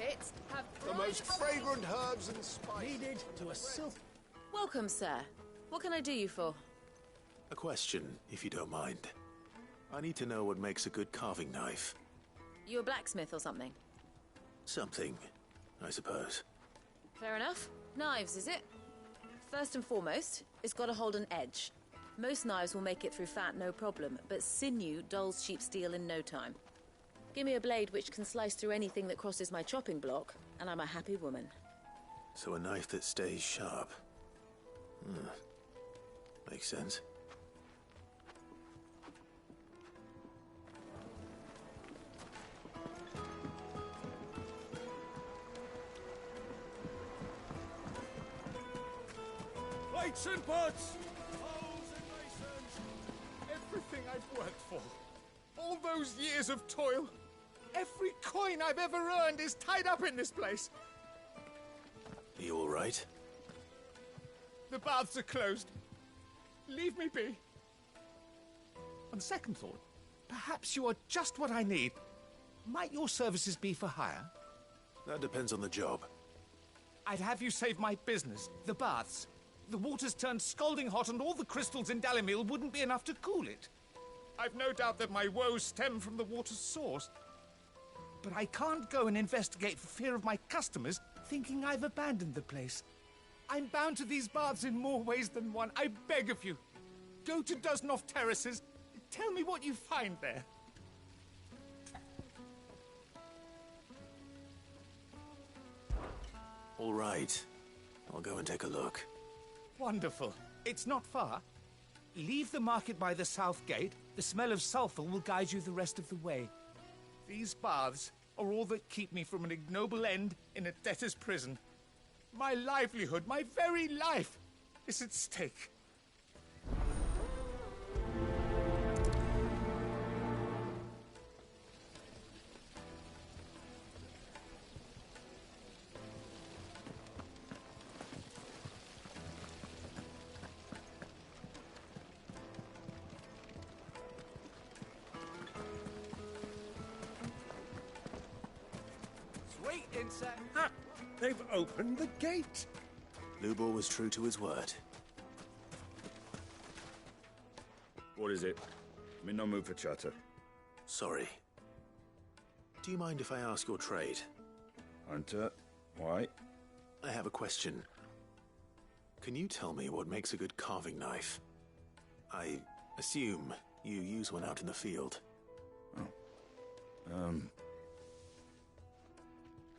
pits have The most fragrant herbs and spices. Needed to a silk. Welcome, sir. What can I do you for? A question, if you don't mind. I need to know what makes a good carving knife. You a blacksmith or something? Something, I suppose. Fair enough. Knives, is it? First and foremost, it's got to hold an edge. Most knives will make it through fat, no problem, but sinew dulls cheap steel in no time. Give me a blade which can slice through anything that crosses my chopping block, and I'm a happy woman. So a knife that stays sharp. Makes sense. Plates and pots! Holes and masons! Everything I've worked for. All those years of toil. Every coin I've ever earned is tied up in this place. Are you all right? The baths are closed. Leave me be. On second thought, perhaps you are just what I need. Might your services be for hire? That depends on the job. I'd have you save my business, the baths. The water's turned scalding hot and all the crystals in Dalimil wouldn't be enough to cool it. I've no doubt that my woes stem from the water's source. But I can't go and investigate for fear of my customers thinking I've abandoned the place. I'm bound to these baths in more ways than one. I beg of you. Go to Dusnov Terraces. Tell me what you find there. All right. I'll go and take a look. Wonderful. It's not far. Leave the market by the south gate. The smell of sulphur will guide you the rest of the way. These baths are all that keep me from an ignoble end in a debtor's prison. My livelihood, my very life, is at stake. Sweet insect. Ha! They've opened the gate. Lubor was true to his word. What is it? I'm in no mood for chatter. Sorry. Do you mind if I ask your trade? Hunter, why? I have a question. Can you tell me what makes a good carving knife? I assume you use one out in the field.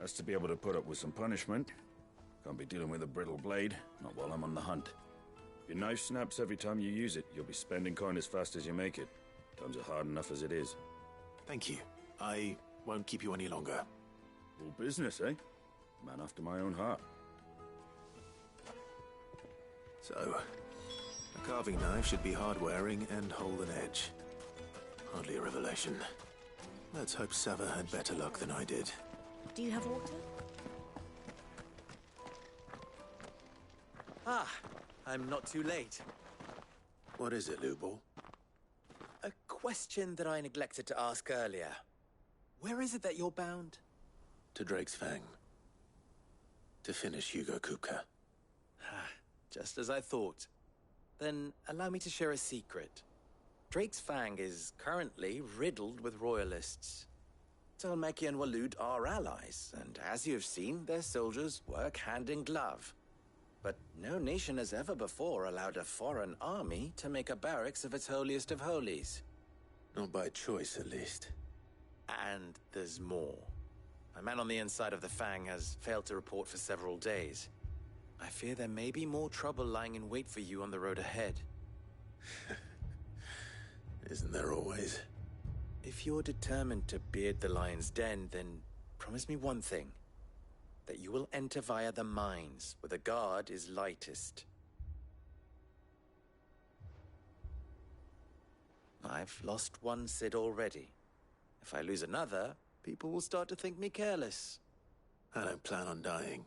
Has to be able to put up with some punishment. Can't be dealing with a brittle blade, not while I'm on the hunt. If your knife snaps every time you use it, you'll be spending coin as fast as you make it. Times are hard enough as it is. Thank you. I won't keep you any longer. All business, eh? Man after my own heart. So, a carving knife should be hard-wearing and hold an edge. Hardly a revelation. Let's hope Sava had better luck than I did. Do you have water? Ah, I'm not too late. What is it, Lubor? A question that I neglected to ask earlier. Where is it that you're bound? To Drake's Fang. To finish Hugo Kupka. Just as I thought. Then allow me to share a secret. Drake's Fang is currently riddled with royalists. Talmeki and Waloed are allies, and as you've seen, their soldiers work hand in glove. But no nation has ever before allowed a foreign army to make a barracks of its holiest of holies. Not by choice, at least. And there's more. A man on the inside of the Fang has failed to report for several days. I fear there may be more trouble lying in wait for you on the road ahead. Isn't there always? If you're determined to beard the lion's den, then promise me one thing. That you will enter via the mines, where the guard is lightest. I've lost one Cid already. If I lose another, people will start to think me careless. I don't plan on dying.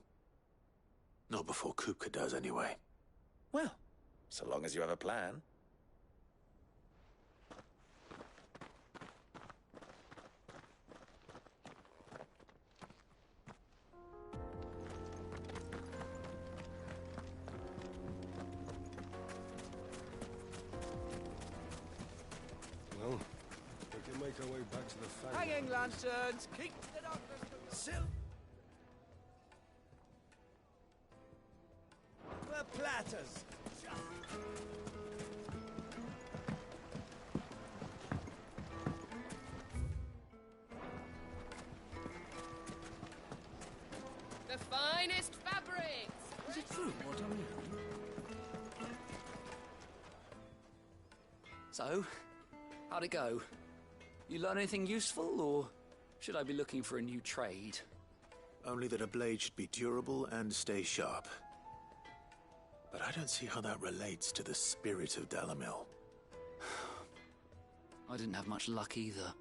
Not before Kupka does, anyway. Well, so long as you have a plan. our way back to the fang. Hanging lanterns, keep the darkness still. The platters. The finest fabrics! Is it true what I'm hearing? So, how'd it go? You learn anything useful, or should I be looking for a new trade? Only that a blade should be durable and stay sharp. But I don't see how that relates to the spirit of Dalamil. I didn't have much luck either.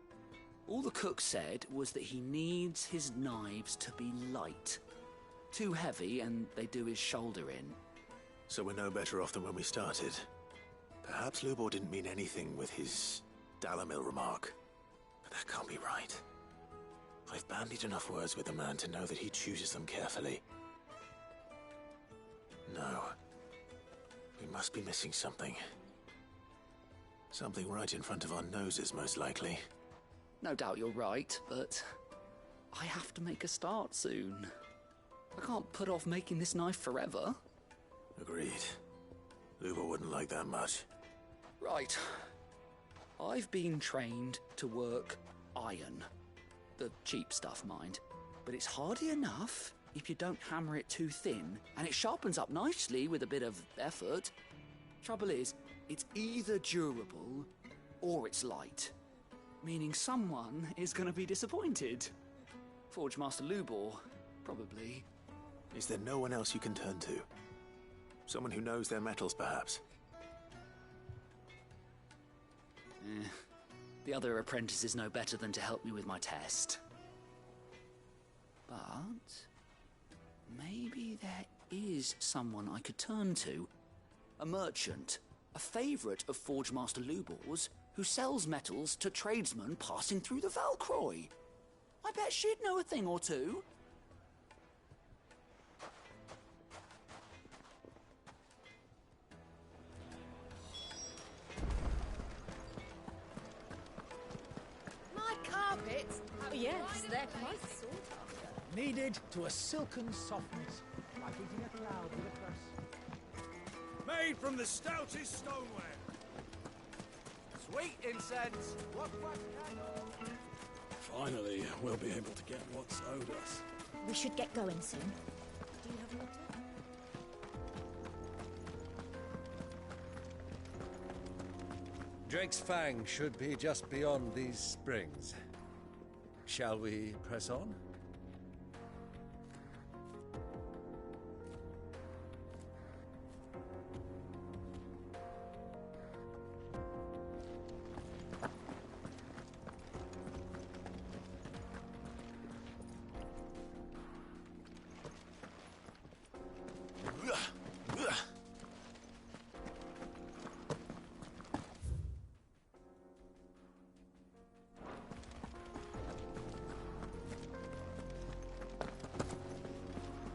All the cook said was that he needs his knives to be light. Too heavy and they do his shoulder in. So we're no better off than when we started. Perhaps Lubor didn't mean anything with his Dalamil remark. But that can't be right. I've bandied enough words with the man to know that he chooses them carefully. No. We must be missing something. Something right in front of our noses, most likely. No doubt you're right, but I have to make a start soon. I can't put off making this knife forever. Agreed. Lubor wouldn't like that much. Right. I've been trained to work iron. The cheap stuff, mind. But it's hardy enough if you don't hammer it too thin, and it sharpens up nicely with a bit of effort. Trouble is, it's either durable or it's light. Meaning someone is going to be disappointed. Forge Master Lubor, probably. Is there no one else you can turn to? Someone who knows their metals, perhaps? The other apprentices know better than to help me with my test. But maybe there is someone I could turn to. A merchant, a favourite of Forge Master Lubor's, who sells metals to tradesmen passing through the Valcroy. I bet she'd know a thing or two. My carpets? Oh, yes, they're quite sought after. Kneaded to a silken softness, like eating a cloud with a press. Made from the stoutest stoneware. Sweet incense. Finally, we'll be able to get what's owed us. We should get going soon. Do you have water? Drake's Fang should be just beyond these springs. Shall we press on?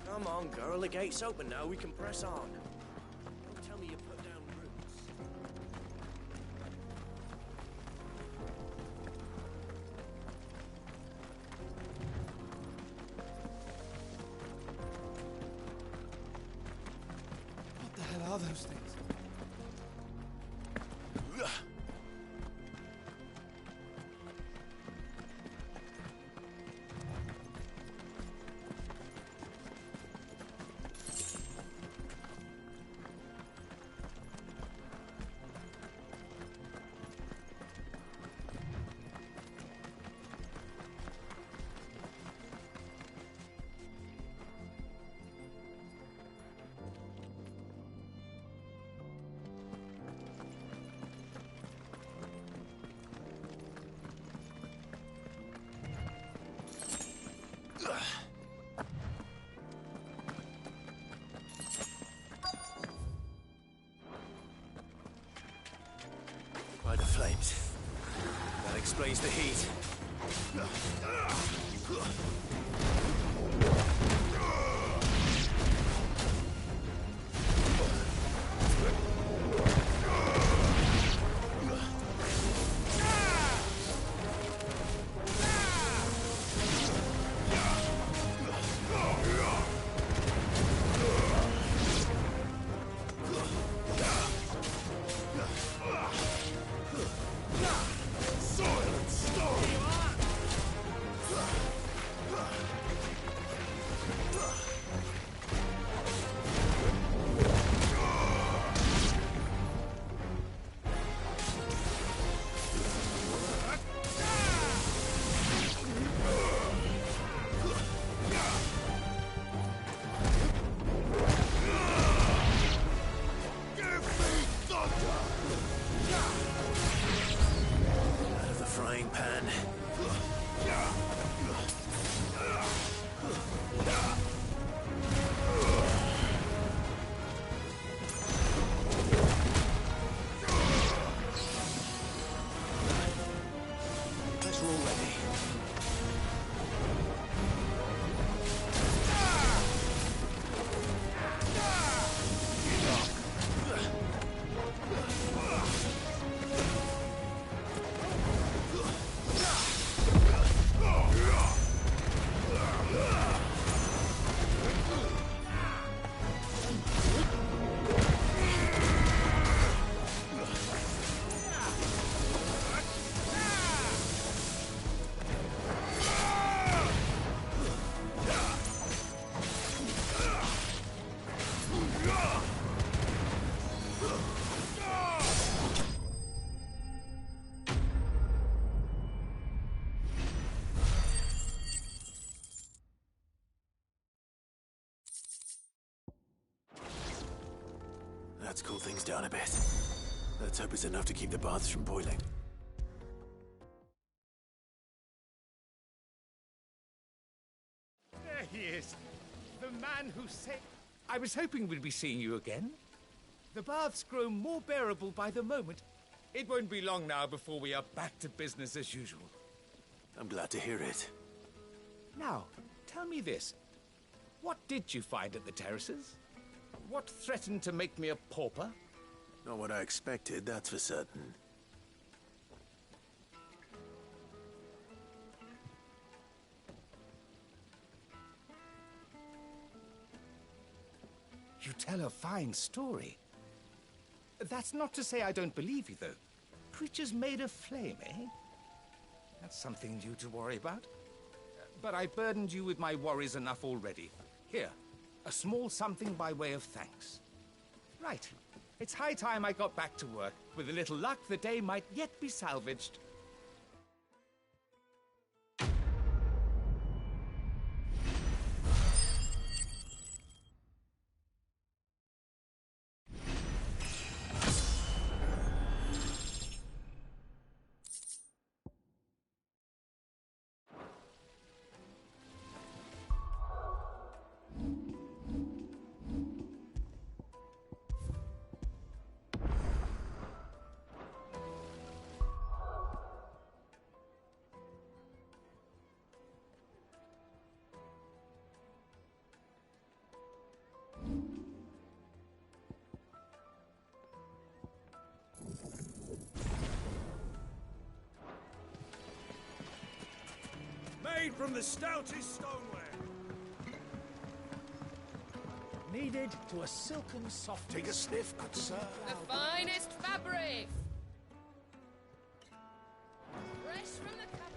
Come on, girl. The gate's open now. We can press on. Don't tell me you put down roots. What the hell are those things? By the flames. That explains the heat. Let's cool things down a bit. Let's hope it's enough to keep the baths from boiling. There he is. The man who saved... I was hoping we'd be seeing you again. The baths grow more bearable by the moment. It won't be long now before we are back to business as usual. I'm glad to hear it. Now, tell me this. What did you find at the terraces? What threatened to make me a pauper? Not what I expected, that's for certain. You tell a fine story. That's not to say I don't believe you, though. Creatures made of flame, eh? That's something new to worry about. But I burdened you with my worries enough already. Here, a small something by way of thanks. Right. It's high time I got back to work. With a little luck, the day might yet be salvaged. Made from the stoutest stoneware. Kneaded to a silken soft. Take a sniff, good sir. The finest fabric! Fresh from the capital.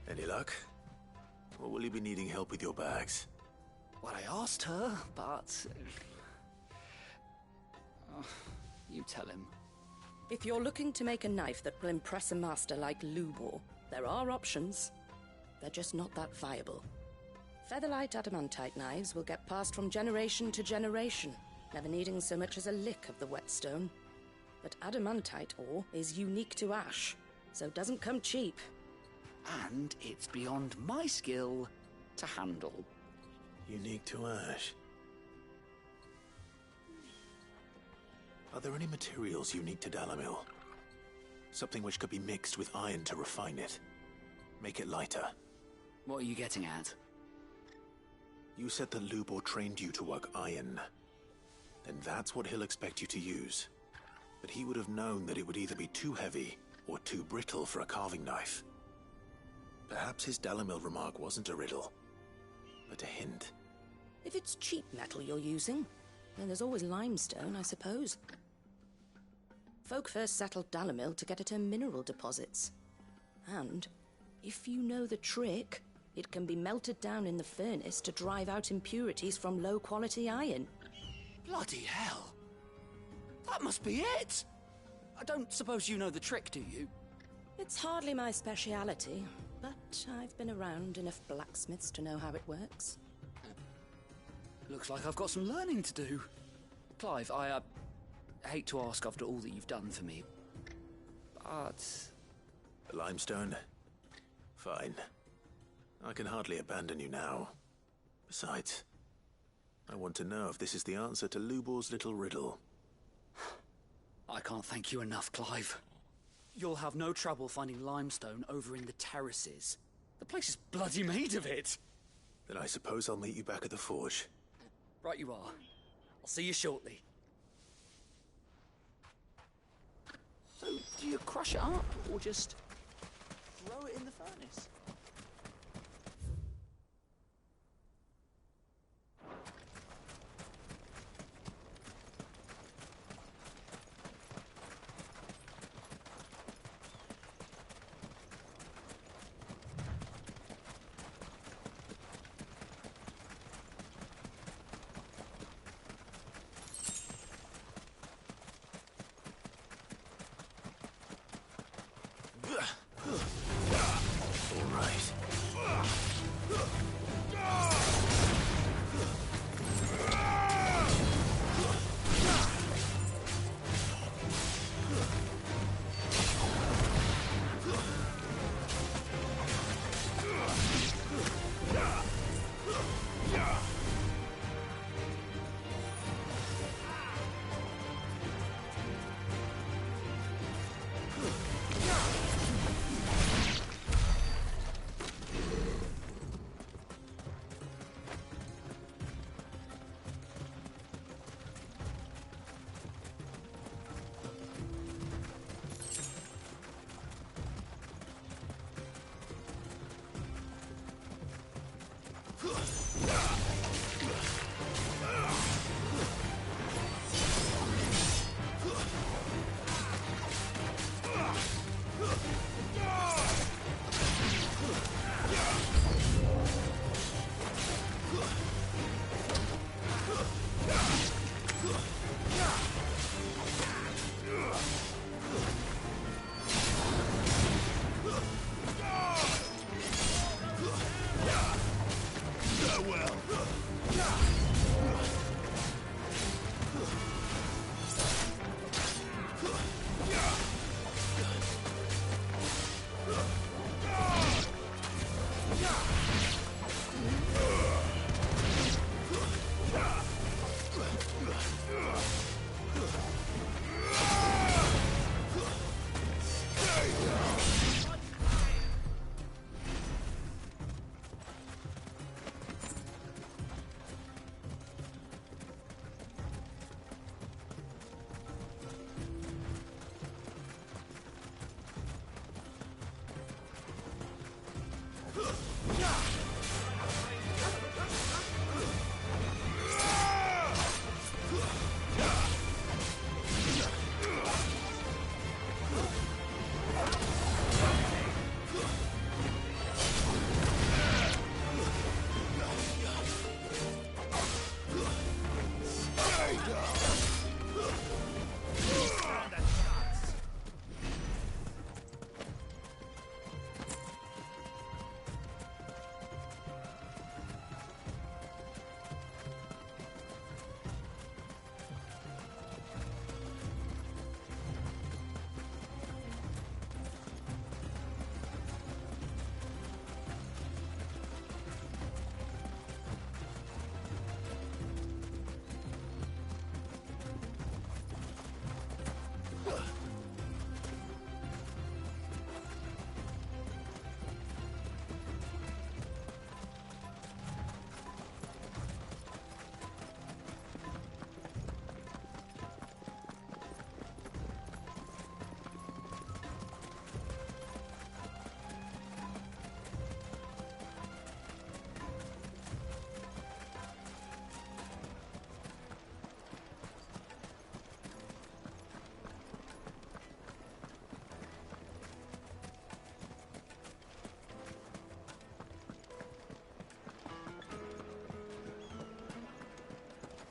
Any luck? Or will you be needing help with your bags? Well, I asked her, but... you tell him. If you're looking to make a knife that will impress a master like Lubor, there are options. They're just not that viable. Featherlight adamantite knives will get passed from generation to generation, never needing so much as a lick of the whetstone. But adamantite ore is unique to ash, so it doesn't come cheap. And it's beyond my skill to handle. Unique to ash. Are there any materials unique to Dalimil? Something which could be mixed with iron to refine it. Make it lighter. What are you getting at? You said that Lubor trained you to work iron. Then that's what he'll expect you to use. But he would have known that it would either be too heavy or too brittle for a carving knife. Perhaps his Dalimil remark wasn't a riddle, but a hint. If it's cheap metal you're using, then there's always limestone, I suppose. Folk first settled Dalimil to get at her mineral deposits. And, if you know the trick, it can be melted down in the furnace to drive out impurities from low-quality iron. Bloody hell! That must be it! I don't suppose you know the trick, do you? It's hardly my speciality, but I've been around enough blacksmiths to know how it works. Looks like I've got some learning to do. Clive, I hate to ask after all that you've done for me, but... The limestone? Fine. I can hardly abandon you now. Besides, I want to know if this is the answer to Lubor's little riddle. I can't thank you enough, Clive. You'll have no trouble finding limestone over in the terraces. The place is bloody made of it. Then I suppose I'll meet you back at the forge. Right you are. I'll see you shortly. So, do you crush it up, or just throw it in the furnace?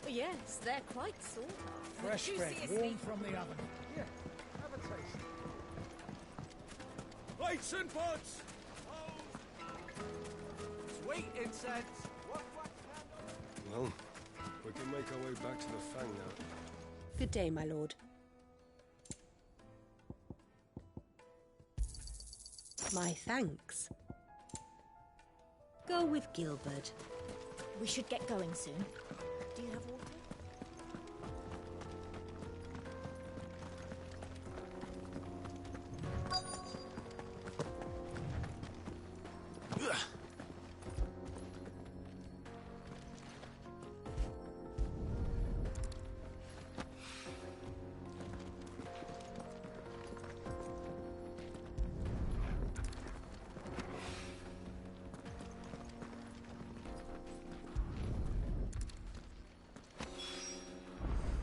Yes, they're quite sought after. Fresh bread, warm from the oven. Here, have a taste. Plates and pots! Hold Sweet incense! Well, we can make our way back to the Fang now. Good day, my lord. My thanks. Go with Gilbert. We should get going soon. Do you have water?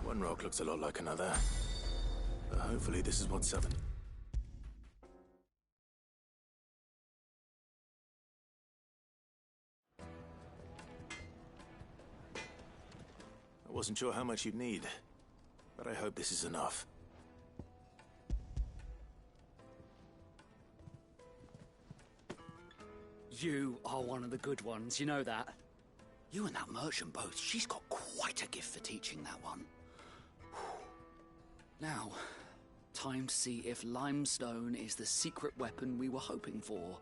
One rock looks a lot like another. But hopefully this is what's summoned. I wasn't sure how much you'd need, but I hope this is enough. You are one of the good ones, you know that? You and that merchant both, she's got quite a gift for teaching that one. Now, time to see if limestone is the secret weapon we were hoping for.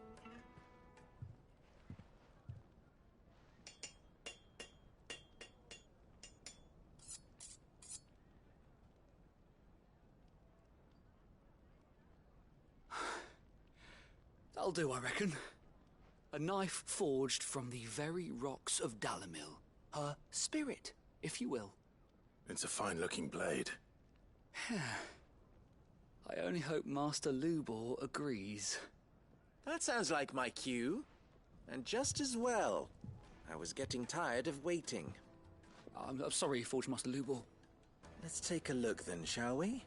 That'll do, I reckon. A knife forged from the very rocks of Dalimil. Her spirit, if you will. It's a fine-looking blade. I only hope Master Lubor agrees. That sounds like my cue. And just as well. I was getting tired of waiting. I'm sorry, Forge Master Lubor. Let's take a look then, shall we?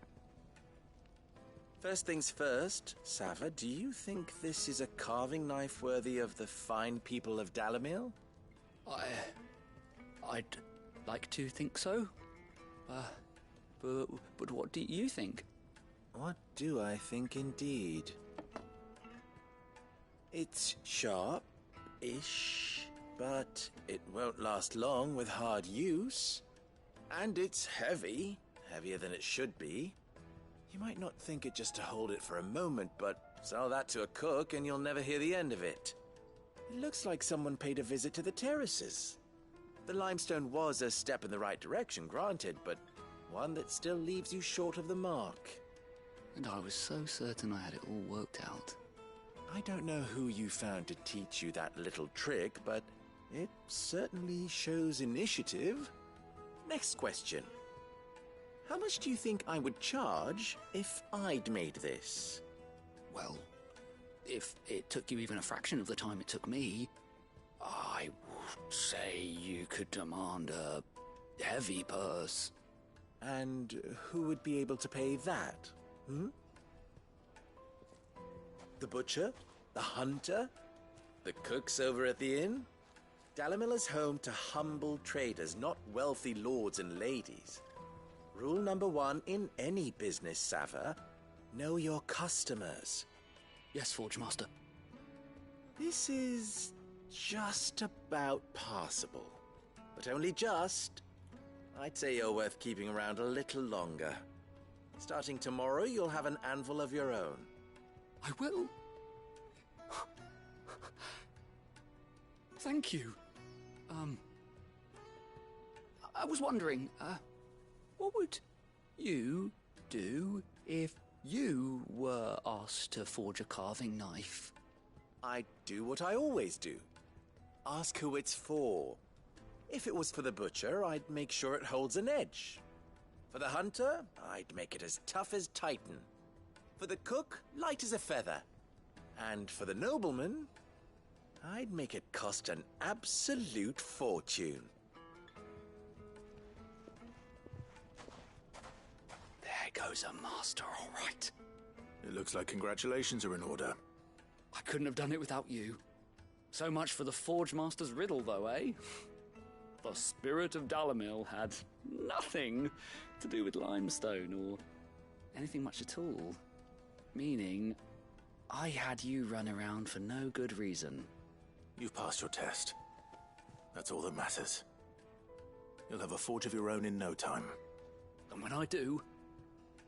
First things first, Sava, do you think this is a carving knife worthy of the fine people of Dalimil? I'd like to think so. But what do you think? What do I think indeed? It's sharp-ish, but it won't last long with hard use. And it's heavy, heavier than it should be. You might not think it just to hold it for a moment, but sell that to a cook and you'll never hear the end of it. It looks like someone paid a visit to the terraces. The limestone was a step in the right direction, granted, but one that still leaves you short of the mark. And I was so certain I had it all worked out. I don't know who you found to teach you that little trick, but it certainly shows initiative. Next question. How much do you think I would charge if I'd made this? Well, if it took you even a fraction of the time it took me, I would say you could demand a heavy purse. And who would be able to pay that? The butcher? The hunter? The cooks over at the inn? Dalimil is home to humble traders, not wealthy lords and ladies. Rule number 1 in any business, Sava, know your customers. Yes, Forge Master. This is just about passable. But only just. I'd say you're worth keeping around a little longer. Starting tomorrow, you'll have an anvil of your own. I will. Thank you. I was wondering, what would you do if you were asked to forge a carving knife? I'd do what I always do. Ask who it's for. If it was for the butcher, I'd make sure it holds an edge. For the hunter, I'd make it as tough as Titan. For the cook, light as a feather. And for the nobleman, I'd make it cost an absolute fortune. There goes a master, all right. It looks like congratulations are in order. I couldn't have done it without you. So much for the Forge Master's riddle, though, eh? The spirit of Dalimil had nothing to do with limestone or anything much at all. Meaning, I had you run around for no good reason. You've passed your test. That's all that matters. You'll have a forge of your own in no time. And when I do,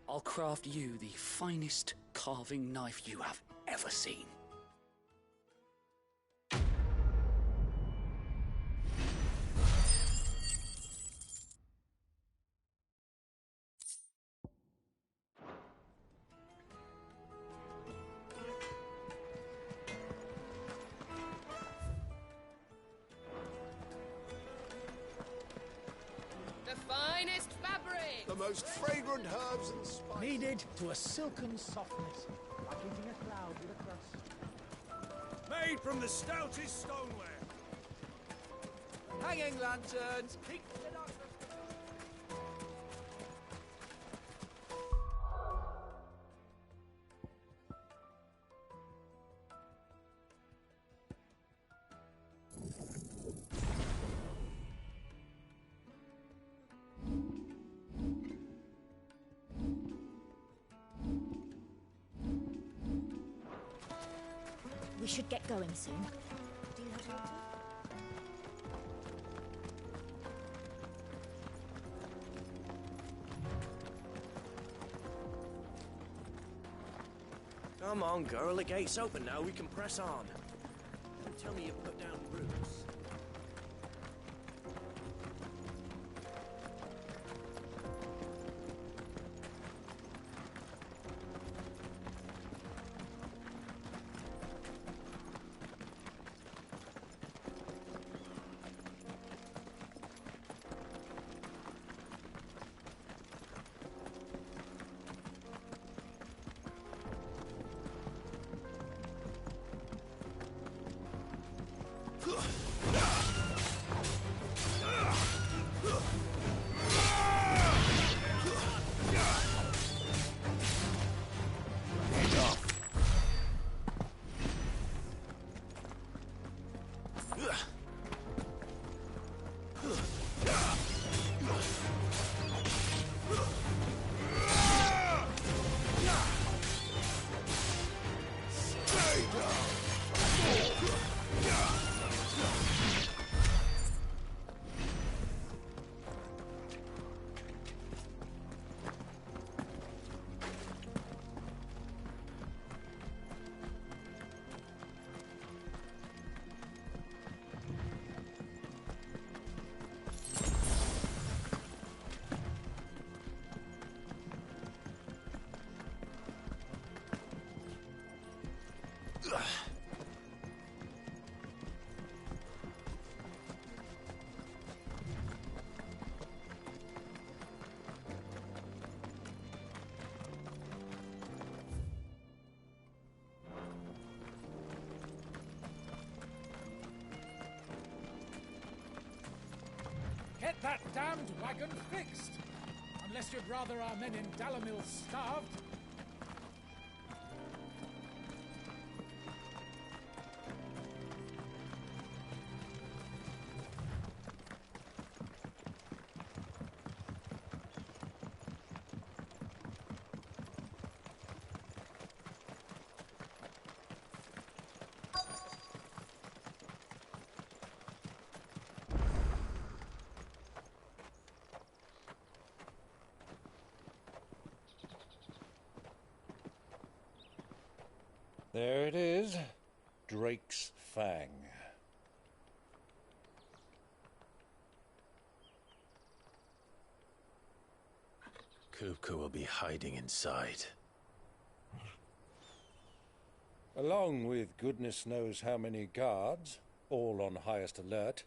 I'll craft you the finest carving knife you have ever seen. The finest fabric! The most fragrant herbs and spices. Kneaded to a silken softness, like eating a cloud with a crust. Made from the stoutest stoneware. Hanging lanterns. We should get going soon. Do you have water? Come on, girl, the gate's open now, we can press on. Don't tell me you put down roots. Get that damned wagon fixed! Unless you'd rather our men in Dalamil starved. There it is. Drake's Fang. Kupka will be hiding inside. Along with goodness knows how many guards, all on highest alert.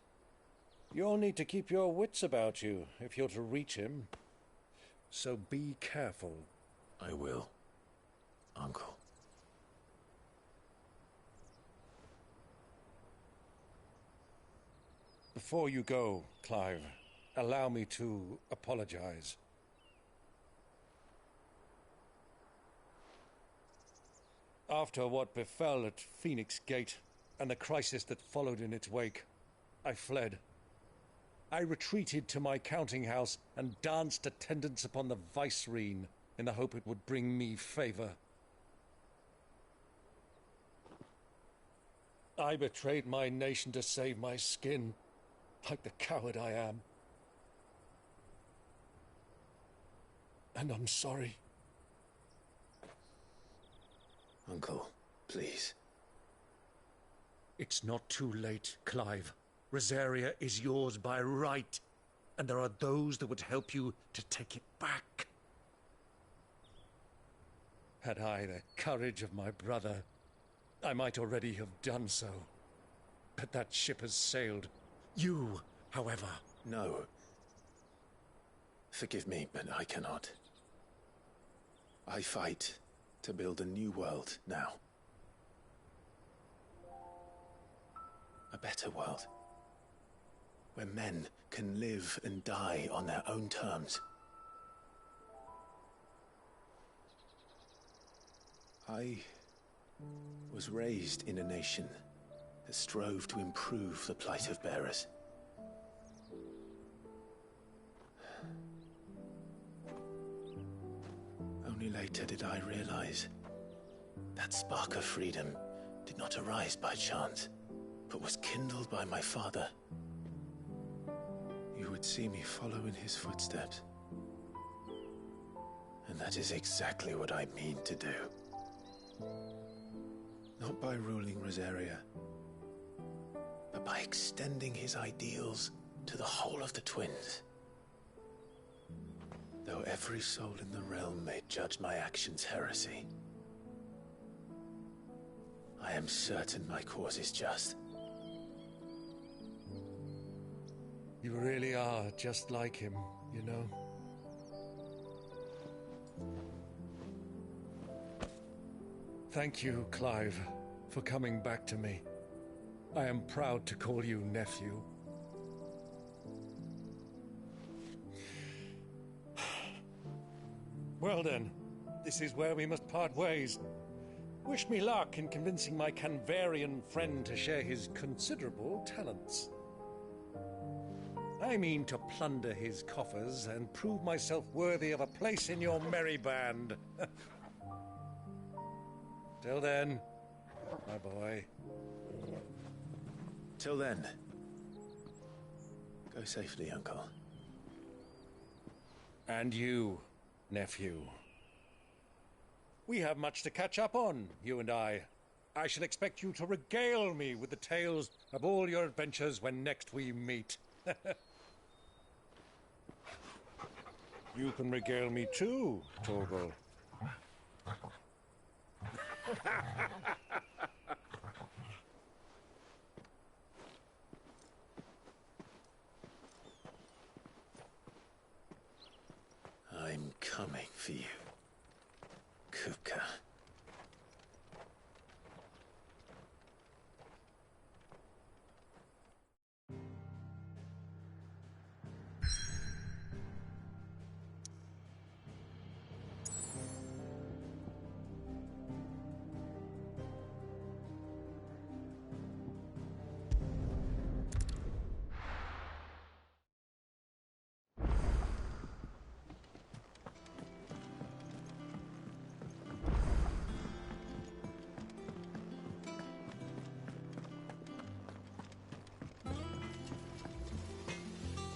You'll need to keep your wits about you if you're to reach him. So be careful. I will, Uncle. Before you go, Clive, allow me to apologize. After what befell at Phoenix Gate and the crisis that followed in its wake, I fled. I retreated to my counting house and danced attendance upon the Vicereine in the hope it would bring me favor. I betrayed my nation to save my skin, like the coward I am. And I'm sorry. Uncle, please. It's not too late, Clive. Rosaria is yours by right, and there are those that would help you to take it back. Had I the courage of my brother, I might already have done so. But that ship has sailed. You, however... No. Forgive me, but I cannot. I fight to build a new world now. A better world. Where men can live and die on their own terms. I was raised in a nation that strove to improve the plight of bearers. Only later did I realize that spark of freedom did not arise by chance, but was kindled by my father. You would see me follow in his footsteps. And that is exactly what I mean to do. Not by ruling Rosaria, but by extending his ideals to the whole of the twins. Though every soul in the realm may judge my actions heresy, I am certain my cause is just. You really are just like him, you know? Thank you, Clive, for coming back to me. I am proud to call you nephew. Well then, this is where we must part ways. Wish me luck in convincing my Canvarian friend to share his considerable talents. I mean to plunder his coffers and prove myself worthy of a place in your merry band. Till then, my boy. Till then. Go safely, Uncle. And you, nephew. We have much to catch up on, you and I. I shall expect you to regale me with the tales of all your adventures when next we meet. You can regale me too, Torgal. I'm coming for you, Kupka.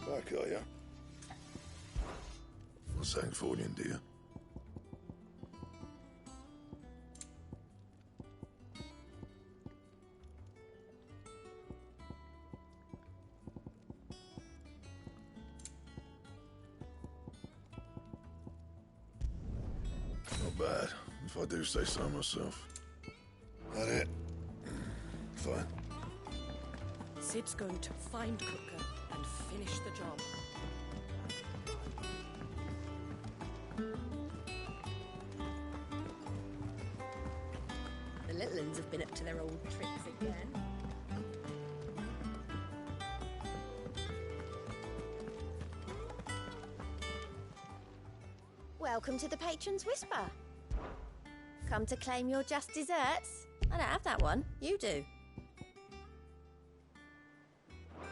Back, are you? For St. Fornian, dear. Not bad, if I do say so myself. That it? Fine. Sid's going to find Kupka and finish the job. The little uns have been up to their old tricks again. Welcome to the Patron's Whisper. Come to claim your just desserts? I don't have that one. You do.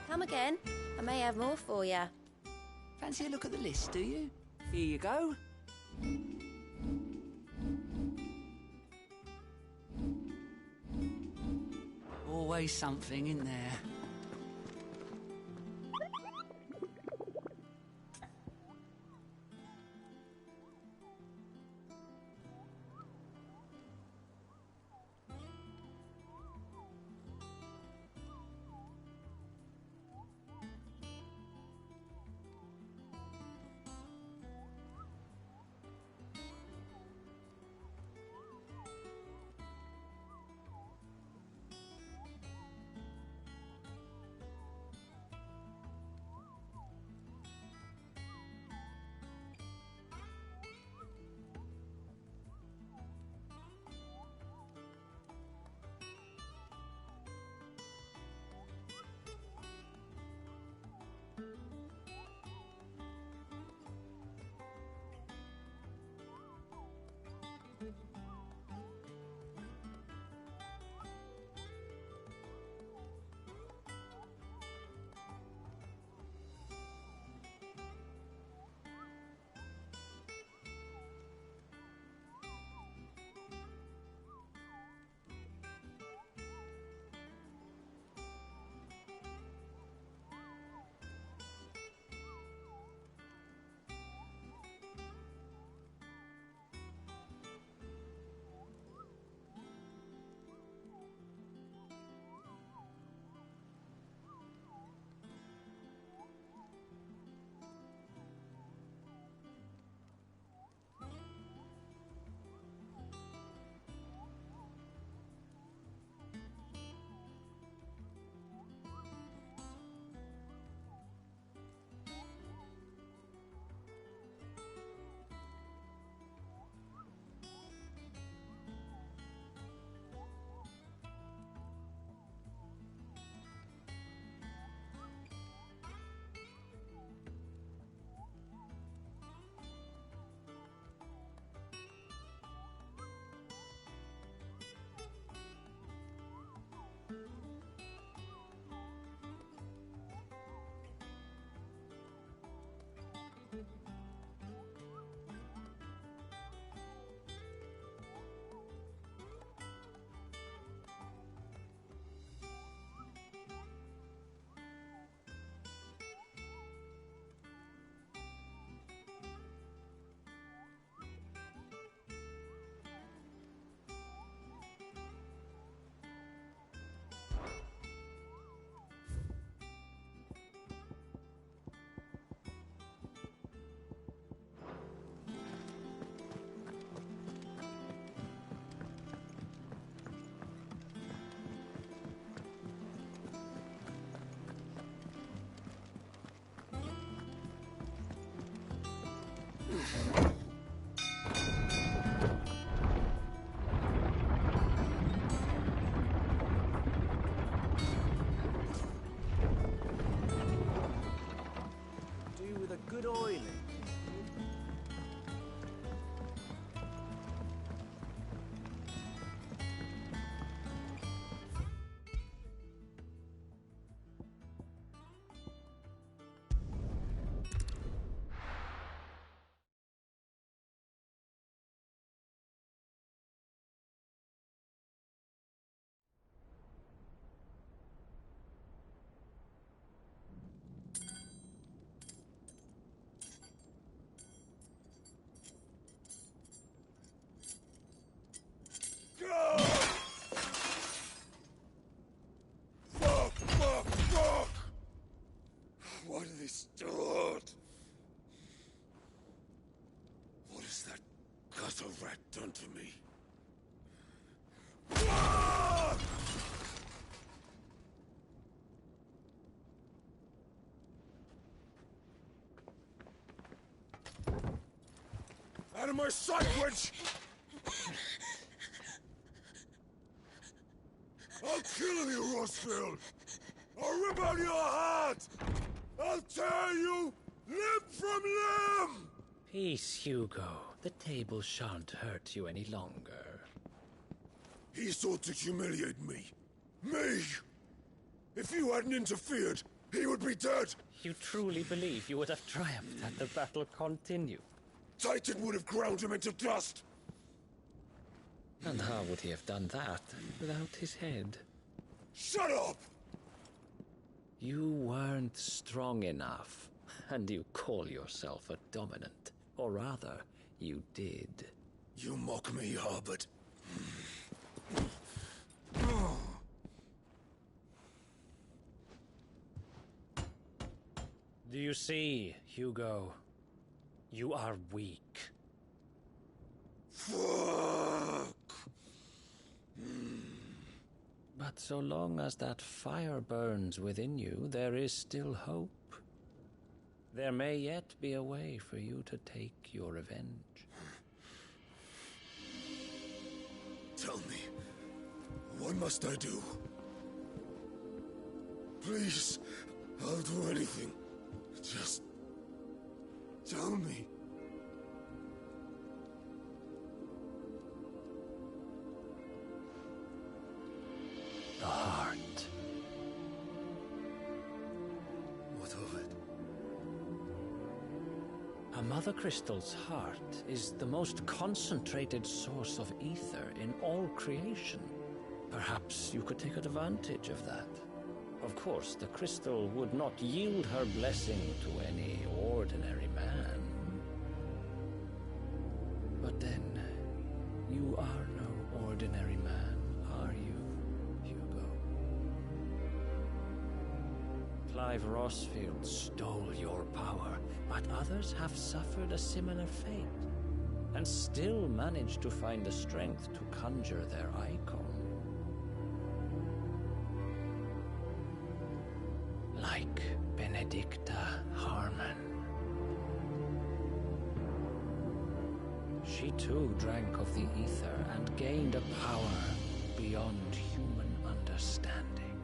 Come again. I may have more for you. Fancy a look at the list, do you? Here you go. always something in there. Good oiling. Fuck! Why do they start? What has that gutter rat done to me? Out of my sight, witch! I'll kill you, Rossfield! I'll rip out your heart! I'll tear you limb from limb! Peace, Hugo. The table shan't hurt you any longer. He sought to humiliate me. Me! If you hadn't interfered, he would be dead! You truly believe you would have triumphed had the battle continued? Titan would have ground him into dust! And how would he have done that without his head? Shut up! You weren't strong enough, and you call yourself a dominant. Or rather, you did. You mock me, Harbert. Do you see, Hugo? You are weak. Fuck! But so long as that fire burns within you, there is still hope. There may yet be a way for you to take your revenge. Tell me, what must I do? Please, I'll do anything. Just tell me. The heart. What of it? A Mother Crystal's heart is the most concentrated source of ether in all creation. Perhaps you could take advantage of that. Of course, the crystal would not yield her blessing to any ordinary man. But then, you are no ordinary man, are you, Hugo? Clive Rossfield stole your power, but others have suffered a similar fate, and still managed to find the strength to conjure their icon. Like Benedicta Harmon. She too drank of the ether and gained a power beyond human understanding.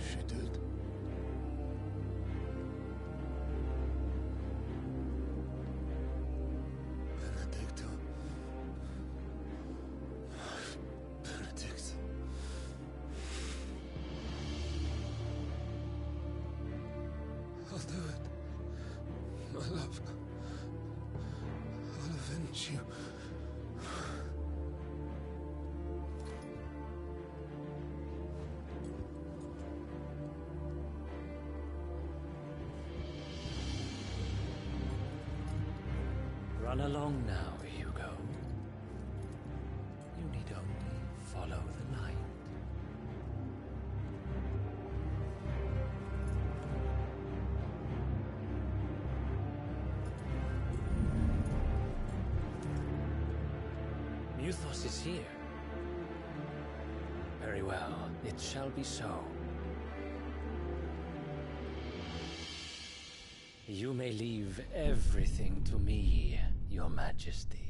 She did. Benedicta. Benedict. I'll do it. My love. I'll avenge you. Run along now, Hugo. You need only follow the light. Muthos is here. Very well, it shall be so. You may leave everything to me, Your Majesty.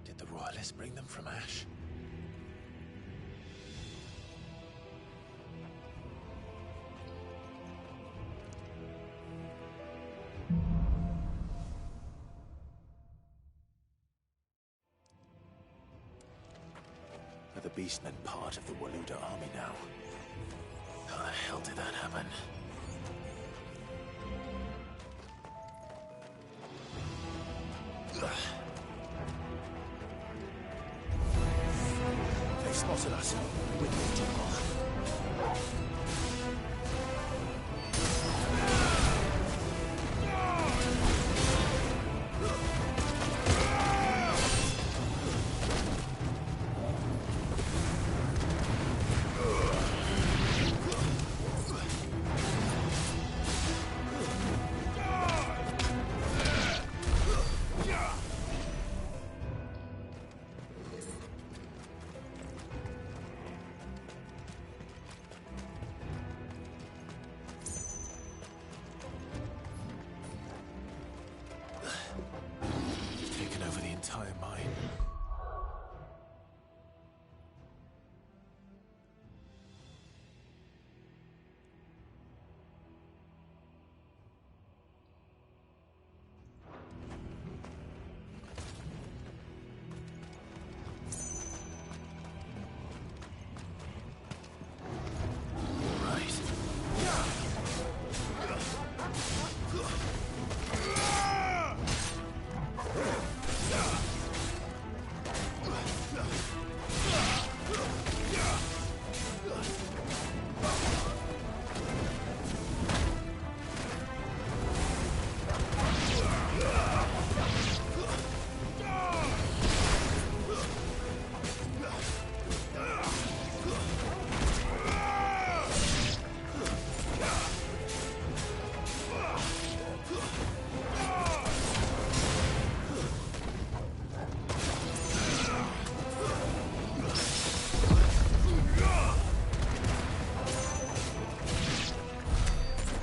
Did the Royalists bring them from Ash? Are the Beastmen part of the Waluda army now? How the hell did that happen? spotted us. We're too off. Taken over the entire mine.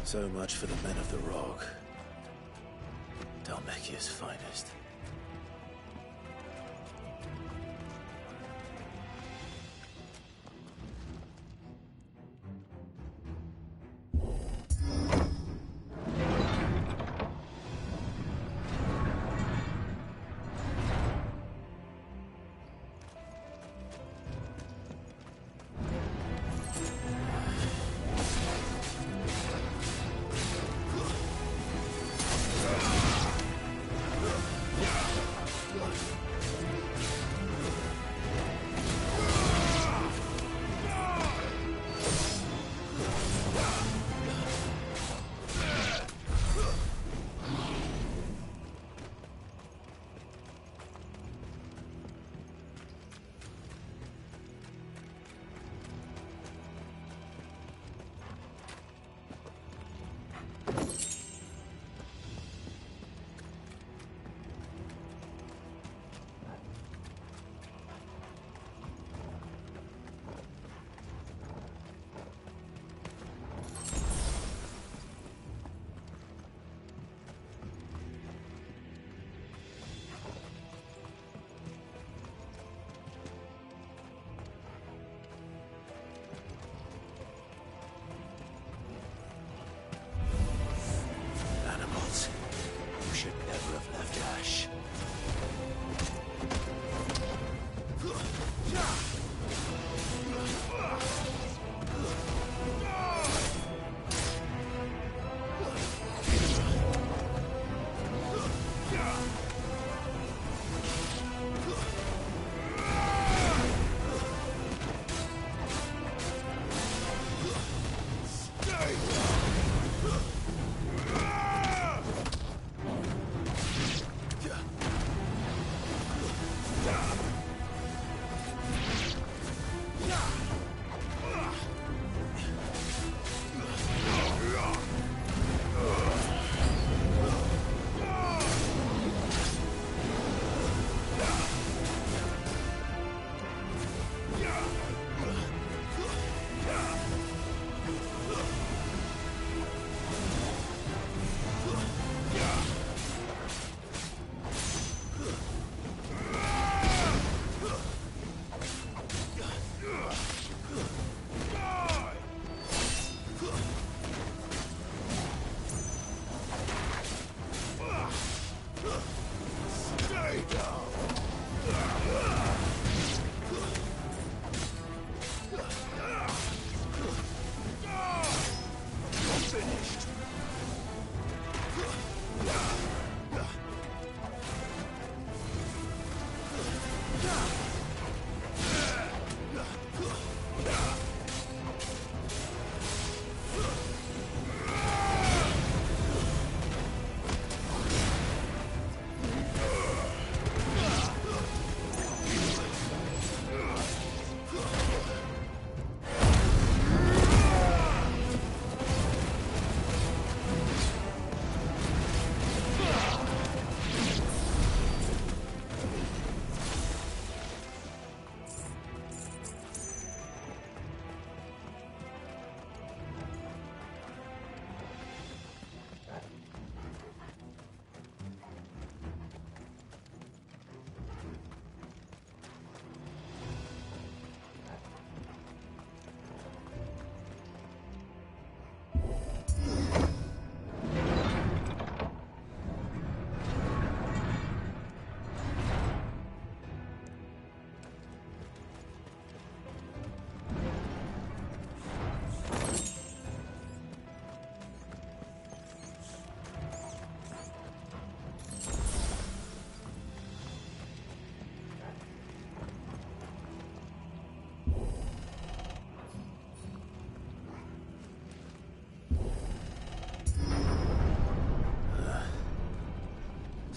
So much for the men of the Rock. Dhalmekia's finest.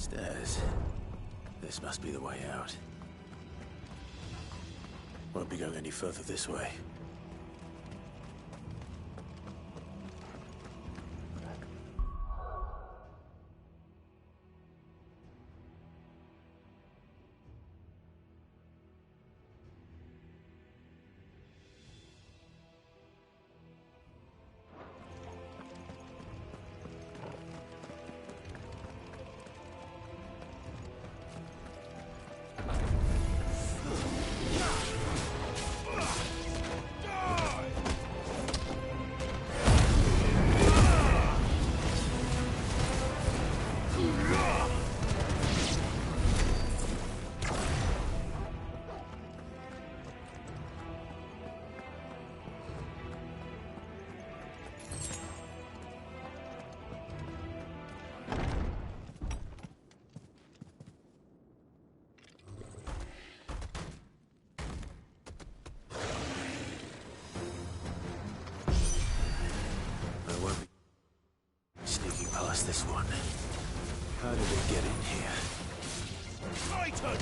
Stairs. This must be the way out. Won't be going any further this way. This one. How did it get in here? Titan!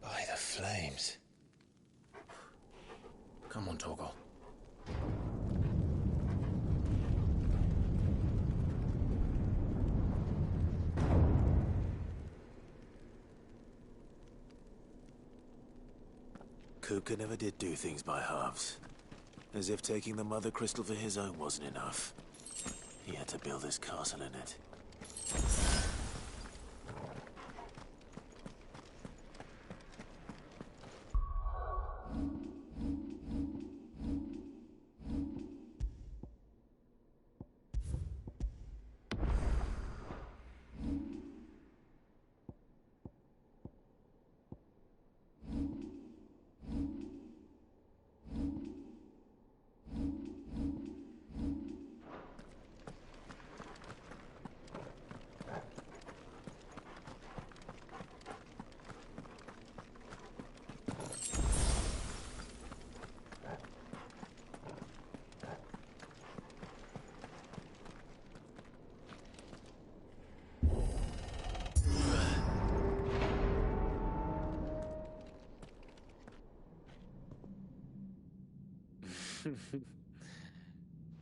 By the flames. Come on, Torgal. Kupka never did do things by halves. As if taking the Mother Crystal for his own wasn't enough. He had to build his castle in it.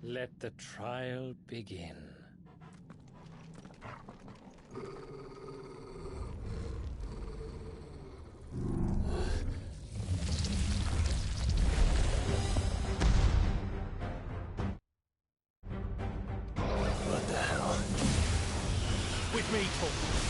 Let the trial begin. What the hell? With me, Torvald.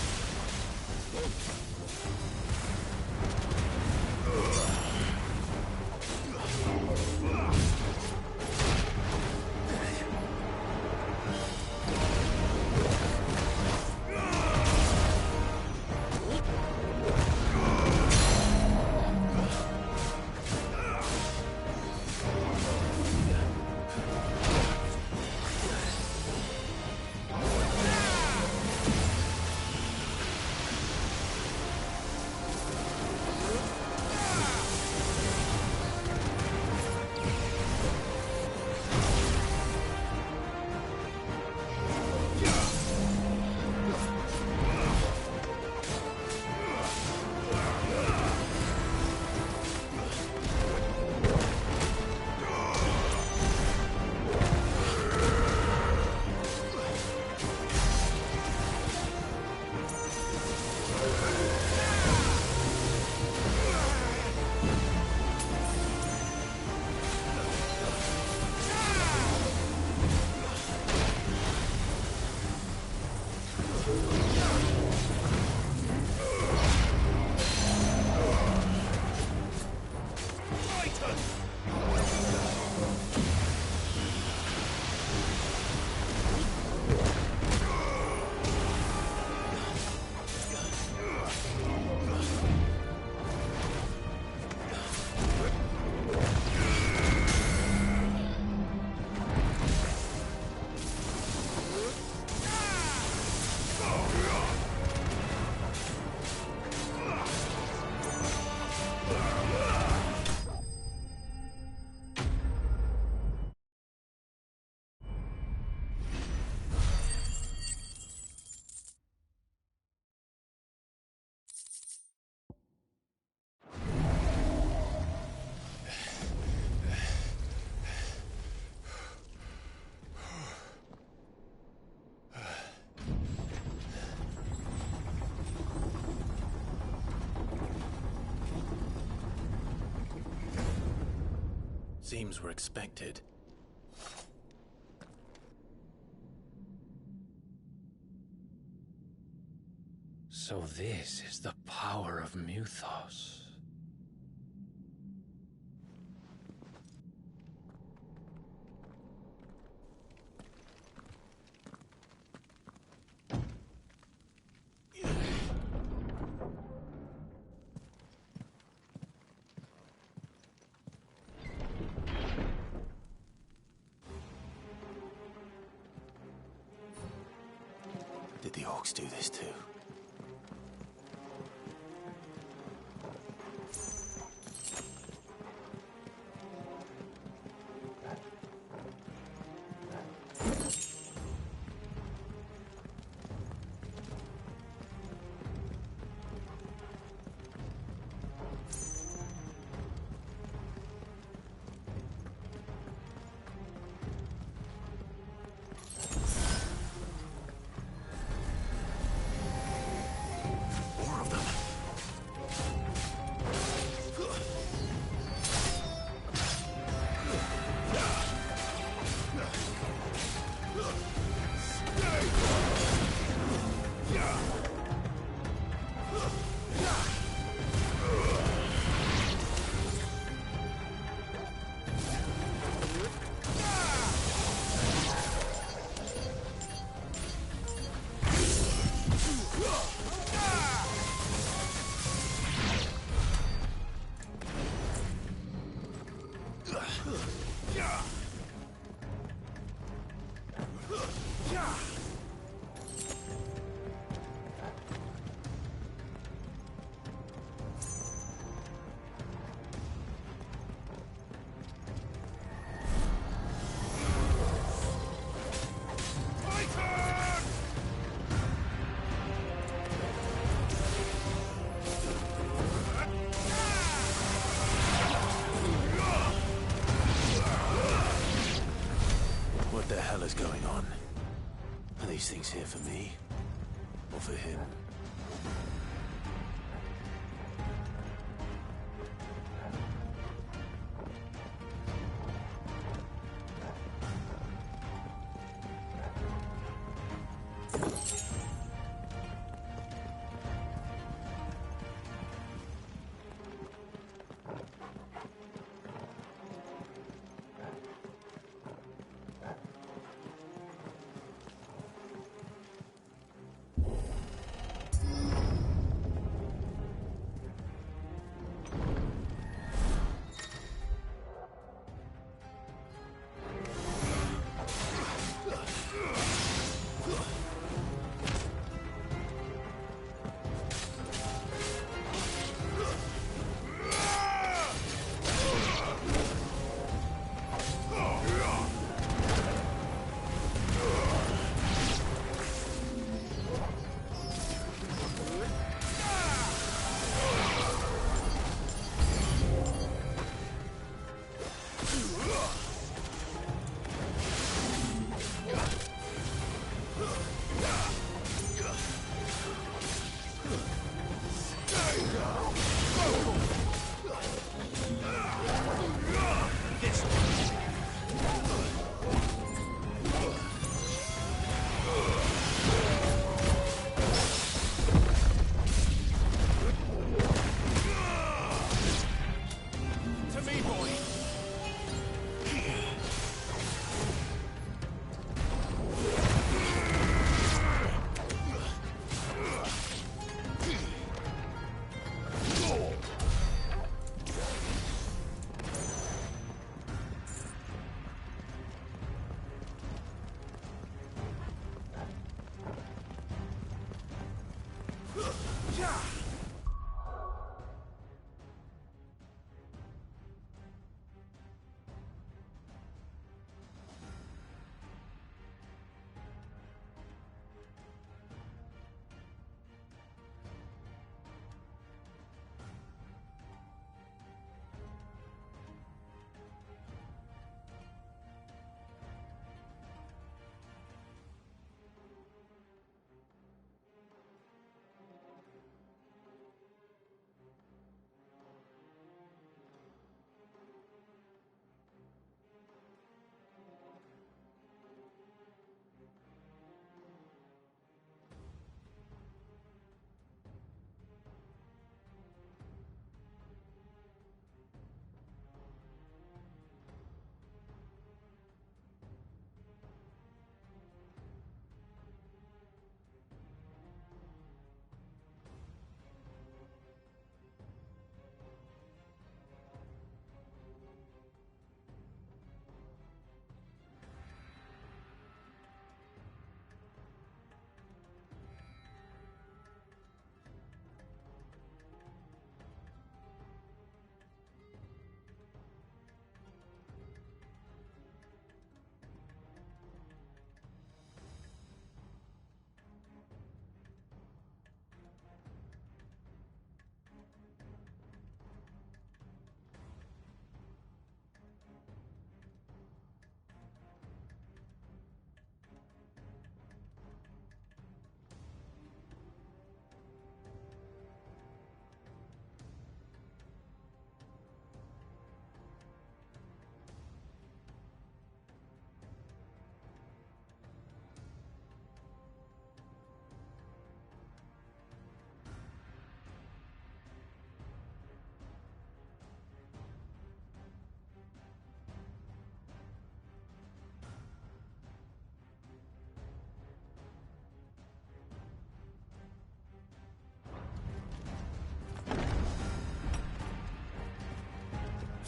Seems we're expected. So this is the power of Muthos. Did the orcs do this too? going on? Are these things here for me? Or for him?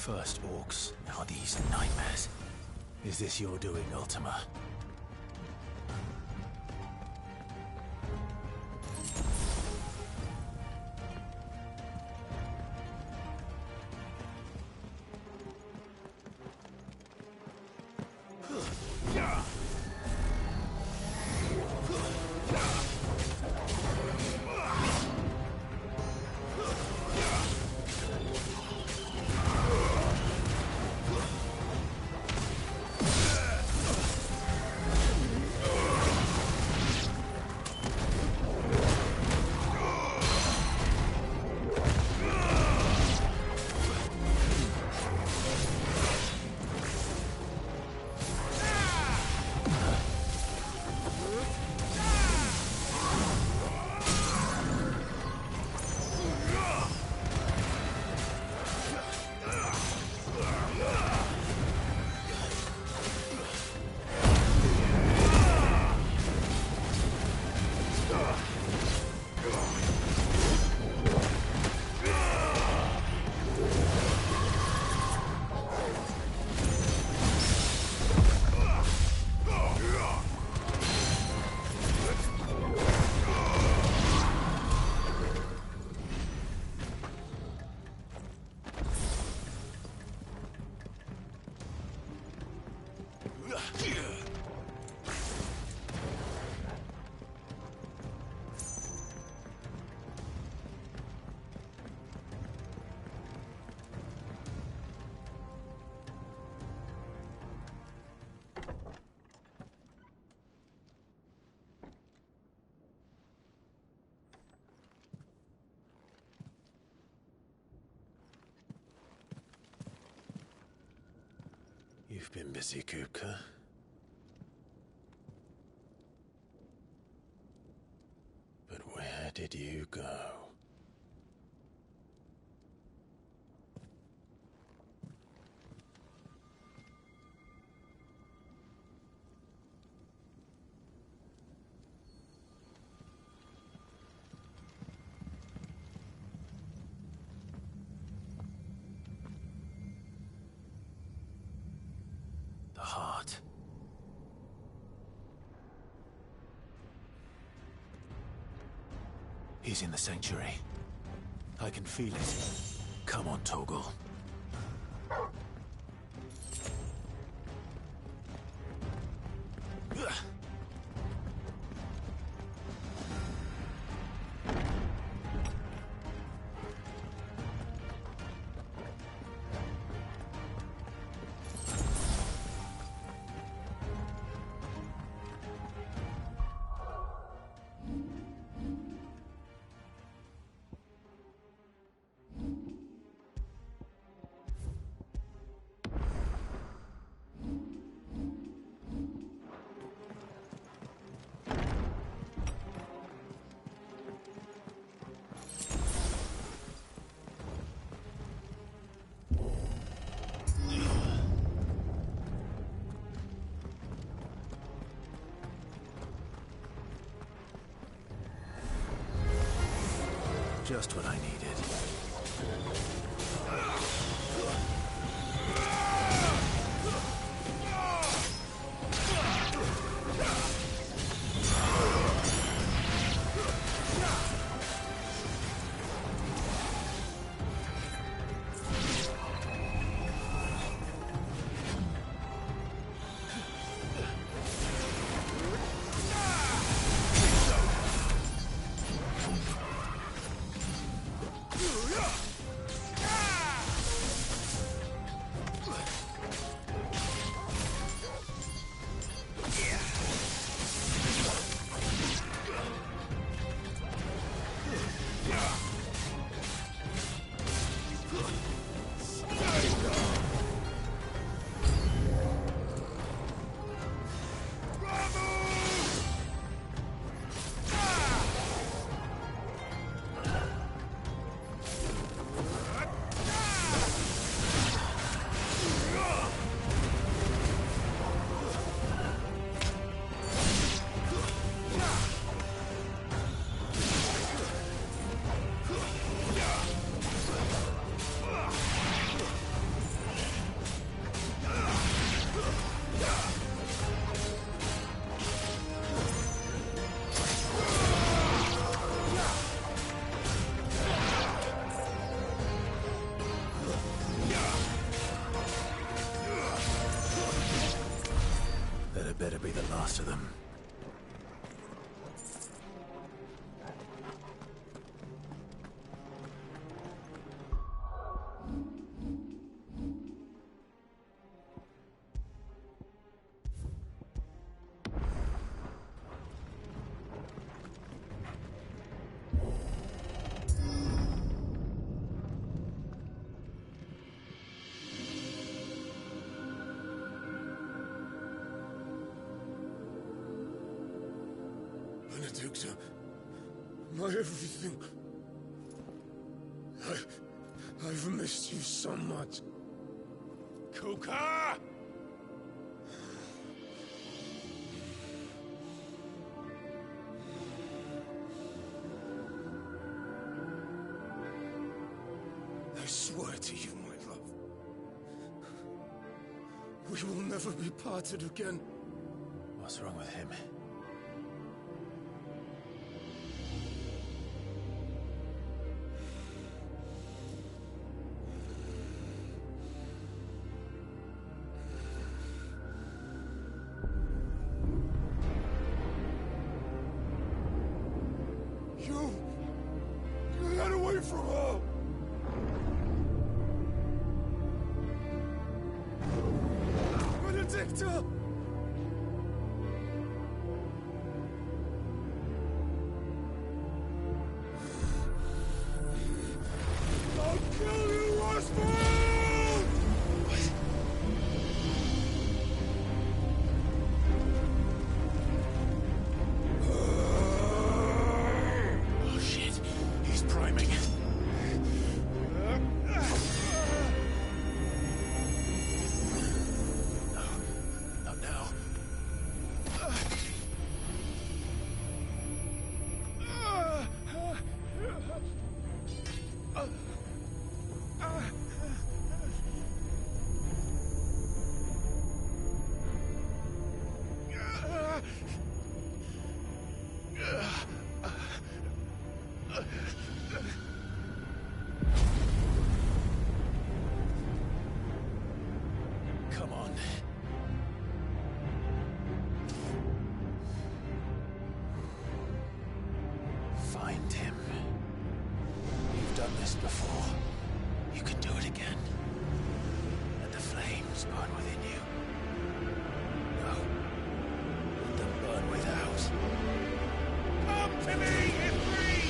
First orcs, now these nightmares. Is this your doing, Ultima? You've been busy, Kupka. But where did you go? The heart. He's in the sanctuary. I can feel it. Come on, Torgal. Just what I needed. Better be the last of them. Benedikta, my everything. I've missed you so much. Kupka! I swear to you, my love, we will never be parted again. What's wrong with him? You got away from her! Benedikta! I'll kill you, Roswell! before. You can do it again. Let the flames burn within you. No. Let them burn without. Come to me, Ifrit!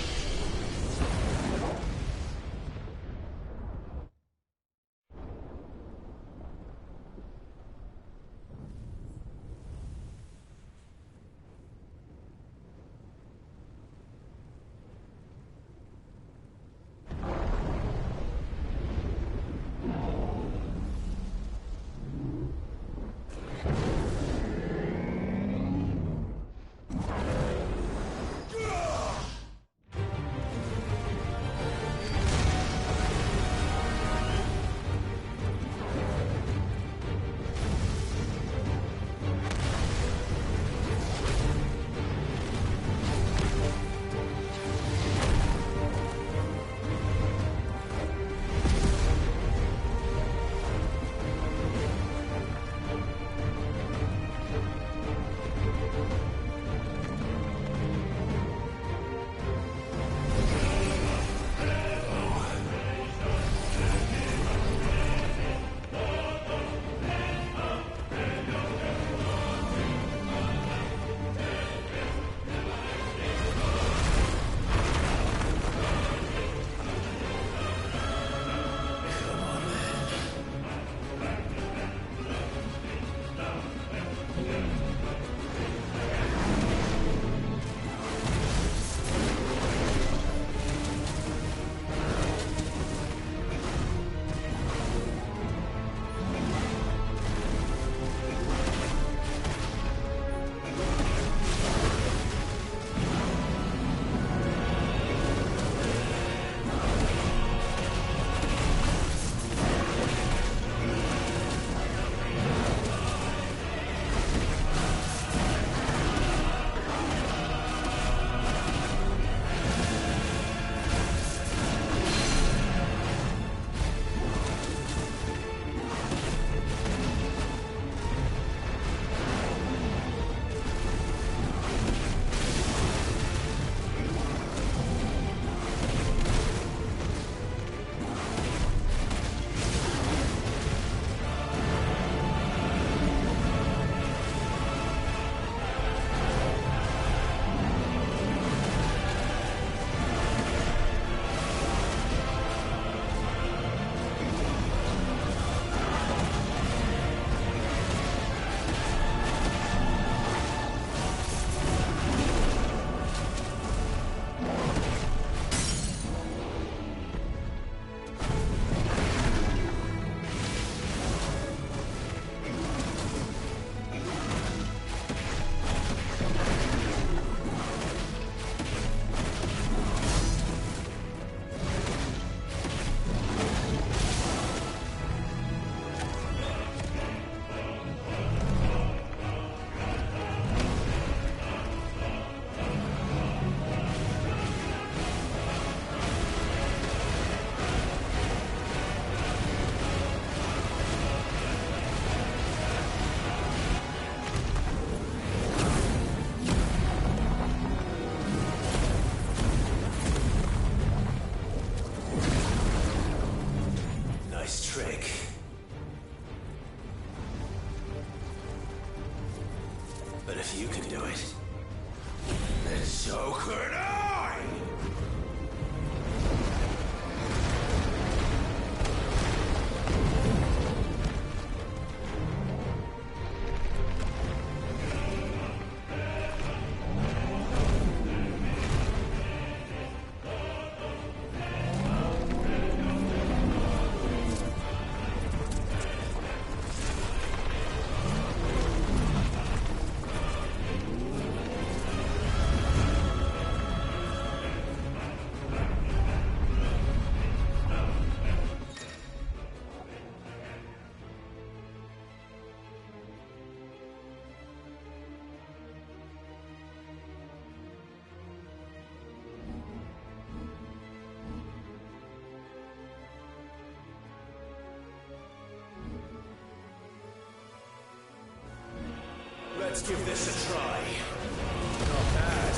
But if you can do it, then so could I! Let's give this a try. Not bad.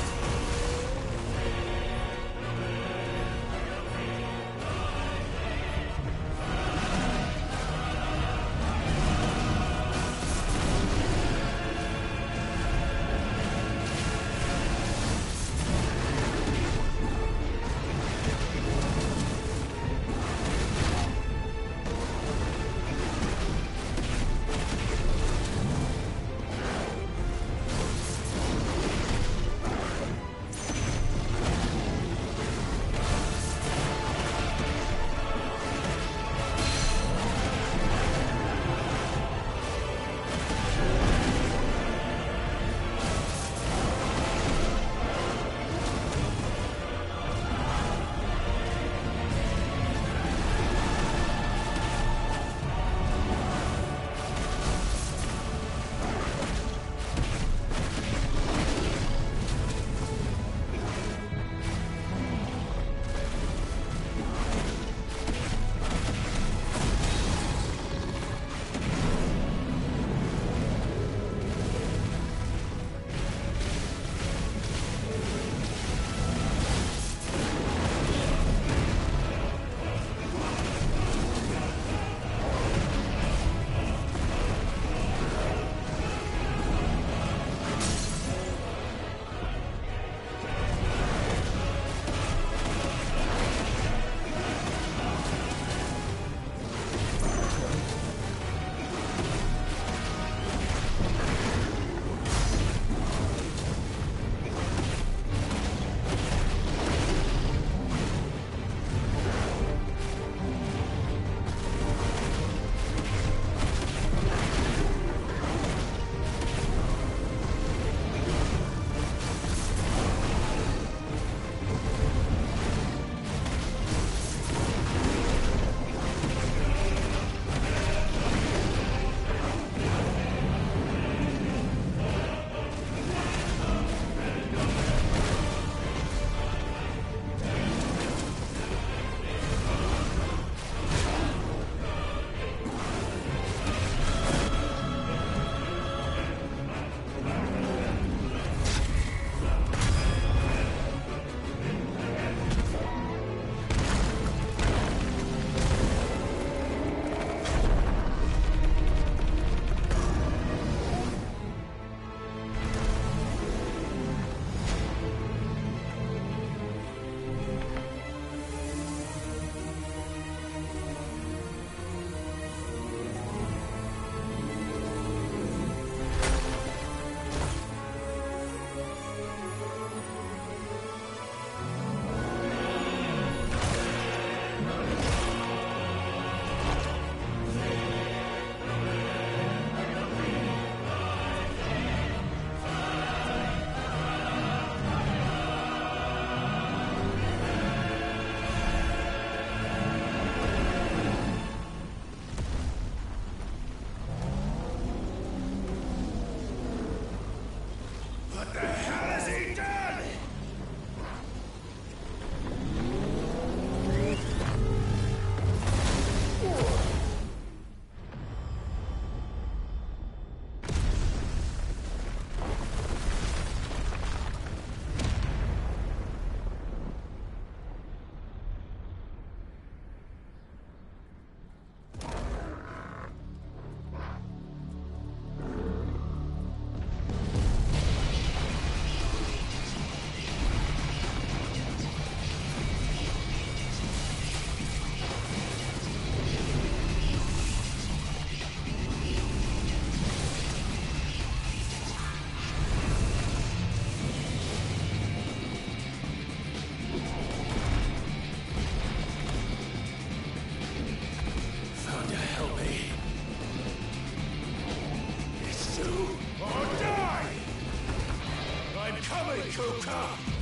Joker!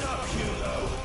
up, Hugo!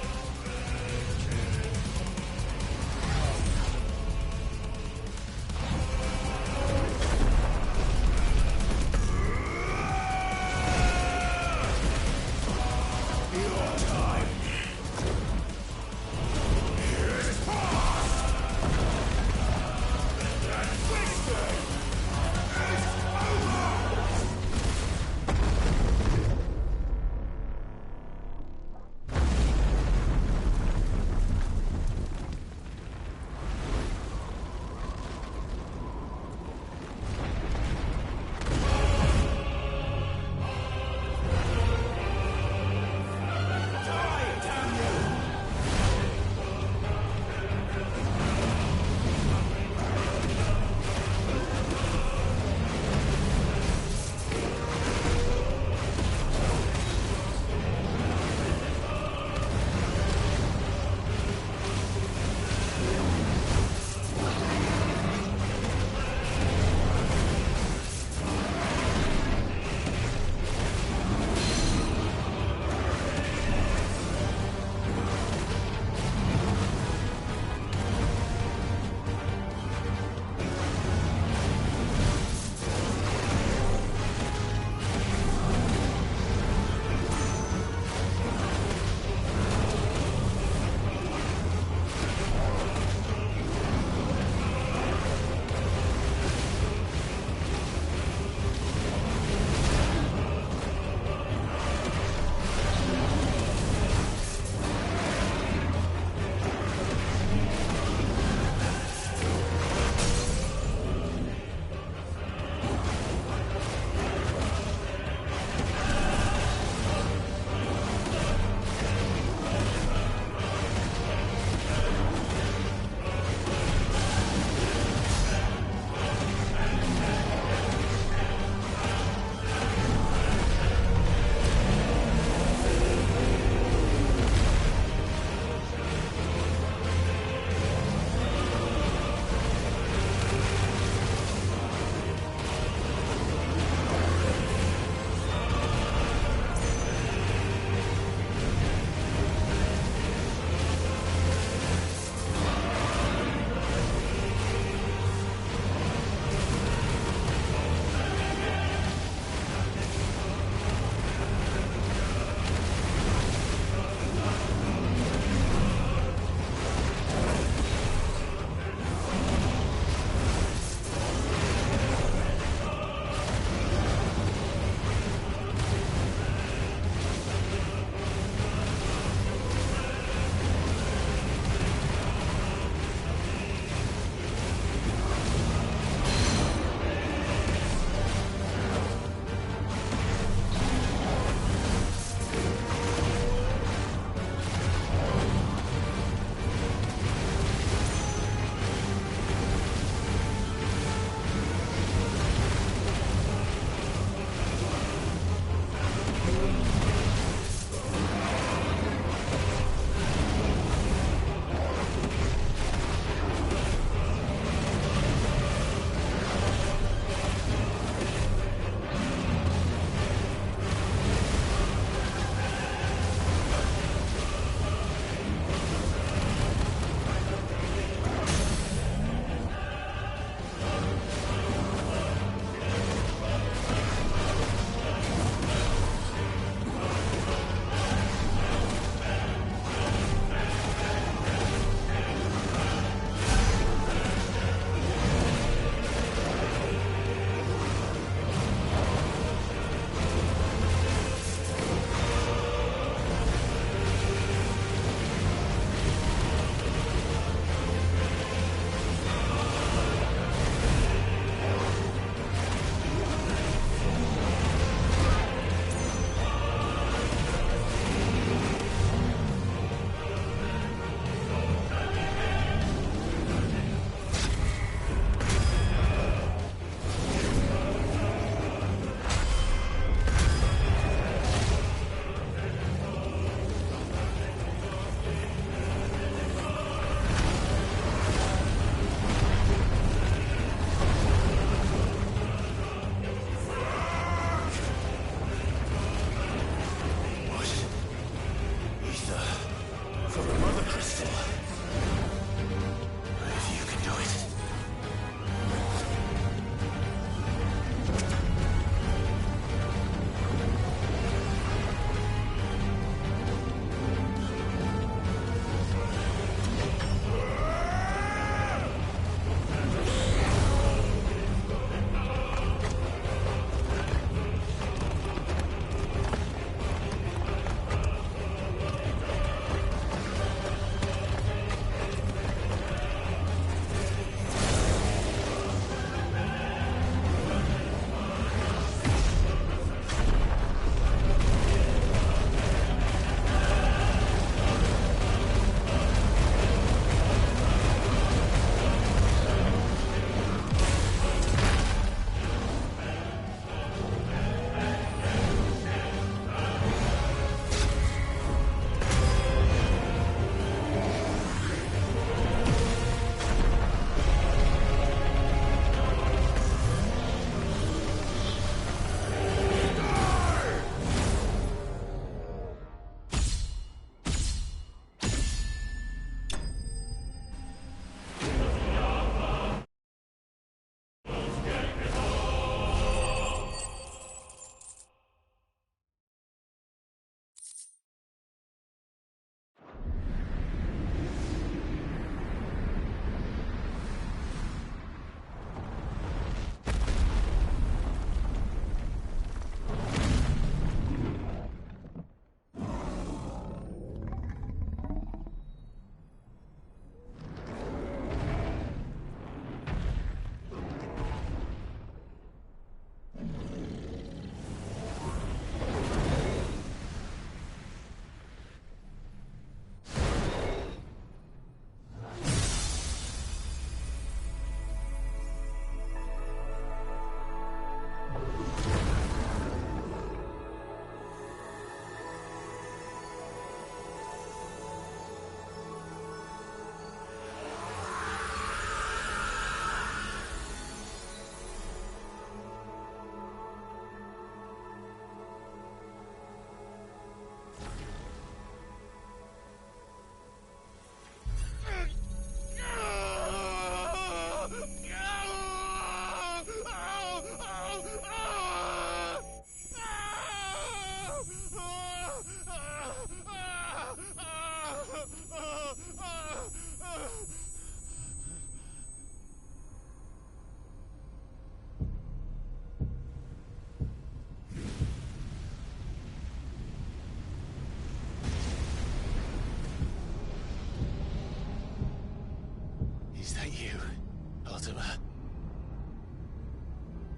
Mortimer.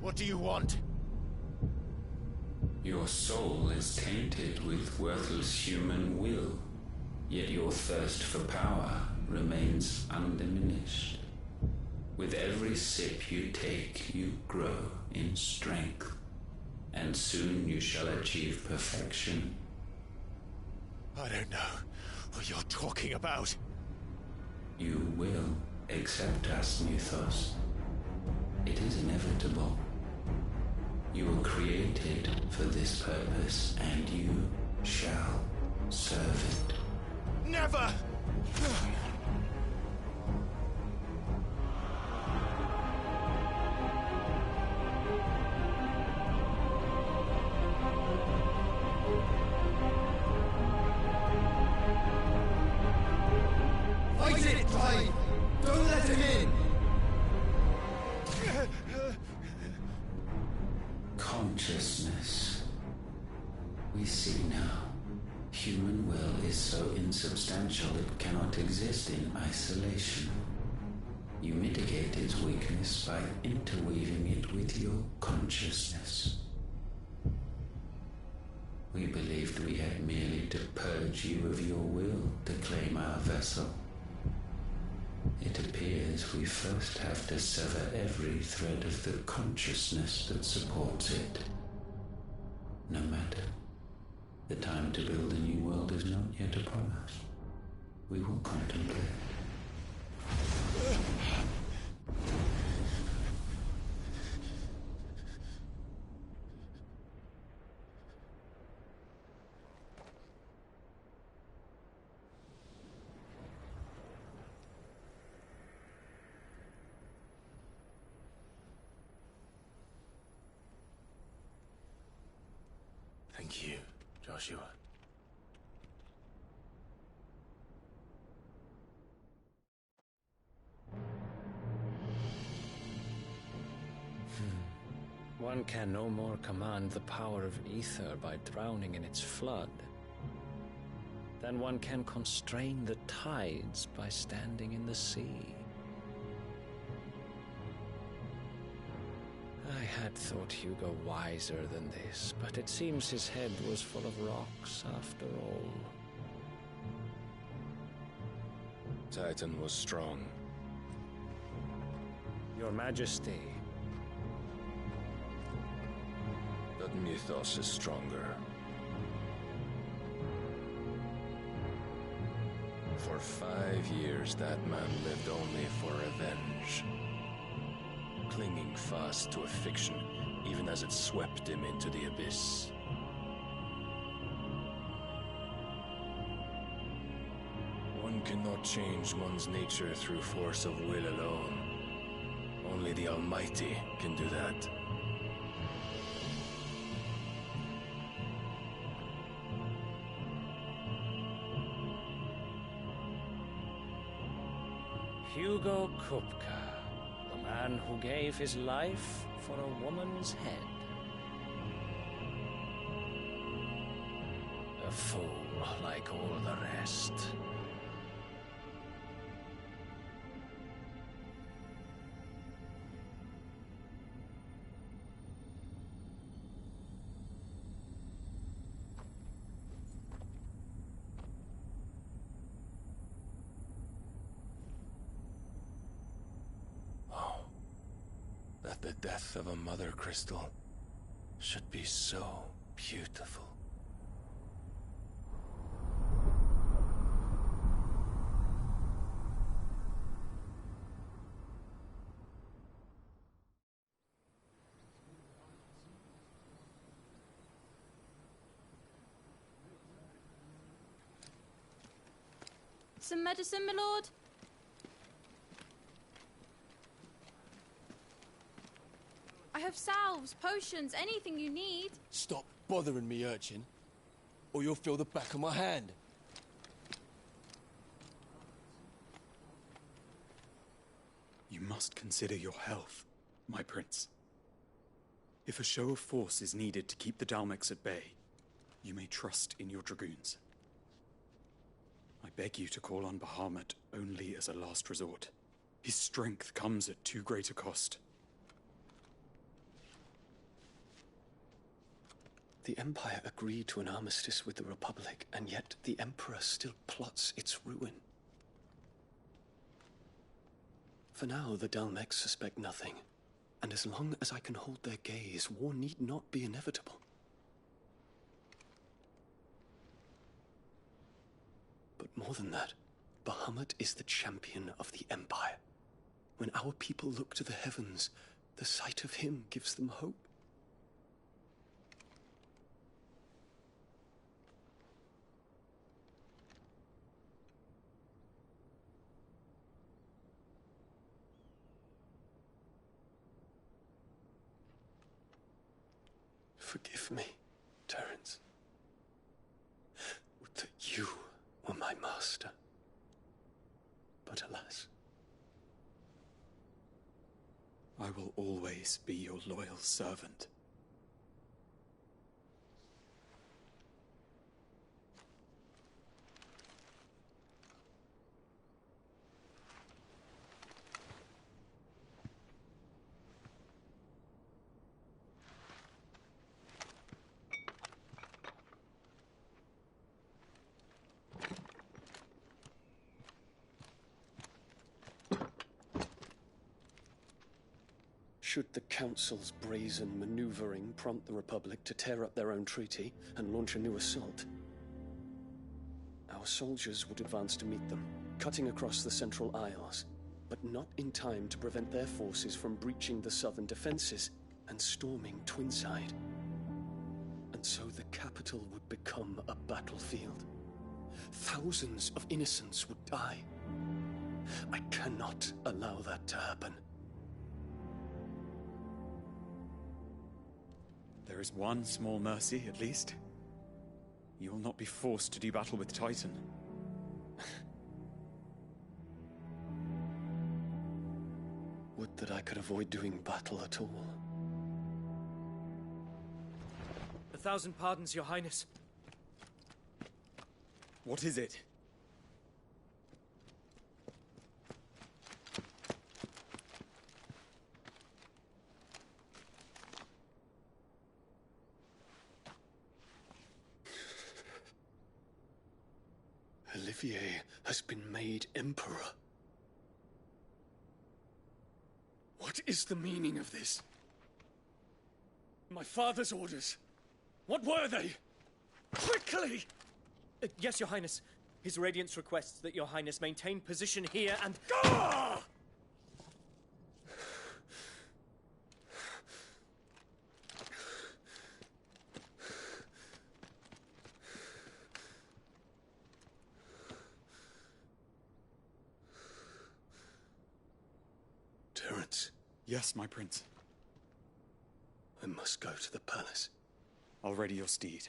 What do you want? Your soul is tainted with worthless human will, yet your thirst for power remains undiminished. With every sip you take, you grow in strength, and soon you shall achieve perfection. I don't know what you're talking about. You will accept us, Mythos. It is inevitable. You were created for this purpose, and you shall serve it. Never! Fight it, Clive! Don't let him in! Consciousness. We see now. Human will is so insubstantial it cannot exist in isolation. You mitigate its weakness by interweaving it with your consciousness. We believed we had merely to purge you of your will to claim our vessel. It appears we first have to sever every thread of the consciousness that supports it. No matter. The time to build a new world is not yet upon us. We will contemplate. Thank you, Joshua. One can no more command the power of ether by drowning in its flood than one can constrain the tides by standing in the sea. I had thought Hugo wiser than this, but it seems his head was full of rocks after all. Titan was strong. Your Majesty. But Mythos is stronger. For 5 years, that man lived only for revenge. Clinging fast to a fiction, even as it swept him into the abyss. One cannot change one's nature through force of will alone. Only the Almighty can do that. Hugo Kupka, the man who gave his life for a woman's head. A fool like all the rest. That the death of a mother crystal should be so beautiful. Some medicine, my lord? I have salves, potions, anything you need. Stop bothering me, urchin, or you'll feel the back of my hand. You must consider your health, my prince. If a show of force is needed to keep the Dalmex at bay, you may trust in your dragoons. I beg you to call on Bahamut only as a last resort. His strength comes at too great a cost. The Empire agreed to an armistice with the Republic, and yet the Emperor still plots its ruin. For now, the Dalmex suspect nothing, and as long as I can hold their gaze, war need not be inevitable. But more than that, Bahamut is the champion of the Empire. When our people look to the heavens, the sight of him gives them hope. Forgive me, Terence. Would that you were my master. But alas. I will always be your loyal servant. Should the Council's brazen maneuvering prompt the Republic to tear up their own treaty and launch a new assault, our soldiers would advance to meet them, cutting across the Central Isles, but not in time to prevent their forces from breaching the southern defenses and storming Twinside. And so the capital would become a battlefield. Thousands of innocents would die. I cannot allow that to happen. There is one small mercy, at least. You will not be forced to do battle with Titan. Would that I could avoid doing battle at all. 1,000 pardons, Your Highness. What is it? Olivier has been made Emperor. What is the meaning of this? My father's orders. What were they? Quickly! Yes, Your Highness. His Radiance requests that Your Highness maintain position here and... Gah! Terence. Yes, my prince. I must go to the palace. I'll ready your steed.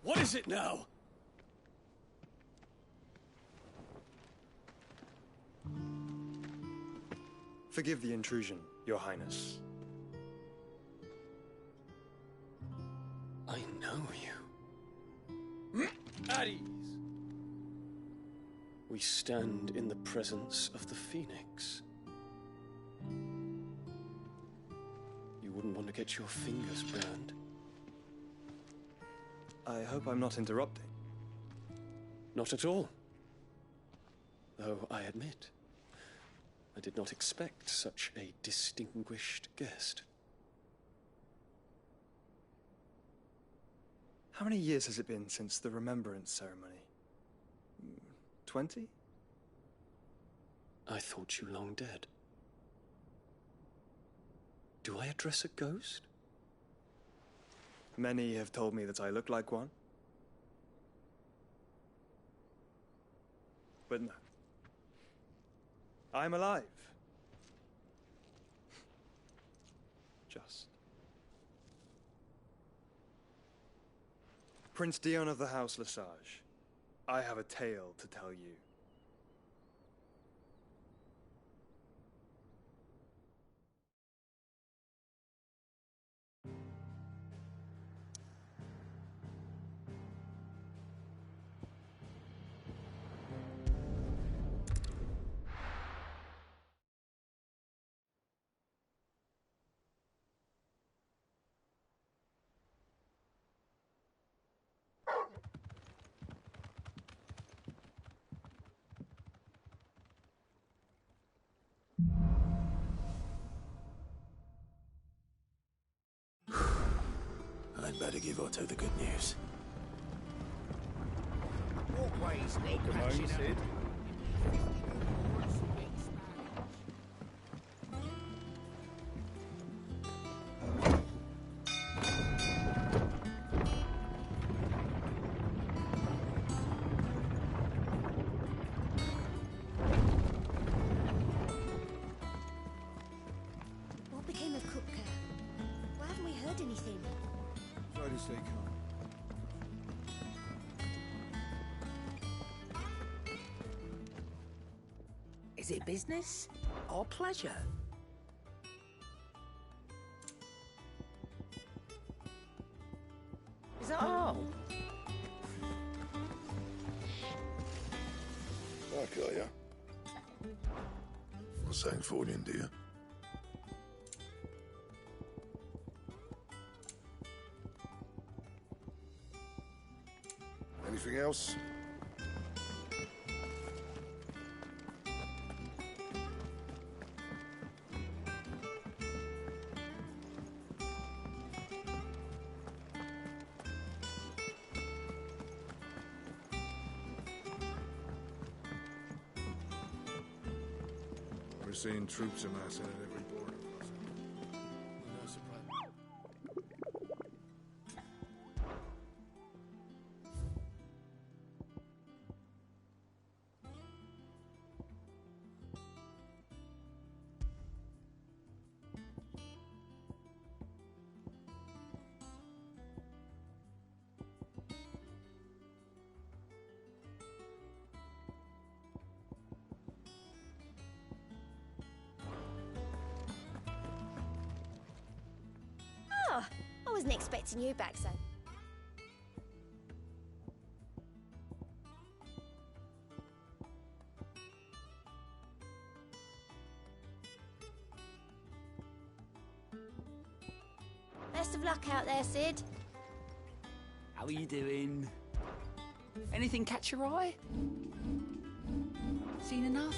What is it now? Forgive the intrusion, Your Highness. I know you. At ease. We stand in the presence of the Phoenix. You wouldn't want to get your fingers burned. I hope I'm not interrupting. Not at all. Though I admit, I did not expect such a distinguished guest. How many years has it been since the Remembrance ceremony? 20? I thought you long dead. Do I address a ghost? Many have told me that I look like one. But no. I'm alive. Just. Prince Dion of the House Lesage, I have a tale to tell you. I'd better give Otto the good news. Walkways need Come on, patching up. Sid. What became of Kupka? Why haven't we heard anything? Try to stay calm. Is it business or pleasure? Is that all? Back, are ya? Want something for you, do you? Anything else? We're seeing troops amassing at every border crossing. No surprise. Oh, I wasn't expecting you back, son. Best of luck out there, Sid. How are you doing? Anything catch your eye? Seen enough?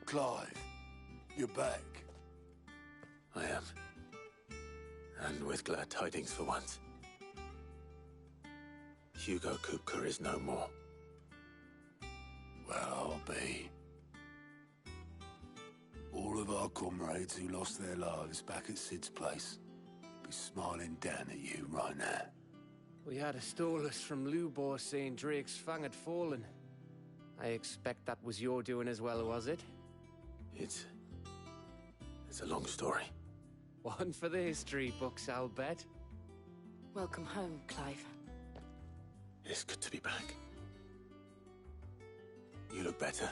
Clive, you're back. I am. And with glad tidings for once. Hugo Kupka is no more. Well, I'll be. All of our comrades who lost their lives back at Sid's place be smiling down at you right now. We had a stolus from Lubor saying Drake's Fang had fallen. I expect that was your doing as well, was it? It's a long story. One for the history books, I'll bet. Welcome home, Clive. It's good to be back. You look better.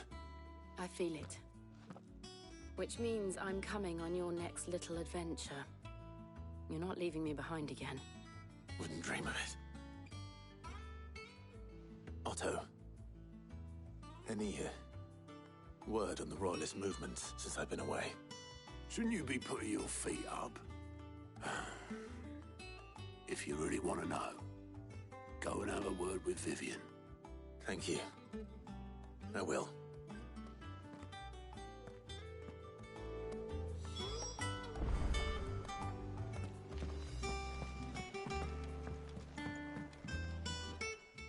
I feel it. Which means I'm coming on your next little adventure. You're not leaving me behind again. Wouldn't dream of it. Otto, any word on the Royalist movement since I've been away? Shouldn't you be putting your feet up? If you really want to know, go and have a word with Vivian. Thank you. I will.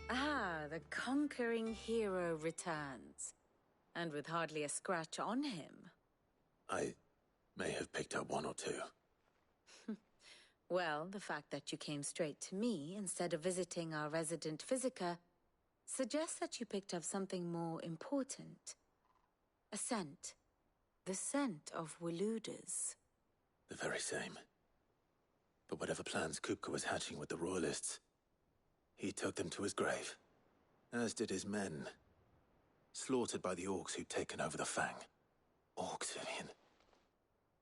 Ah, the conquering hero returns. And with hardly a scratch on him. I may have picked up one or two. Well, the fact that you came straight to me instead of visiting our resident Physica suggests that you picked up something more important. A scent. The scent of Waludas. The very same. But whatever plans Kupka was hatching with the Royalists, he took them to his grave. As did his men. Slaughtered by the orcs who'd taken over the Fang. Orcs, Vivian.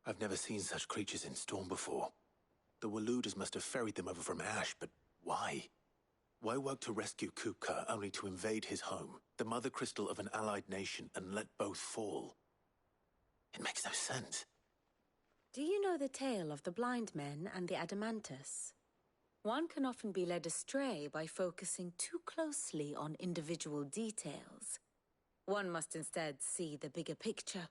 I've never seen such creatures in Storm before. The Waludas must have ferried them over from Ash, but why? Why work to rescue Kupka only to invade his home, the mother crystal of an allied nation, and let both fall? It makes no sense. Do you know the tale of the blind men and the Adamantus? One can often be led astray by focusing too closely on individual details. One must instead see the bigger picture.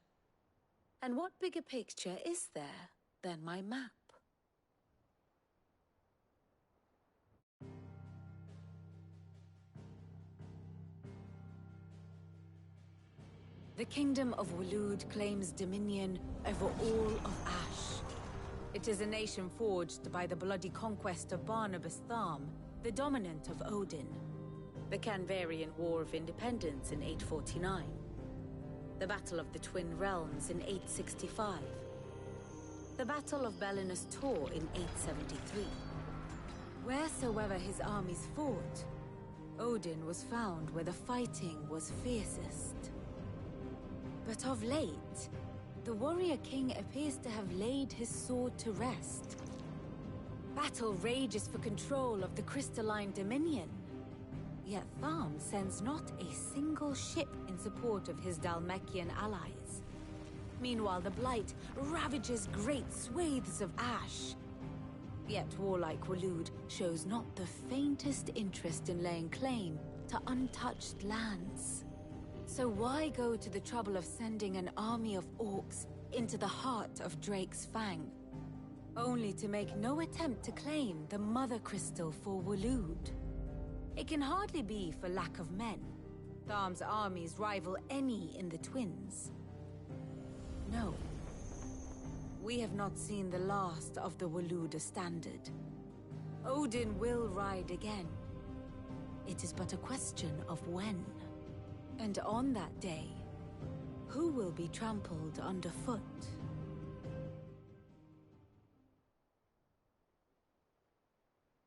And what bigger picture is there than my map? The Kingdom of Waloed claims dominion over all of Ash. It is a nation forged by the bloody conquest of Barnabas Tharm, the dominant of Odin. The Canvarian War of Independence in 849. The Battle of the Twin Realms in 865. The Battle of Belinus Tor in 873. Wheresoever his armies fought, Odin was found where the fighting was fiercest. But of late, the warrior king appears to have laid his sword to rest. Battle rages for control of the crystalline dominion. Yet Tharm sends not a single ship in support of his Dhalmekian allies. Meanwhile, the Blight ravages great swathes of Ash. Yet warlike Waloed shows not the faintest interest in laying claim to untouched lands. So why go to the trouble of sending an army of orcs into the heart of Drake's Fang, only to make no attempt to claim the Mother Crystal for Waloed? It can hardly be for lack of men. Tharm's armies rival any in the Twins. No. We have not seen the last of the Waloed standard. Odin will ride again. It is but a question of when. And on that day, who will be trampled underfoot?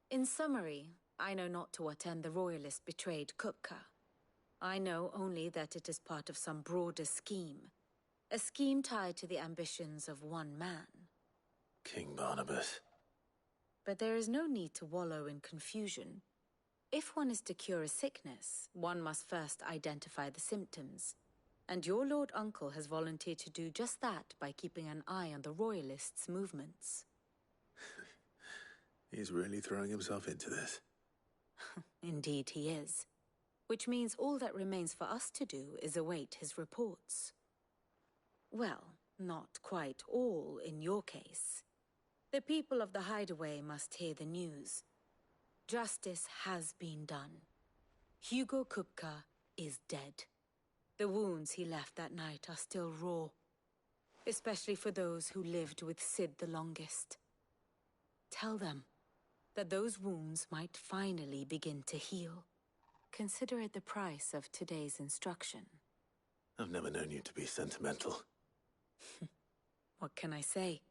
In summary, I know not to what end the Royalists betrayed Kupka. I know only that it is part of some broader scheme. A scheme tied to the ambitions of one man. King Barnabas. But there is no need to wallow in confusion. If one is to cure a sickness, one must first identify the symptoms. And your Lord Uncle has volunteered to do just that by keeping an eye on the Royalists' movements. He's really throwing himself into this. Indeed he is. Which means all that remains for us to do is await his reports. Well, not quite all in your case. The people of the Hideaway must hear the news. Justice has been done. Hugo Kupka is dead. The wounds he left that night are still raw, especially for those who lived with Sid the longest. Tell them that those wounds might finally begin to heal. Consider it the price of today's instruction. I've never known you to be sentimental. What can I say?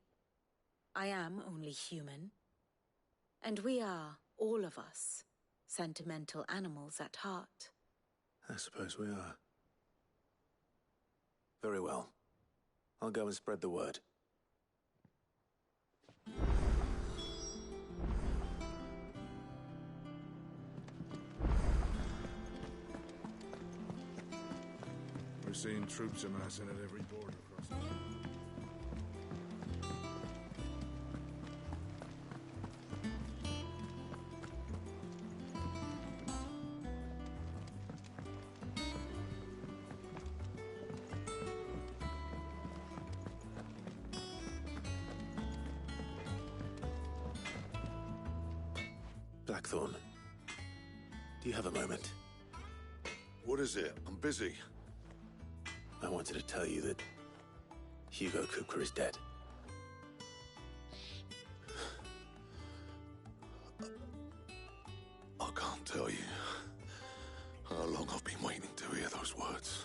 I am only human. And we are, all of us, sentimental animals at heart. I suppose we are. Very well. I'll go and spread the word. We're seeing troops amassing at every border crossing. Blackthorn, do you have a moment? What is it? I'm busy. I wanted to tell you that Hugo Kupka is dead. I can't tell you how long I've been waiting to hear those words.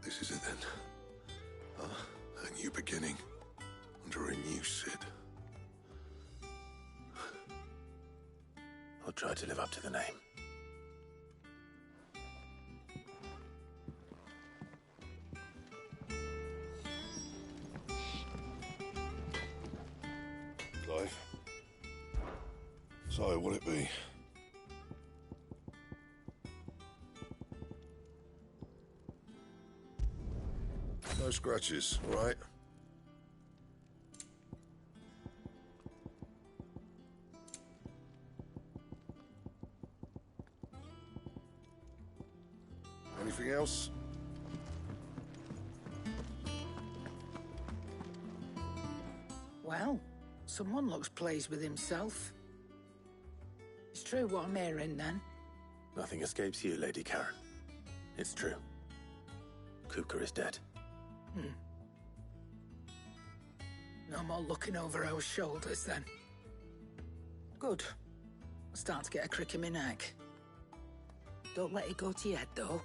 This is it then. A new beginning under a new Sid. I'll try to live up to the name. Clive? So, what'll it be? No scratches, all right? Anything else? Well, someone looks pleased with himself. It's true what I'm hearing, then. Nothing escapes you, Lady Karen. It's true. Kupka is dead. No more looking over our shoulders, then. Good. I'm starting to get a crick in my neck. Don't let it go to your head, though.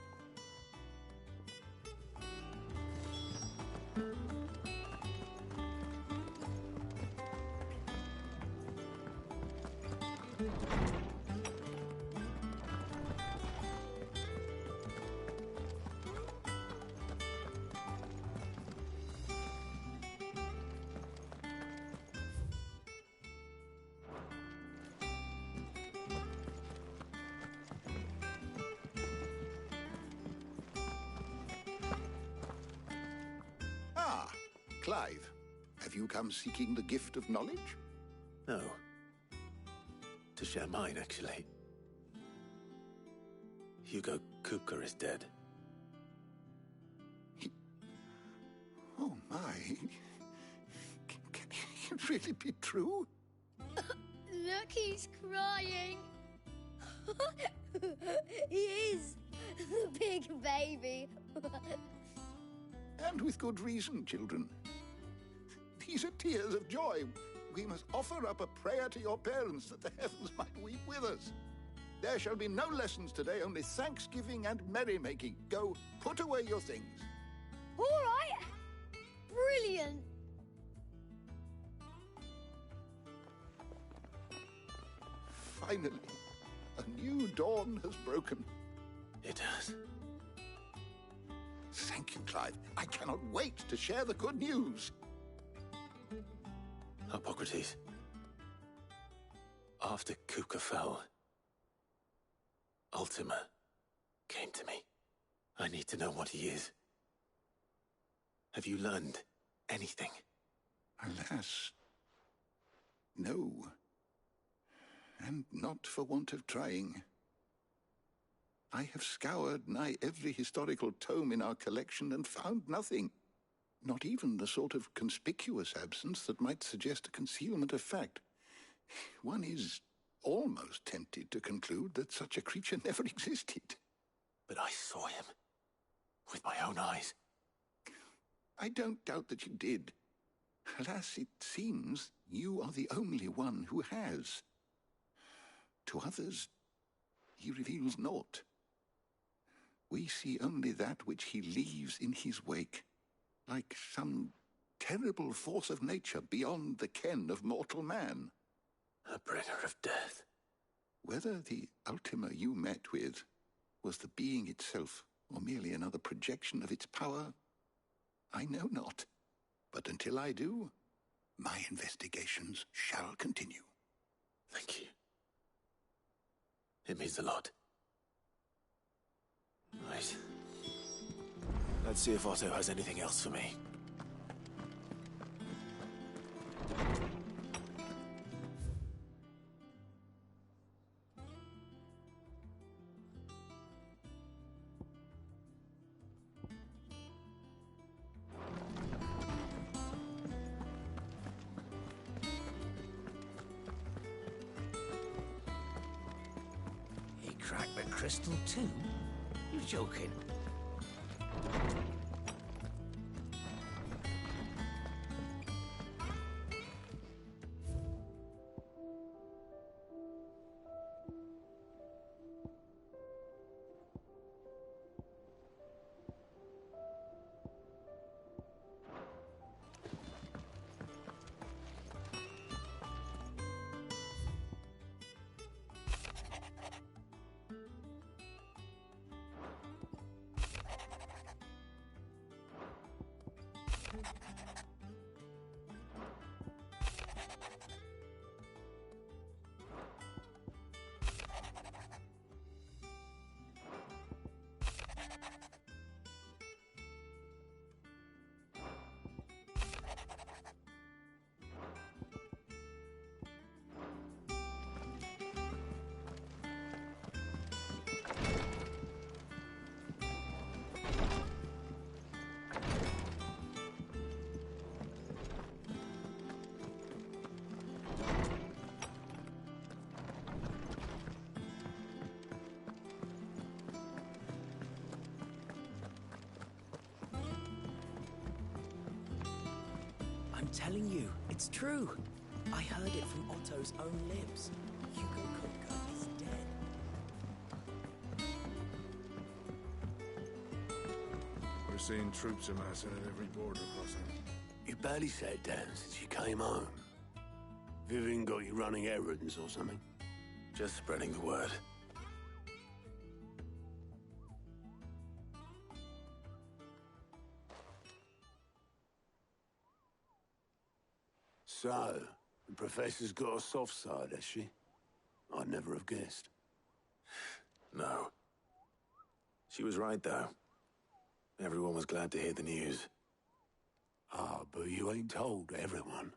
Ah, Clive. Have you come seeking the gift of knowledge? No. To share mine, actually. Hugo Kupka is dead. Oh, my. Can it really be true? Look, he's crying. He is. The big baby. And with good reason, children. These are tears of joy. We must offer up a prayer to your parents that the heavens might weep with us. There shall be no lessons today, only thanksgiving and merrymaking. Go, put away your things. All right. Brilliant. Finally, a new dawn has broken. It has. Thank you, Clive. I cannot wait to share the good news. Hippocrates. After Kupka fell, Ultima came to me. I need to know what he is. Have you learned anything? Alas, no. And not for want of trying. I have scoured nigh every historical tome in our collection and found nothing. Not even the sort of conspicuous absence that might suggest a concealment of fact. One is almost tempted to conclude that such a creature never existed. But I saw him. With my own eyes. I don't doubt that you did. Alas, it seems you are the only one who has. To others, he reveals naught. We see only that which he leaves in his wake, like some terrible force of nature beyond the ken of mortal man. A bringer of death. Whether the Ultima you met with was the being itself, or merely another projection of its power, I know not. But until I do, my investigations shall continue. Thank you. It means a lot. Right. Let's see if Otto has anything else for me. He cracked the crystal too? You're joking. telling you, it's true. I heard it from Otto's own lips. Hugo Kupka is dead. We're seeing troops amassing at every border crossing. You barely sat down since you came home. Vivian got you running errands or something? Just spreading the word. So, the Professor's got a soft side, has she? I'd never have guessed. No. She was right, though. Everyone was glad to hear the news. Ah, but you ain't told everyone.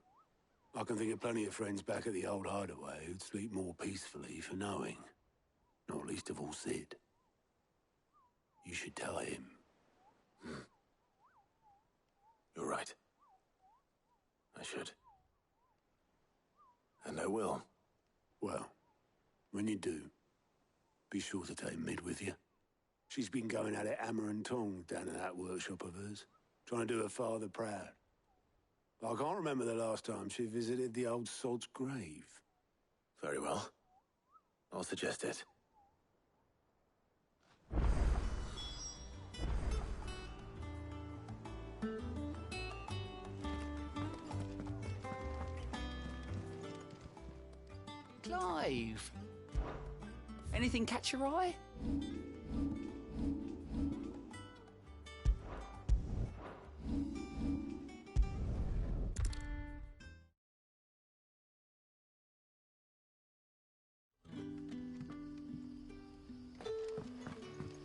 I can think of plenty of friends back at the old hideaway who'd sleep more peacefully for knowing. Not least of all Sid. You should tell him. You're right. I should. And I will. Well, when you do, be sure to take Mid with you. She's been going at it hammer and tongs down at that workshop of hers, trying to do her father proud. I can't remember the last time she visited the old sod's grave. Very well. I'll suggest it. Clive! Anything catch your eye?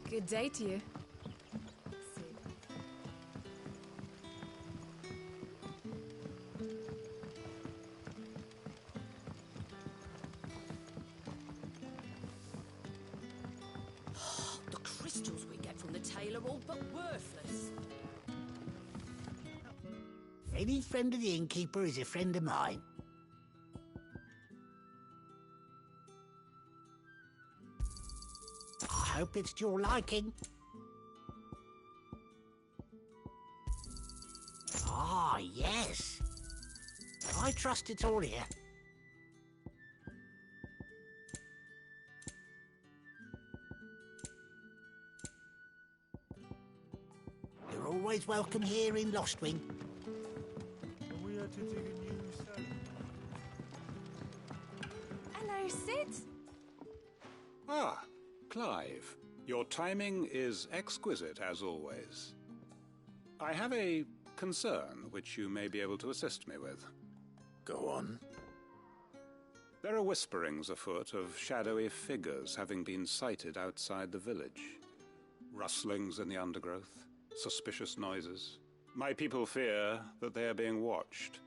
Good day to you. The crystals we get from the tail are all but worthless. Any friend of the innkeeper is a friend of mine. I hope it's to your liking. Ah, yes. I trust it's all here. You're always welcome here in Lostwing. We had to dig a new cell. Hello, Sid. Ah, Clive. Your timing is exquisite, as always. I have a concern which you may be able to assist me with. Go on. There are whisperings afoot of shadowy figures having been sighted outside the village. Rustlings in the undergrowth, suspicious noises. My people fear that they are being watched.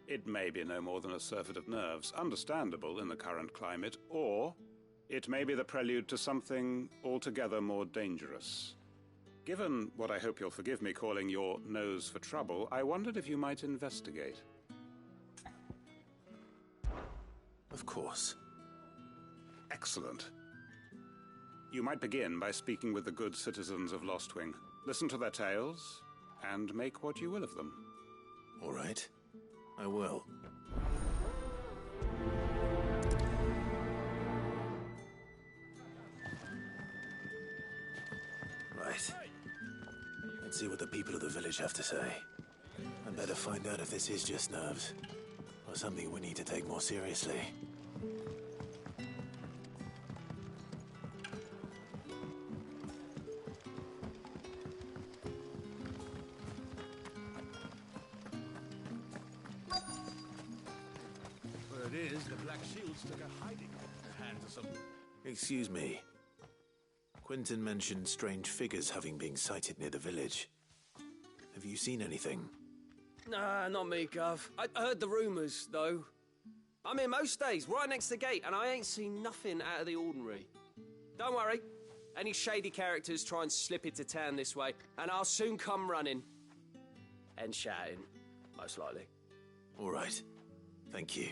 It may be no more than a surfeit of nerves, understandable in the current climate, or it may be the prelude to something altogether more dangerous. Given what I hope you'll forgive me calling your nose for trouble, I wondered if you might investigate. Of course. Excellent. You might begin by speaking with the good citizens of Lostwing. Listen to their tales, and make what you will of them. All right. I will. Right. Let's see what the people of the village have to say. I'd better find out if this is just nerves, or something we need to take more seriously. Word is, the Black Shields took a hiding at the hands of some... Excuse me. Quentin mentioned strange figures having been sighted near the village. Have you seen anything? Nah, not me, Gov. I heard the rumours, though. I'm here most days, right next to the gate, and I ain't seen nothing out of the ordinary. Don't worry. Any shady characters try and slip into town this way, and I'll soon come running. And shouting, most likely. All right. Thank you.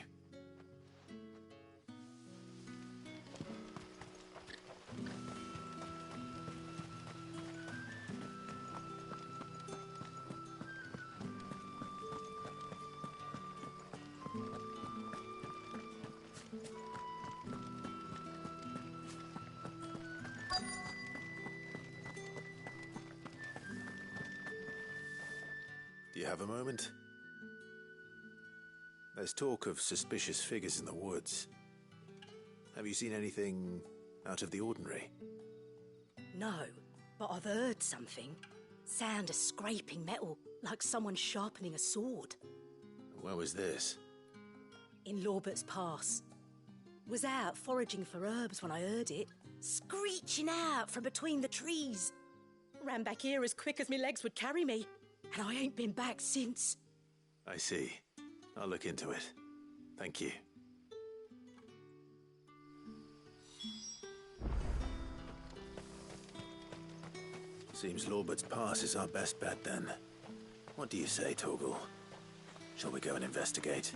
you have a moment? There's talk of suspicious figures in the woods. Have you seen anything out of the ordinary? No, but I've heard something. Sound of scraping metal, like someone sharpening a sword. Where was this? In Lorbert's Pass. Was out foraging for herbs when I heard it, screeching out from between the trees. Ran back here as quick as my legs would carry me, and I ain't been back since. I see. I'll look into it. Thank you. Seems Lorbert's Pass is our best bet then. What do you say, Torgal? Shall we go and investigate?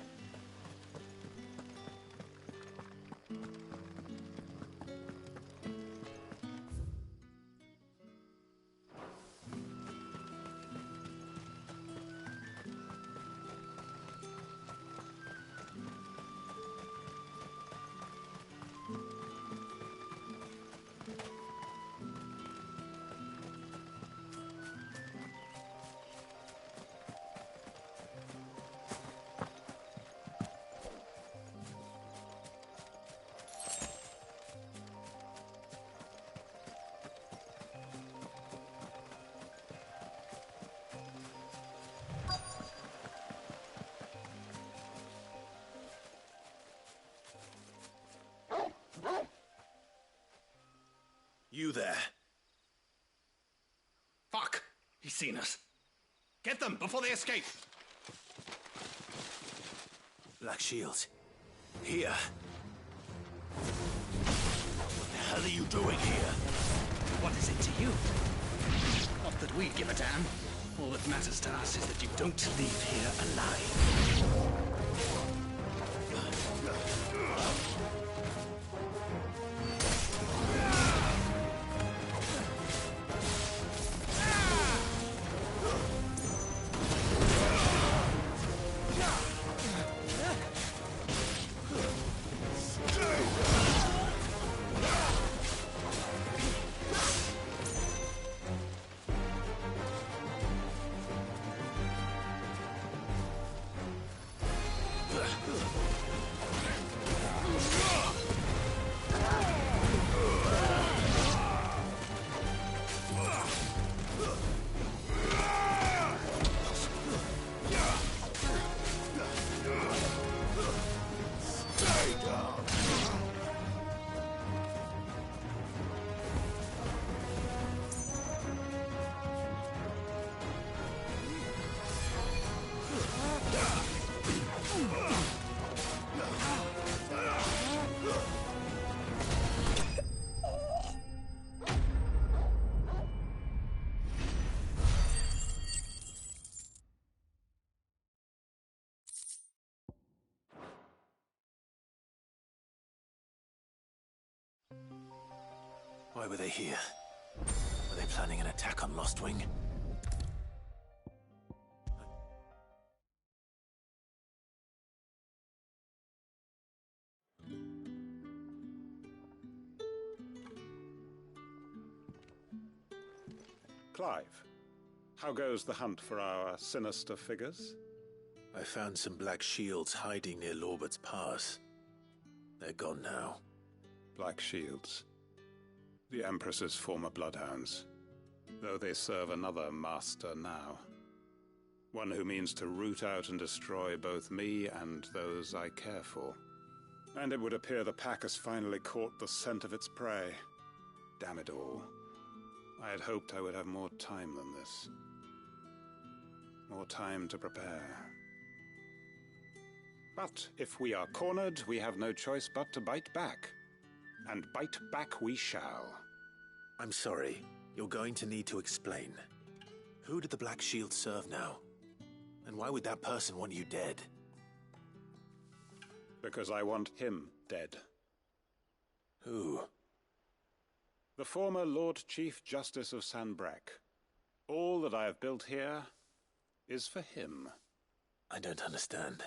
You there. Fuck! He's seen us. Get them before they escape! Black Shields. Here. What the hell are you doing here? What is it to you? Not that we give a damn. All that matters to us is that you don't leave here alive. Why were they here? Were they planning an attack on Lostwing? Clive, how goes the hunt for our sinister figures? I found some Black Shields hiding near Lorbert's Pass. They're gone now. Black Shields. The Empress's former bloodhounds, though they serve another master now. One who means to root out and destroy both me and those I care for. And it would appear the pack has finally caught the scent of its prey. Damn it all. I had hoped I would have more time than this. More time to prepare. But if we are cornered, we have no choice but to bite back. And bite back we shall. I'm sorry. You're going to need to explain. Who did the Black Shield serve now? And why would that person want you dead? Because I want him dead. Who? The former Lord Chief Justice of Sanbreque. All that I have built here is for him. I don't understand.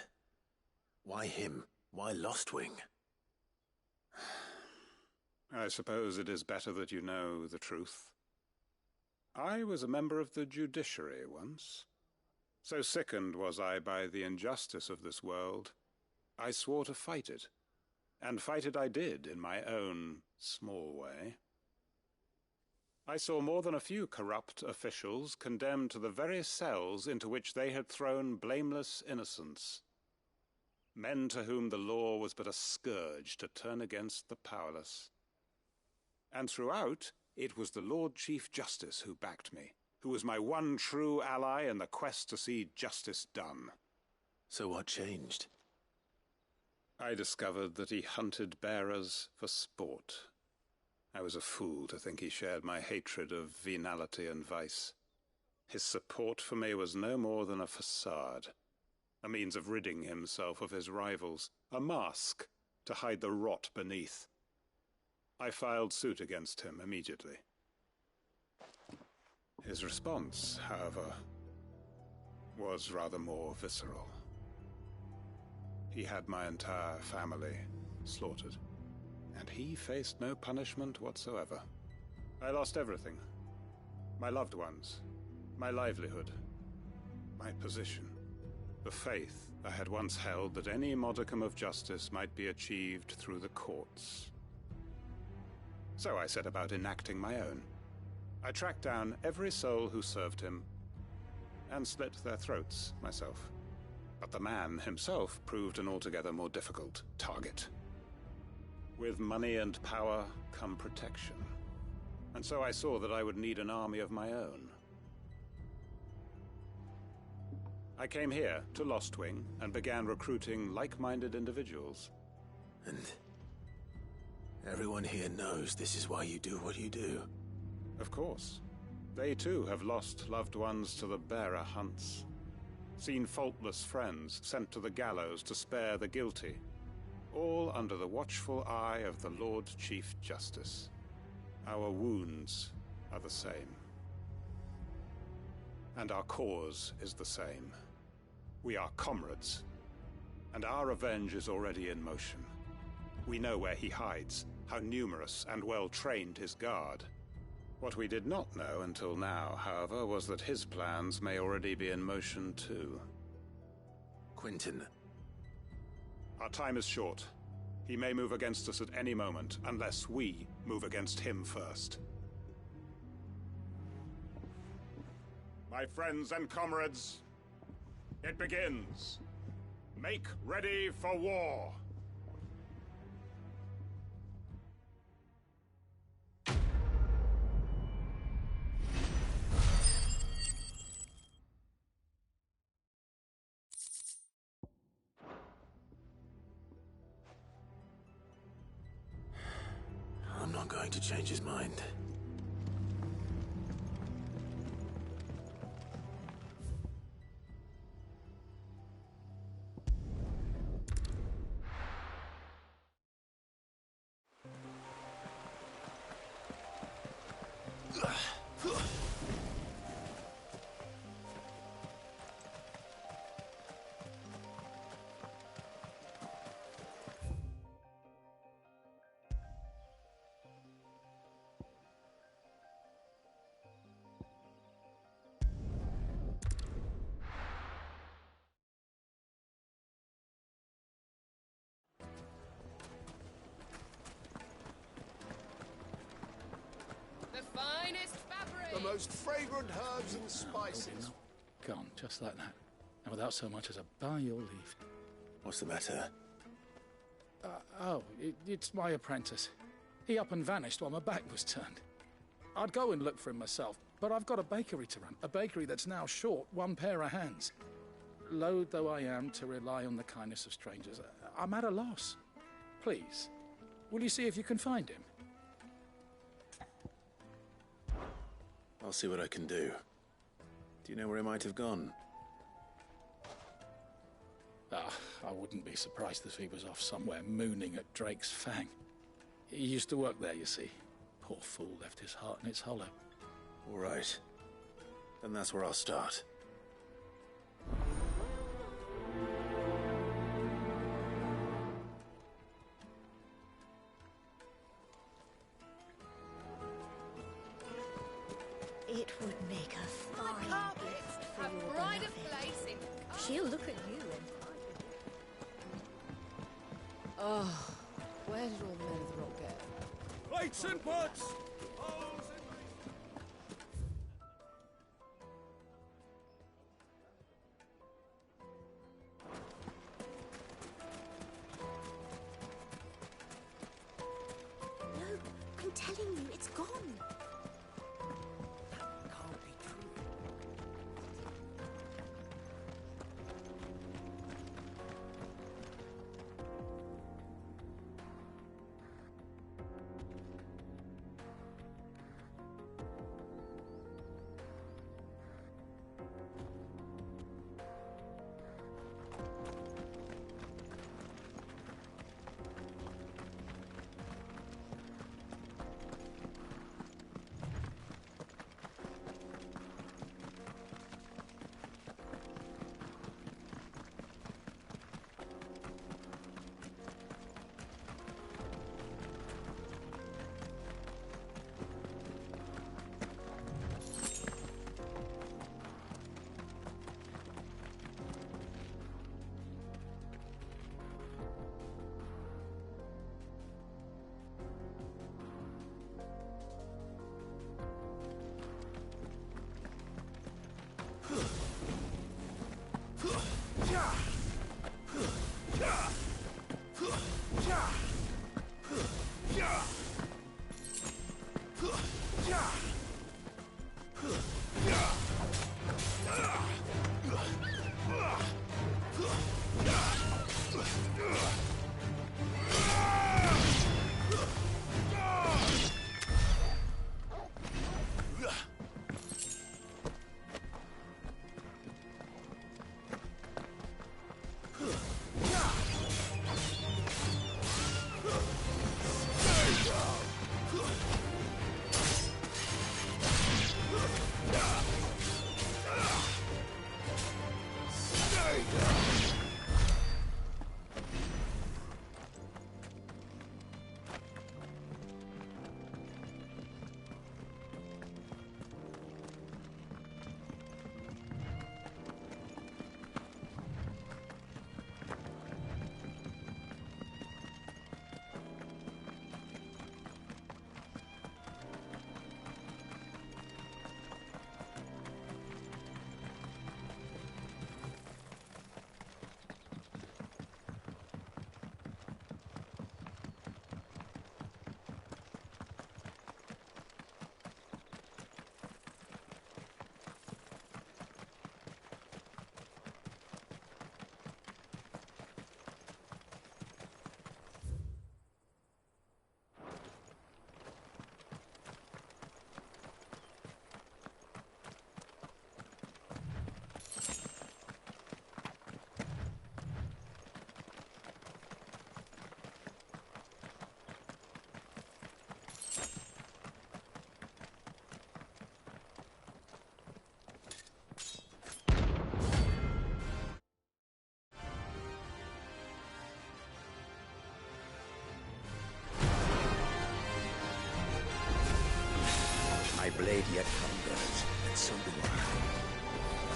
Why him? Why Lostwing? I suppose it is better that you know the truth. I was a member of the judiciary once. So sickened was I by the injustice of this world, I swore to fight it. And fight it I did, in my own small way. I saw more than a few corrupt officials condemned to the very cells into which they had thrown blameless innocents. Men to whom the law was but a scourge to turn against the powerless. And throughout, it was the Lord Chief Justice who backed me, who was my one true ally in the quest to see justice done. So what changed? I discovered that he hunted bearers for sport. I was a fool to think he shared my hatred of venality and vice. His support for me was no more than a facade, a means of ridding himself of his rivals, a mask to hide the rot beneath. I filed suit against him immediately. His response, however, was rather more visceral. He had my entire family slaughtered, and he faced no punishment whatsoever. I lost everything. My loved ones, my livelihood, my position, the faith I had once held that any modicum of justice might be achieved through the courts. So I set about enacting my own. I tracked down every soul who served him, and slit their throats myself. But the man himself proved an altogether more difficult target. With money and power come protection. And so I saw that I would need an army of my own. I came here to Lostwing and began recruiting like-minded individuals. And everyone here knows this is why you do what you do. Of course. They too have lost loved ones to the bearer hunts. Seen faultless friends sent to the gallows to spare the guilty, all under the watchful eye of the Lord Chief Justice. Our wounds are the same. And our cause is the same. We are comrades, and our revenge is already in motion. We know where he hides, how numerous and well-trained his guard. What we did not know until now, however, was that his plans may already be in motion too. Quentin. Our time is short. He may move against us at any moment, unless we move against him first. My friends and comrades, it begins. Make ready for war. I'm not going to change his mind. The most fragrant herbs and spices. Gone, just like that. And without so much as a by your leave. What's the matter? It's my apprentice. He up and vanished while my back was turned. I'd go and look for him myself, but I've got a bakery to run. A bakery that's now short one pair of hands. Loath though I am to rely on the kindness of strangers, I'm at a loss. Please, will you see if you can find him? I'll see what I can do. Do you know where he might have gone? I wouldn't be surprised if he was off somewhere mooning at Drake's Fang. He used to work there, you see. Poor fool left his heart in its hollow. All right. Then that's where I'll start. It would make a fine gift for your Bride beloved. of blazing. She'll look at you and... Oh, where did all the men of the rock go? Plates and pots! No, I'm telling you, it's gone. Can't be true. My blade yet hungers, and so do I.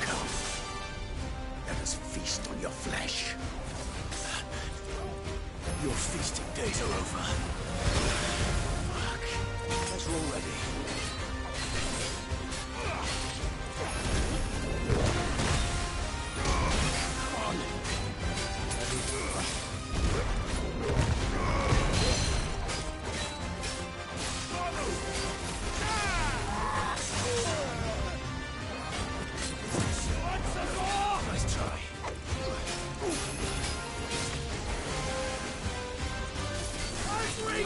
Come, let us feast on your flesh. Your feasting days are over. Fuck, let's roll ready. Come on. Nice try. I'm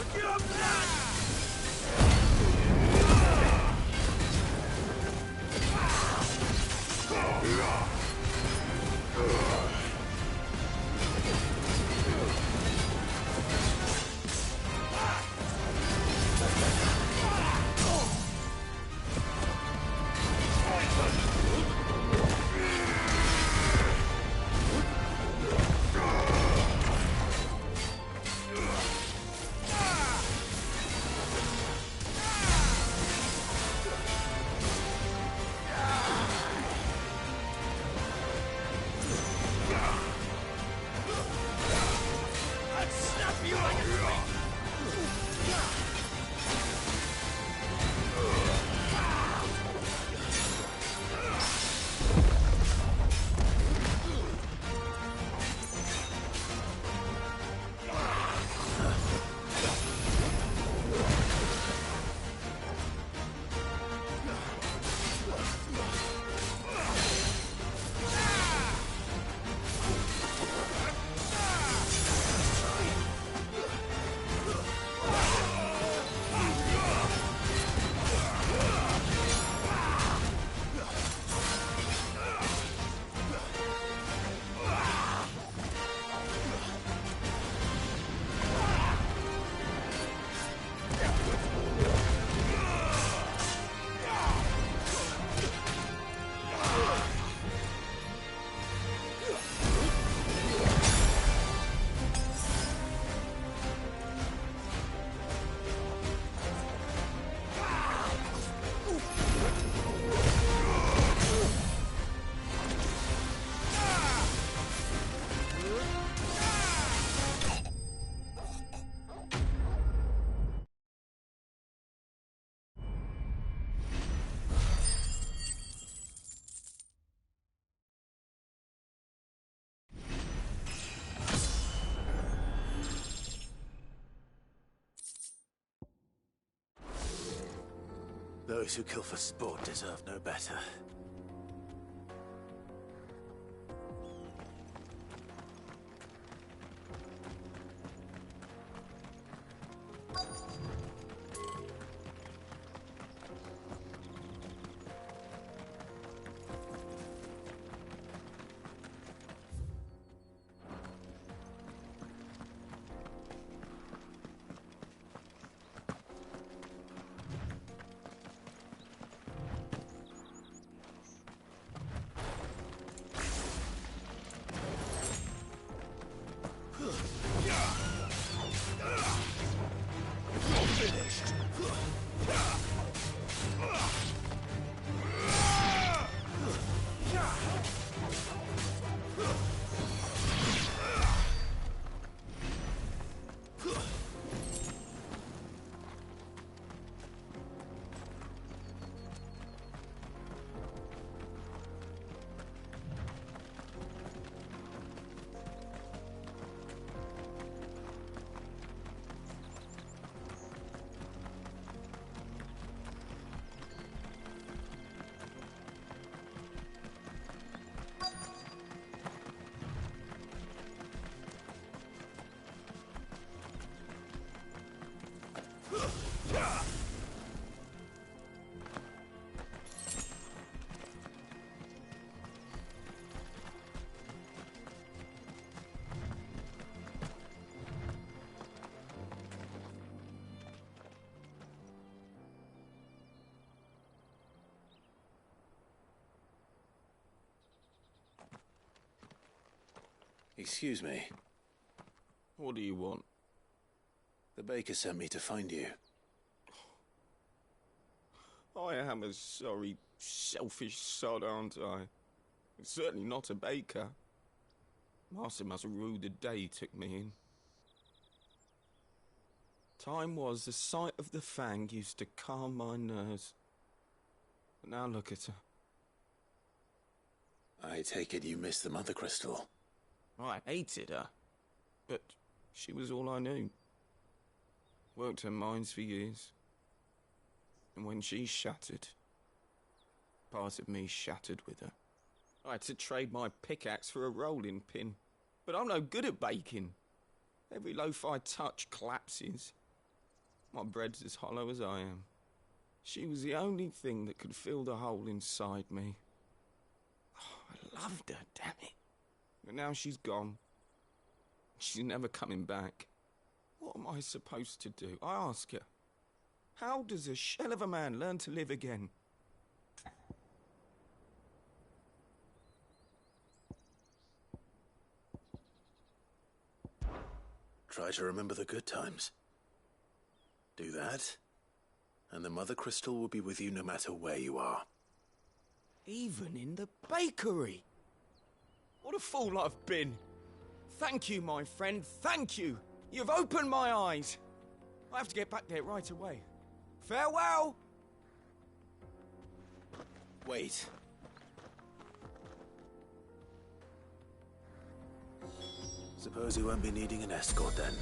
Those who kill for sport deserve no better. Excuse me. What do you want? The baker sent me to find you. I am a sorry, selfish sod, aren't I? Certainly not a baker. Master must have ruled the day he took me in. Time was the sight of the Fang used to calm my nerves. But now look at her. I take it you missed the Mother Crystal. I hated her, but she was all I knew. Worked her mines for years. And when she shattered, part of me shattered with her. I had to trade my pickaxe for a rolling pin, but I'm no good at baking. Every loaf I touch collapses. My bread's as hollow as I am. She was the only thing that could fill the hole inside me. Oh, I loved her, damn it. But now she's gone. She's never coming back. What am I supposed to do? I ask her. How does a shell of a man learn to live again? Try to remember the good times. Do that, and the Mother Crystal will be with you no matter where you are. Even in the bakery. What a fool I've been. Thank you, my friend, thank you. You've opened my eyes. I have to get back there right away. Farewell! Wait. Suppose you won't be needing an escort then.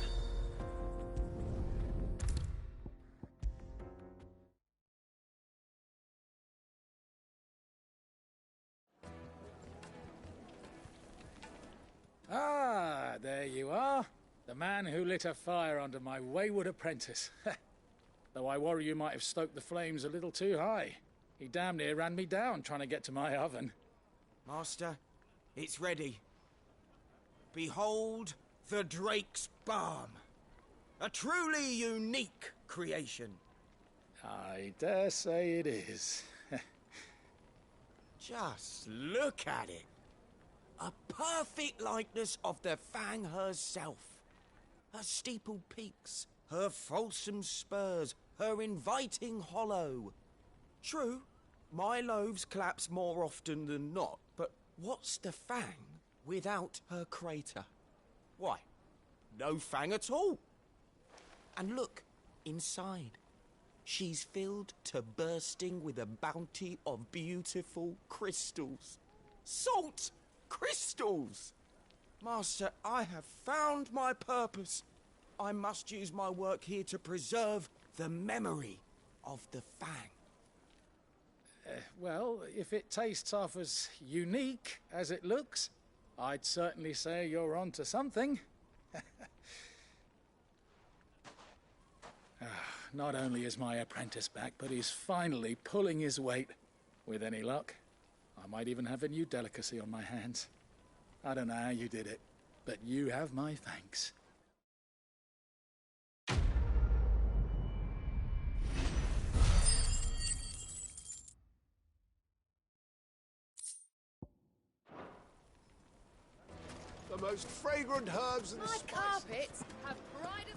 Ah, there you are. The man who lit a fire under my wayward apprentice. Though I worry you might have stoked the flames a little too high. He damn near ran me down trying to get to my oven. Master, it's ready. Behold the Drake's Balm. A truly unique creation. I dare say it is. Just look at it. A perfect likeness of the Fang herself. Her steeple peaks, her fulsome spurs, her inviting hollow. True, my loaves collapse more often than not, but what's the Fang without her crater? Why, no Fang at all. And look, inside. She's filled to bursting with a bounty of beautiful crystals. Salt crystals! Master, I have found my purpose. I must use my work here to preserve the memory of the Fang. Well, if it tastes half as unique as it looks, I'd certainly say you're onto something. Not only is my apprentice back, but he's finally pulling his weight. With any luck, I might even have a new delicacy on my hands. I don't know how you did it, but you have my thanks. The most fragrant herbs and My spices. carpets have brighter...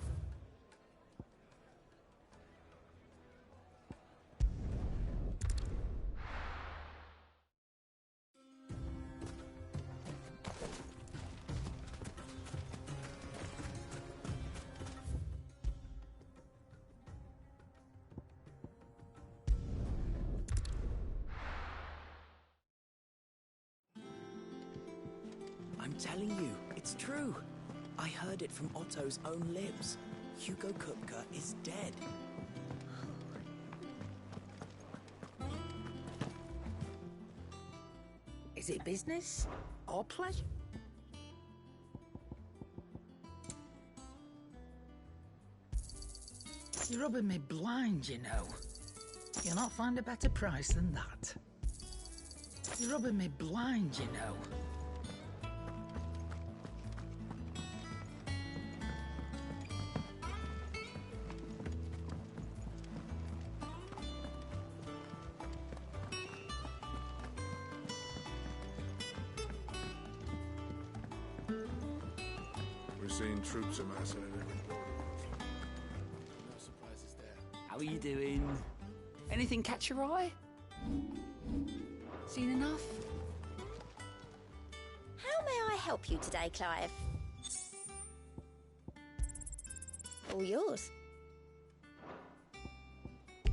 I'm telling you, it's true. I heard it from Otto's own lips. Hugo Kupka is dead. Is it business or pleasure? You're rubbing me blind, you know. You'll not find a better price than that. You're rubbing me blind, you know. We're seeing troops amassing at every border. No surprises there. How are you doing? Anything catch your eye? Seen enough? How may I help you today, Clive? All yours.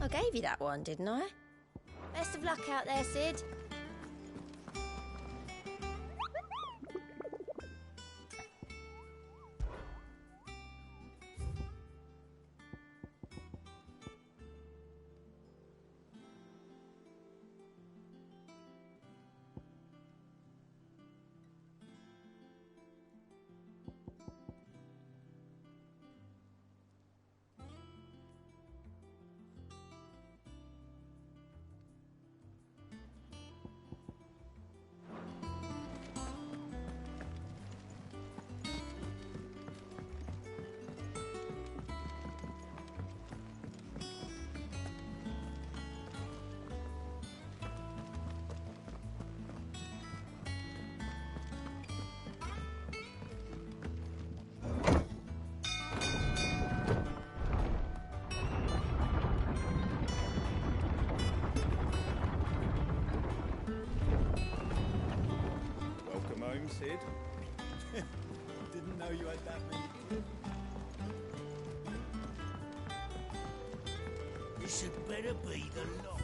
I gave you that one, didn't I? Best of luck out there, Sid. Welcome home, Sid. Didn't know you had that many. This had better be the lot.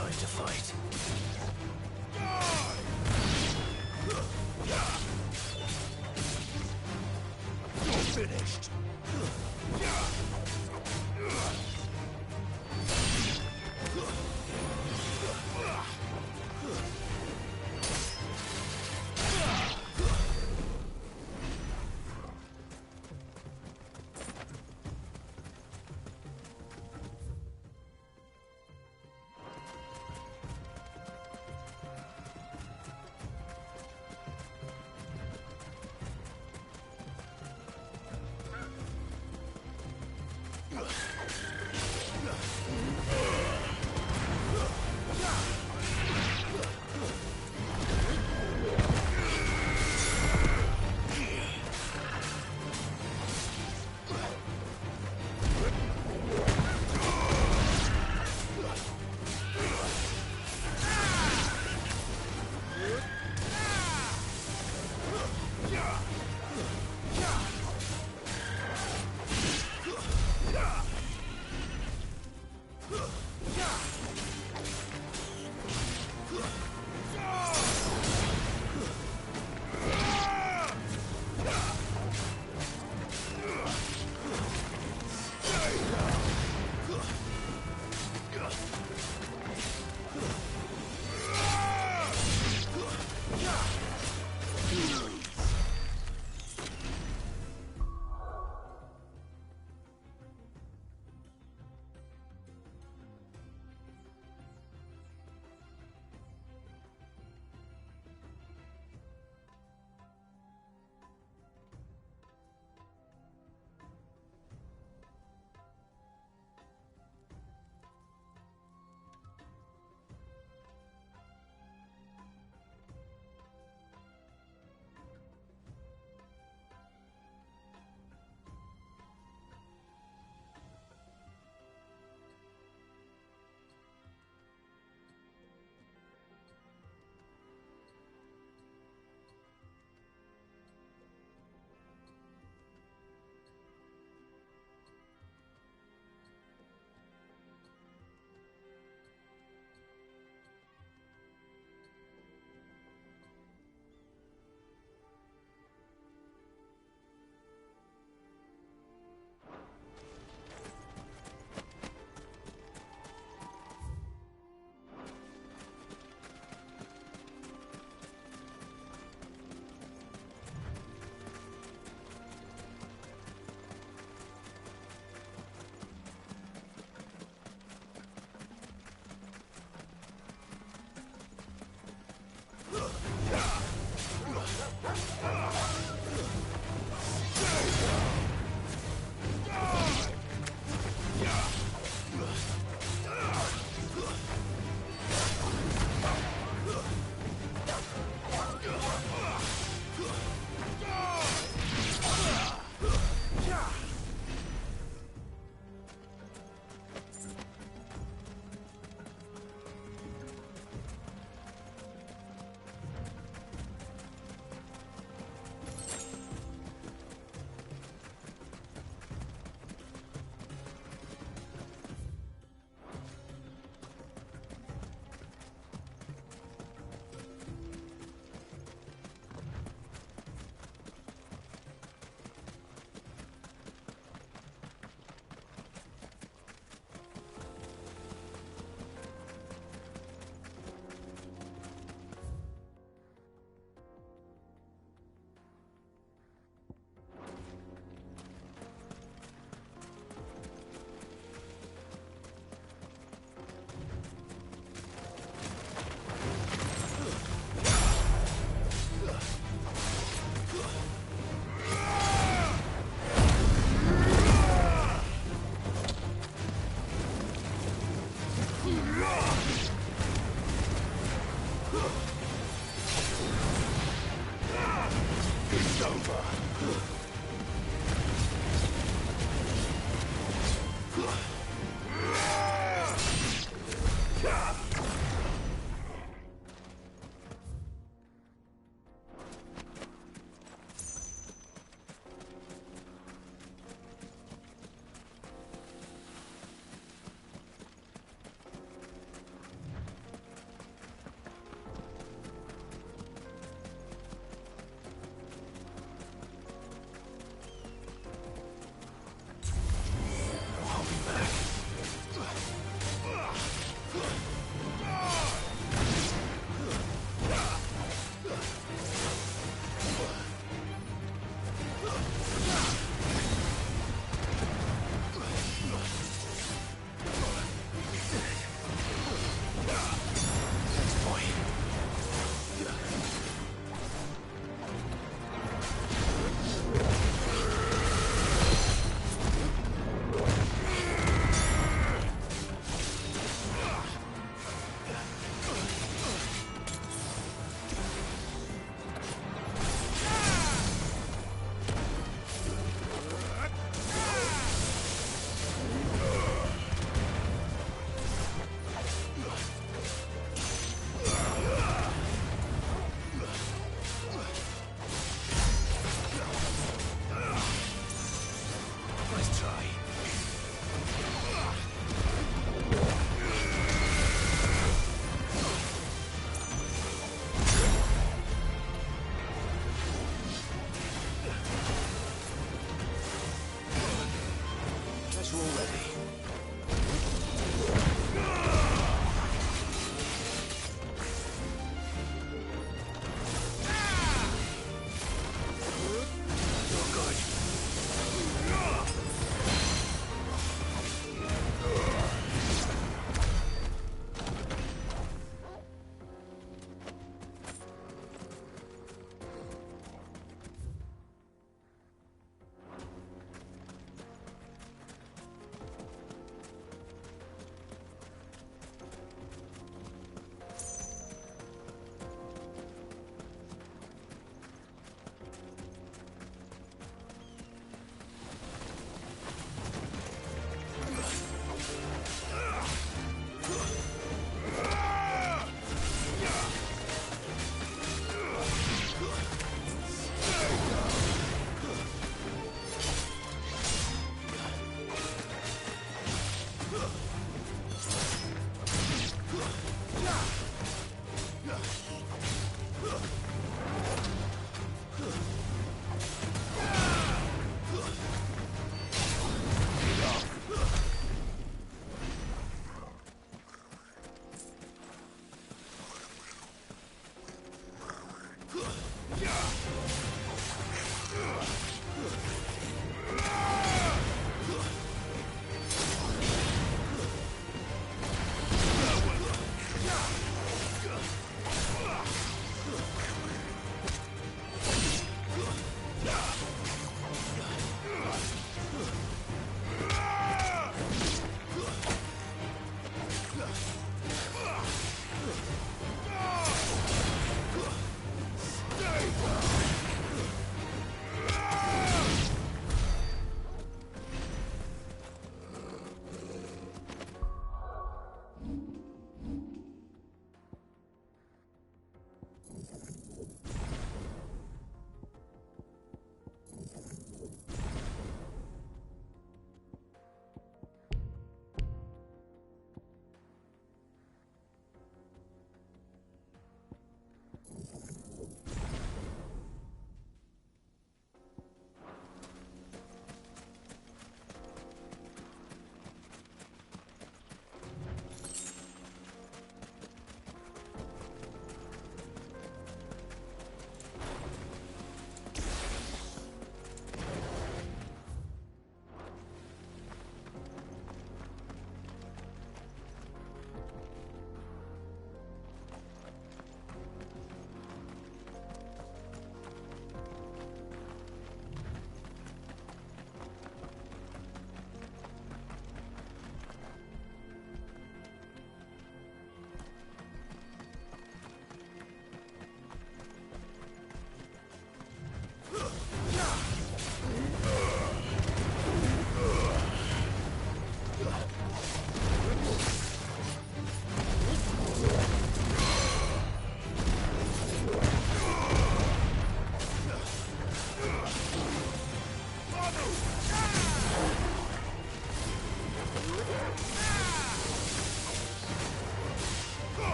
Time to fight. You're finished.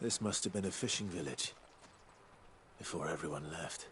This must have been a fishing village before everyone left.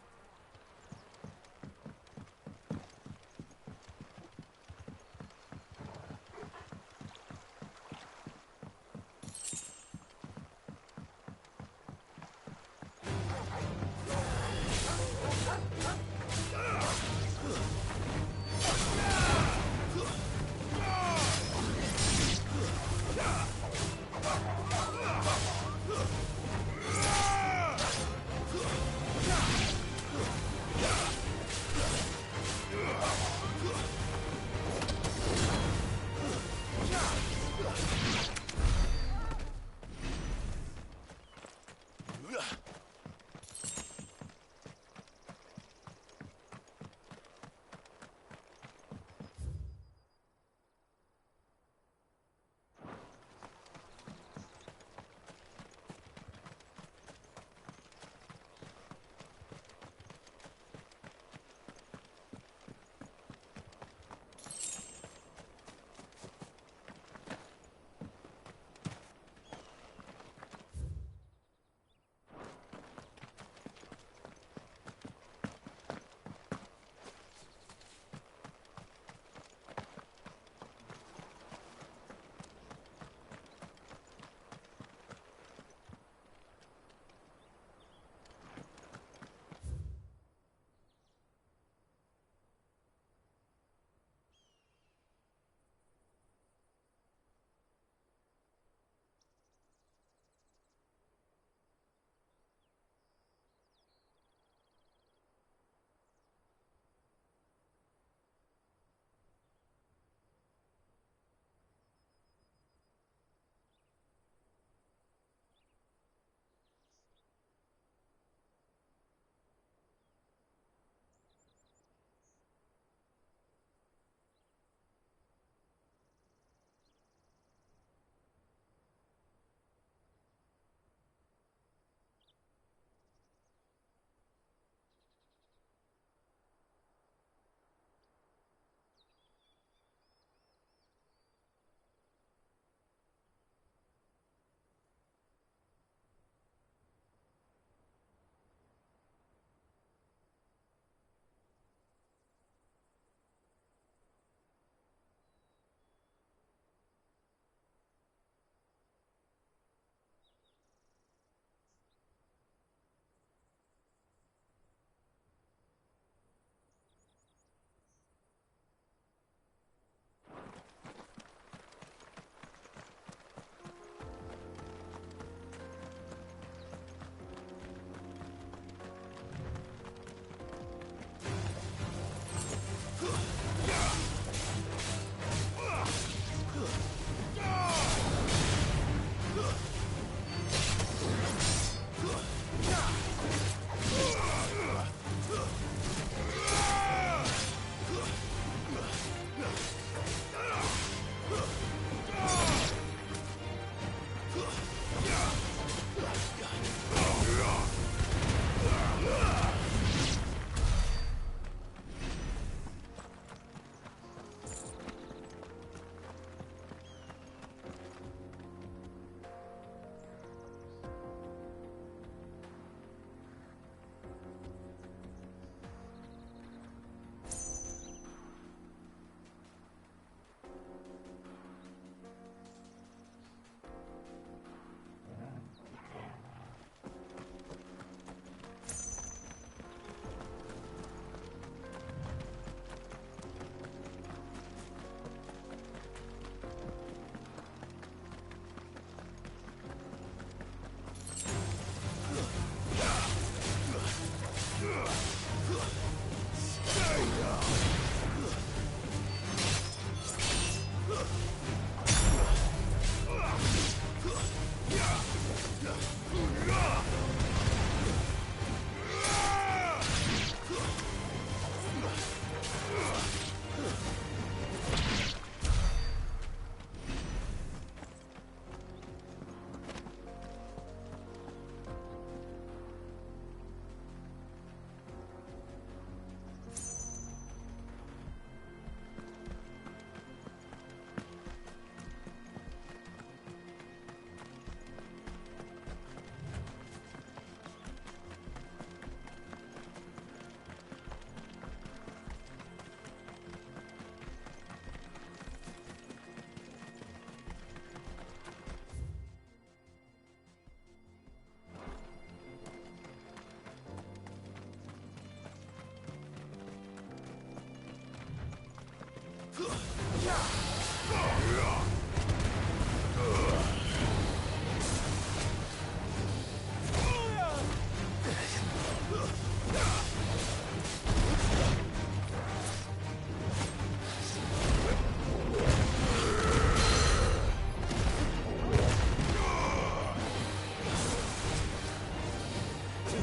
Too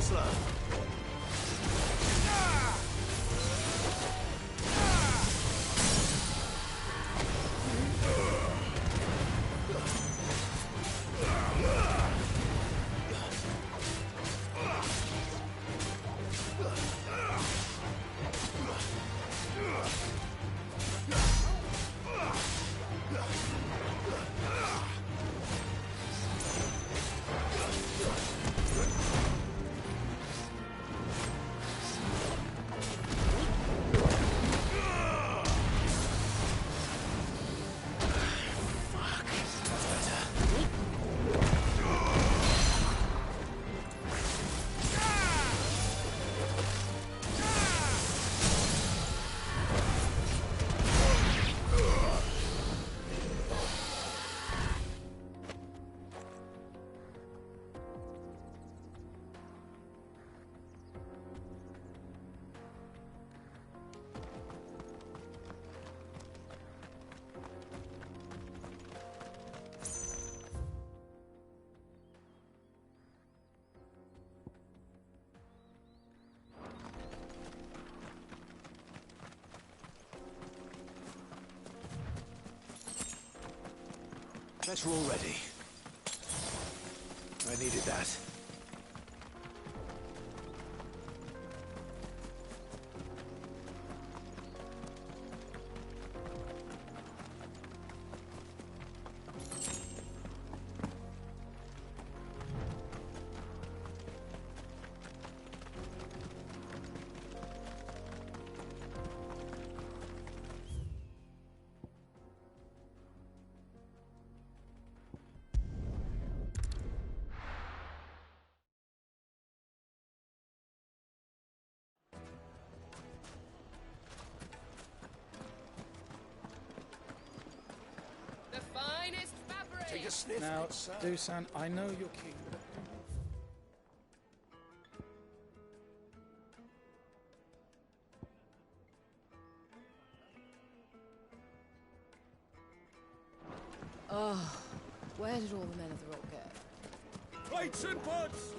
slow. Better already. I needed that. Take a sniff. Now, Dusan, I know you're keen. Oh, where did all the men of the rock get? Plates and pots!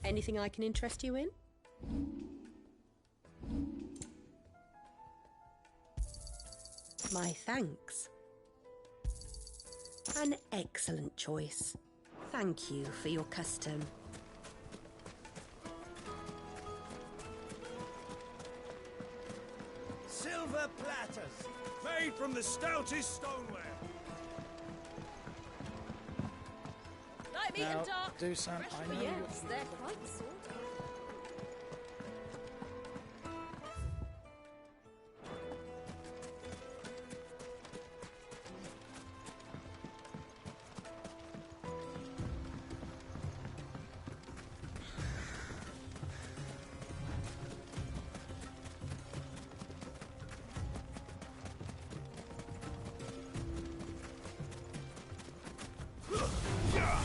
Anything I can interest you in? My thanks. An excellent choice. Thank you for your custom. Silver platters, made from the stoutest stoneware. Like me Now, and dark. Dusan, Fresh I for know yes, you're... they're quite sorted. Yeah!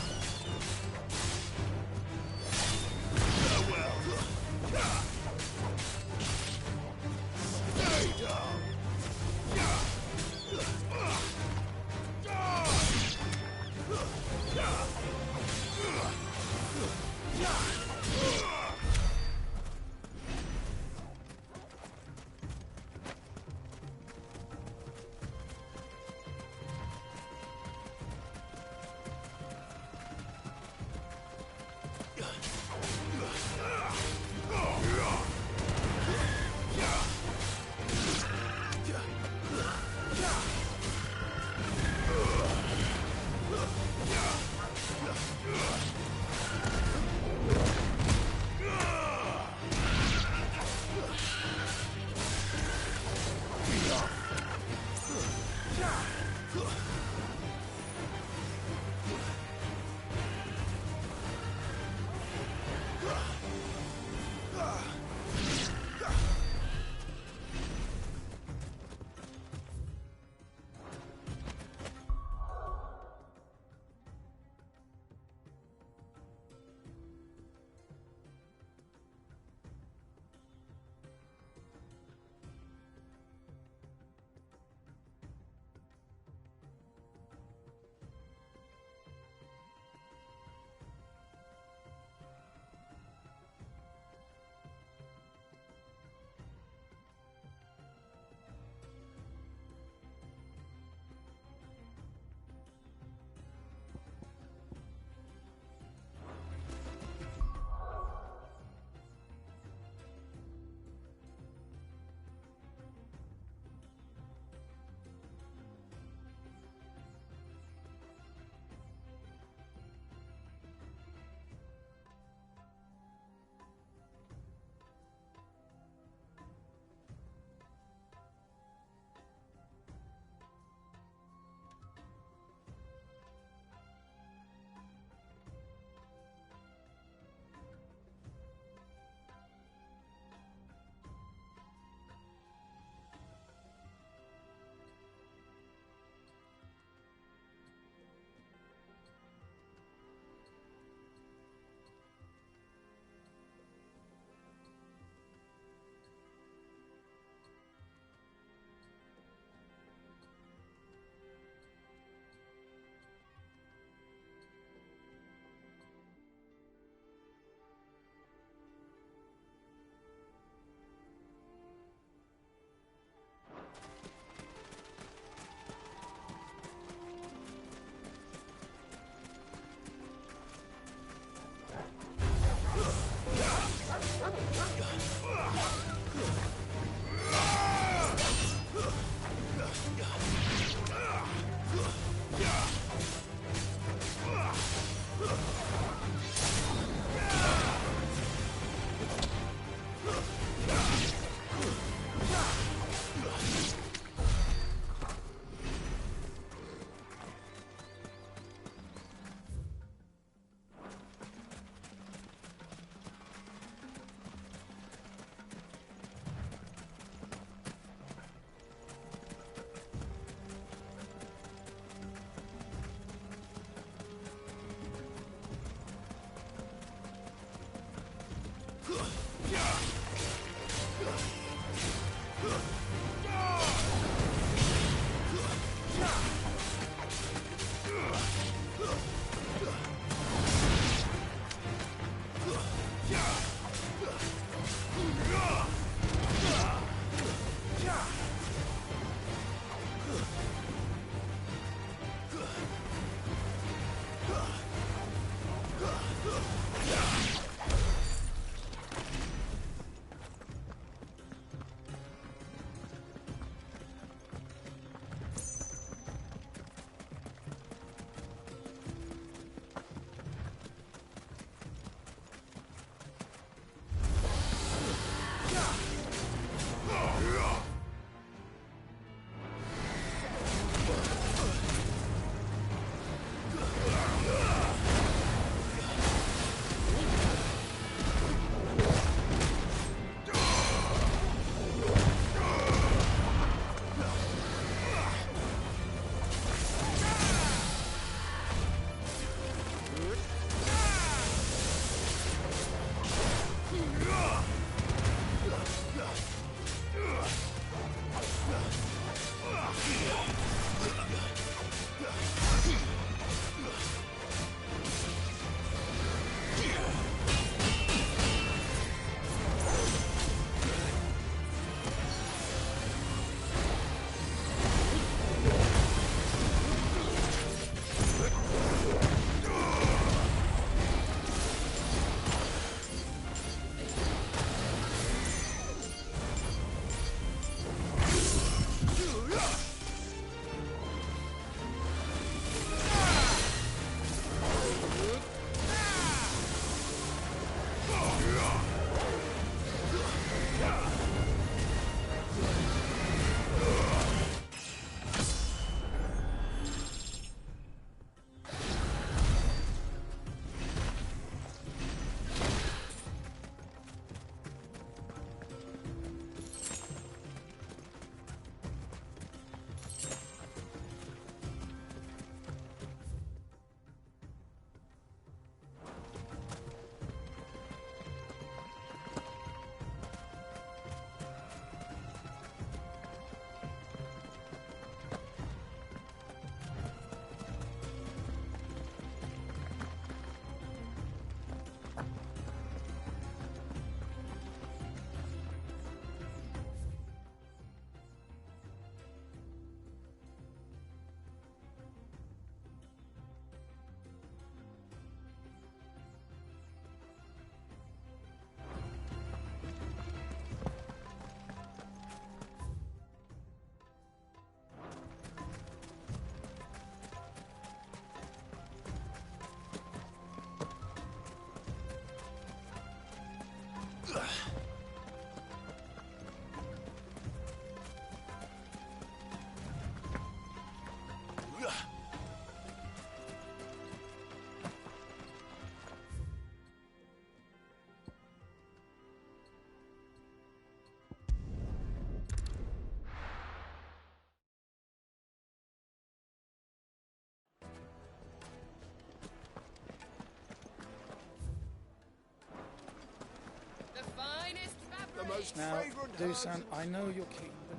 The most Now, fragrant Dusan, I know you're keen, but...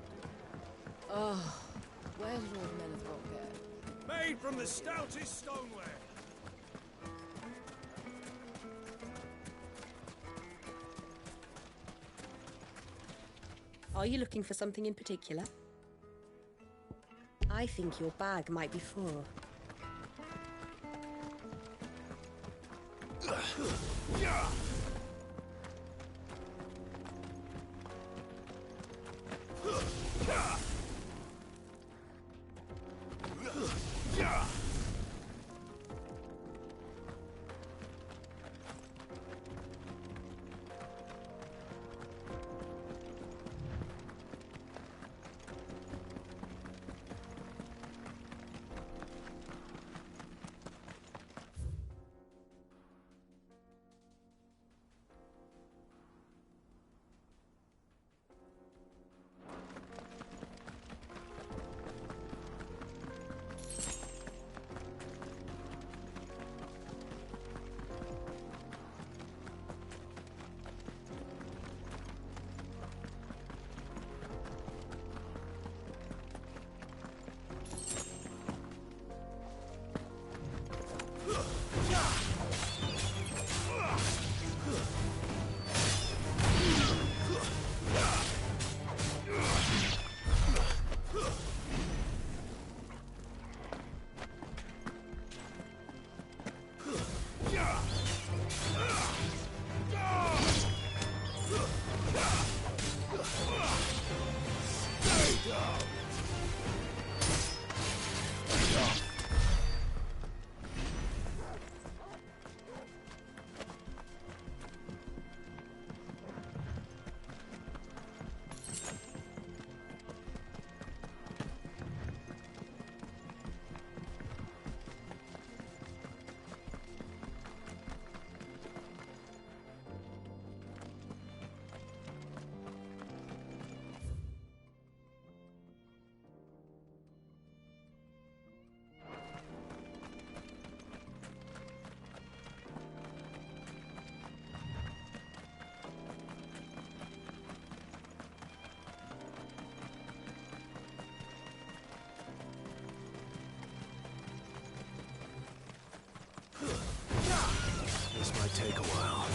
Oh, where did all the men of rock go? Made from the stoutest stoneware. Are you looking for something in particular? I think your bag might be full. might take a while.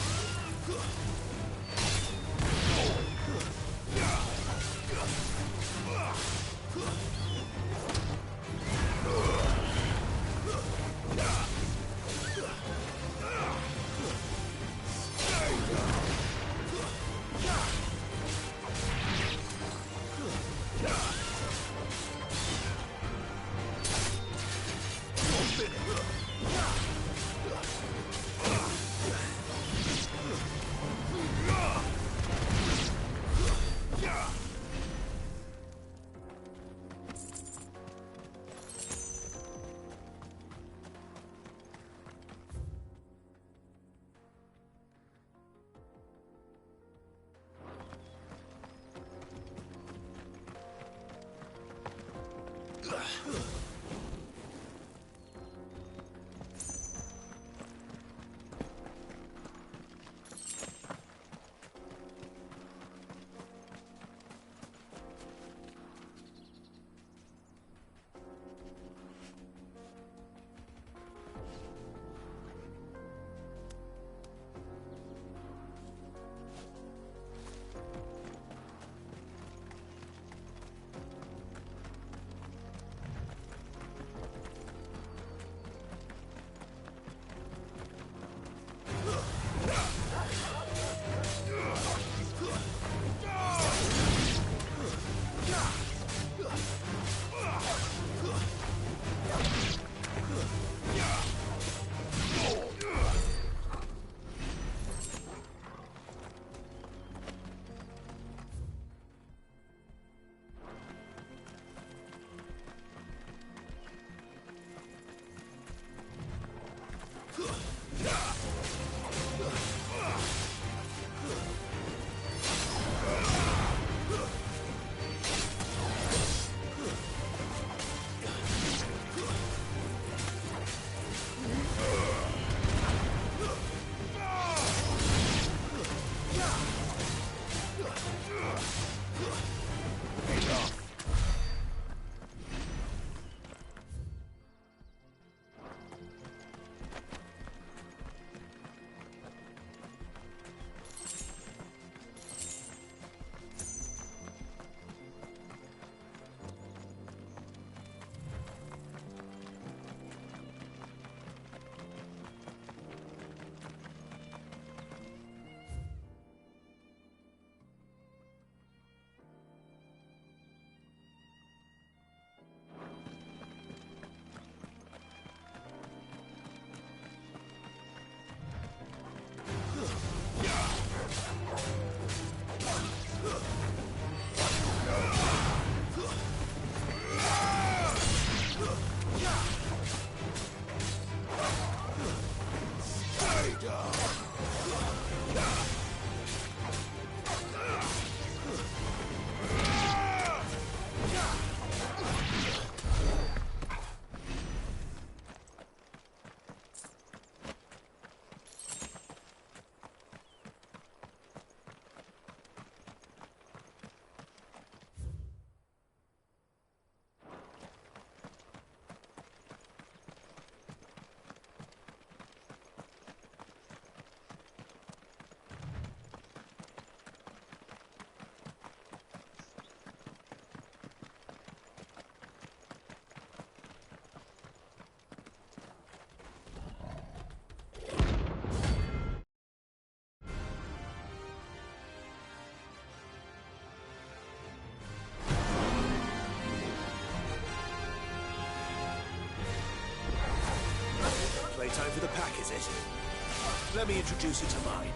Playtime for the pack, is it? Let me introduce you to mine.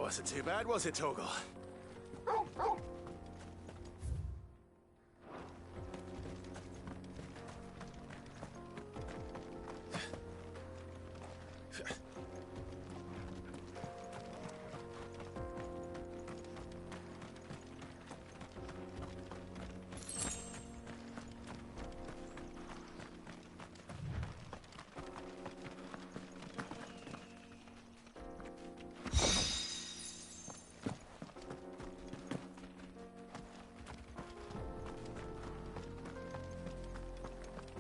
wasn't too bad, was it, Torgal?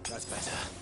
That's better.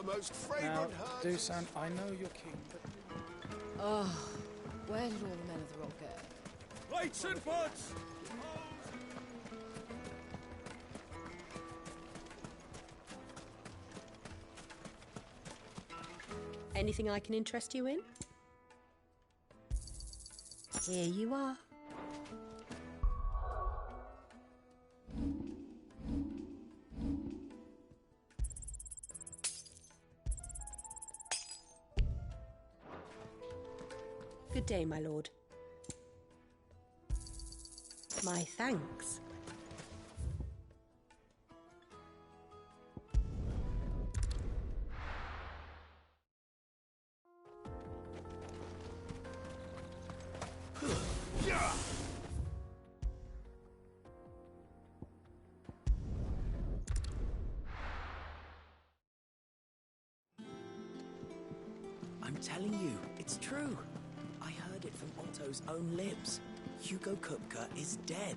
The most Now, fragrant herbs. Dusan, I know you're keen, but... Oh, where did all the men of the rock go? Lights and butts! Anything I can interest you in? Here you are. Good day, my lord. My thanks. I'm telling you, it's true. I heard it from Otto's own lips. Hugo Kupka is dead.